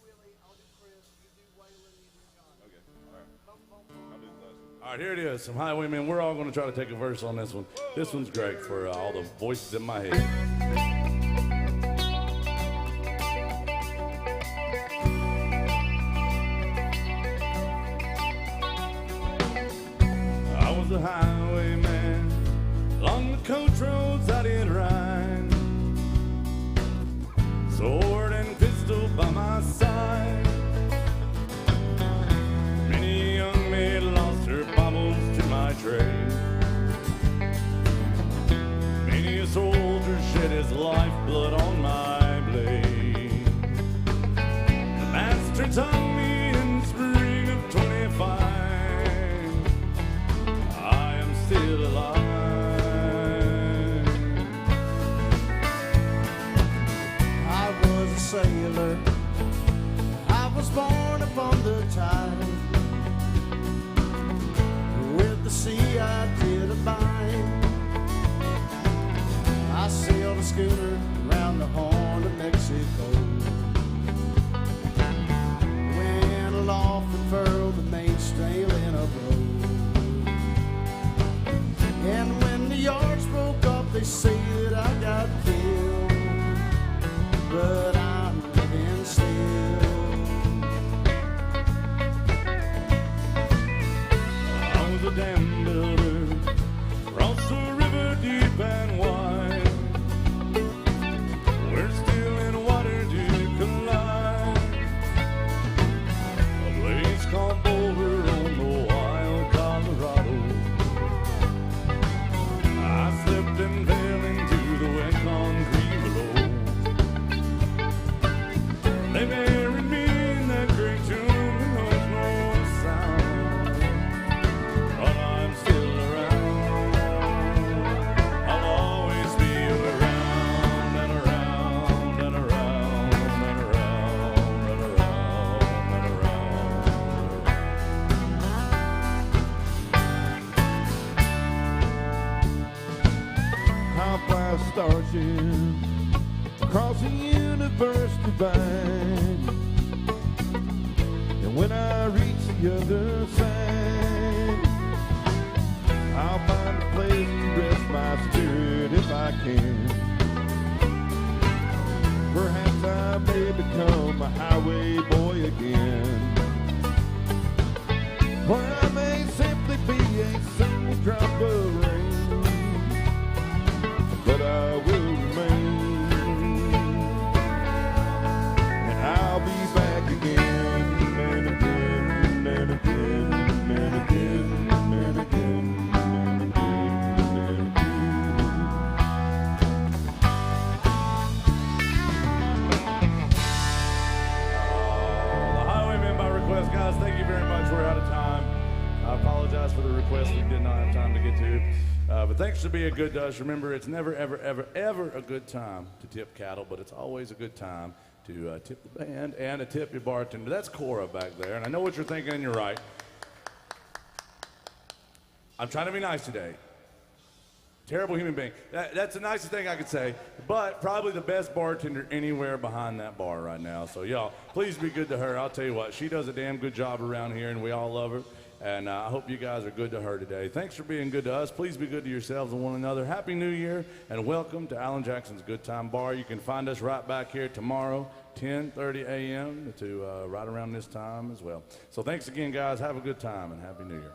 Willie, I'll do Chris, you do Waylon, you do Johnny. Okay, all right. I'll do the last one. All right, here it is, some Highwaymen. We're all going to try to take a verse on this one. This one's great for all the voices in my head. I was a highwayman along the coach roads I did ride, sword and pistol by my side. Many young maid lost her baubles to my trade. Many a soldier shed his lifeblood on my blade. The master taught me in spring of 25, I am still alive. I was a sailor, I was born upon the tide. With the sea I did abide. I sailed a schooner round the Horn of Mexico. Went aloft and furled the mainsail in a row. And when the yards broke up, they said I got killed. But I'm living still. I was a dam builder, crossed the river deep and wide, where steel and water do collide. A place called Boulder on the wild Colorado. I slipped and fell into the wet concrete below. They buried me in that great tomb that knows no sound. But I'm still around. I'll always be around and around and around and around and around and around. I'll fly a starship across the universe divide. And when I reach the other side, I'll find a place to rest my spirit if I can. Perhaps I may become a highway boy again. Or I may simply be a single drop of rain. But I will remain, and I'll be back again, and again, and again, and again, and again, and again, and The Highwaymen by request, guys. Thank you very much. We're out of time. I apologize for the request we did not have time to get to. But thanks for being good to us. Remember, it's never, ever, ever, ever a good time to tip cattle, but it's always a good time to tip the band and to tip your bartender. That's Cora back there, and I know what you're thinking, and you're right. I'm trying to be nice today. Terrible human being. That's the nicest thing I could say, but probably the best bartender anywhere behind that bar right now. So y'all, please be good to her. I'll tell you what, she does a damn good job around here, and we all love her. And I hope you guys are good to her today. Thanks for being good to us. Please be good to yourselves and one another. Happy New Year, and welcome to Alan Jackson's Good Time Bar. You can find us right back here tomorrow, 10:30 a.m. to right around this time as well. So thanks again, guys. Have a good time, and Happy New Year.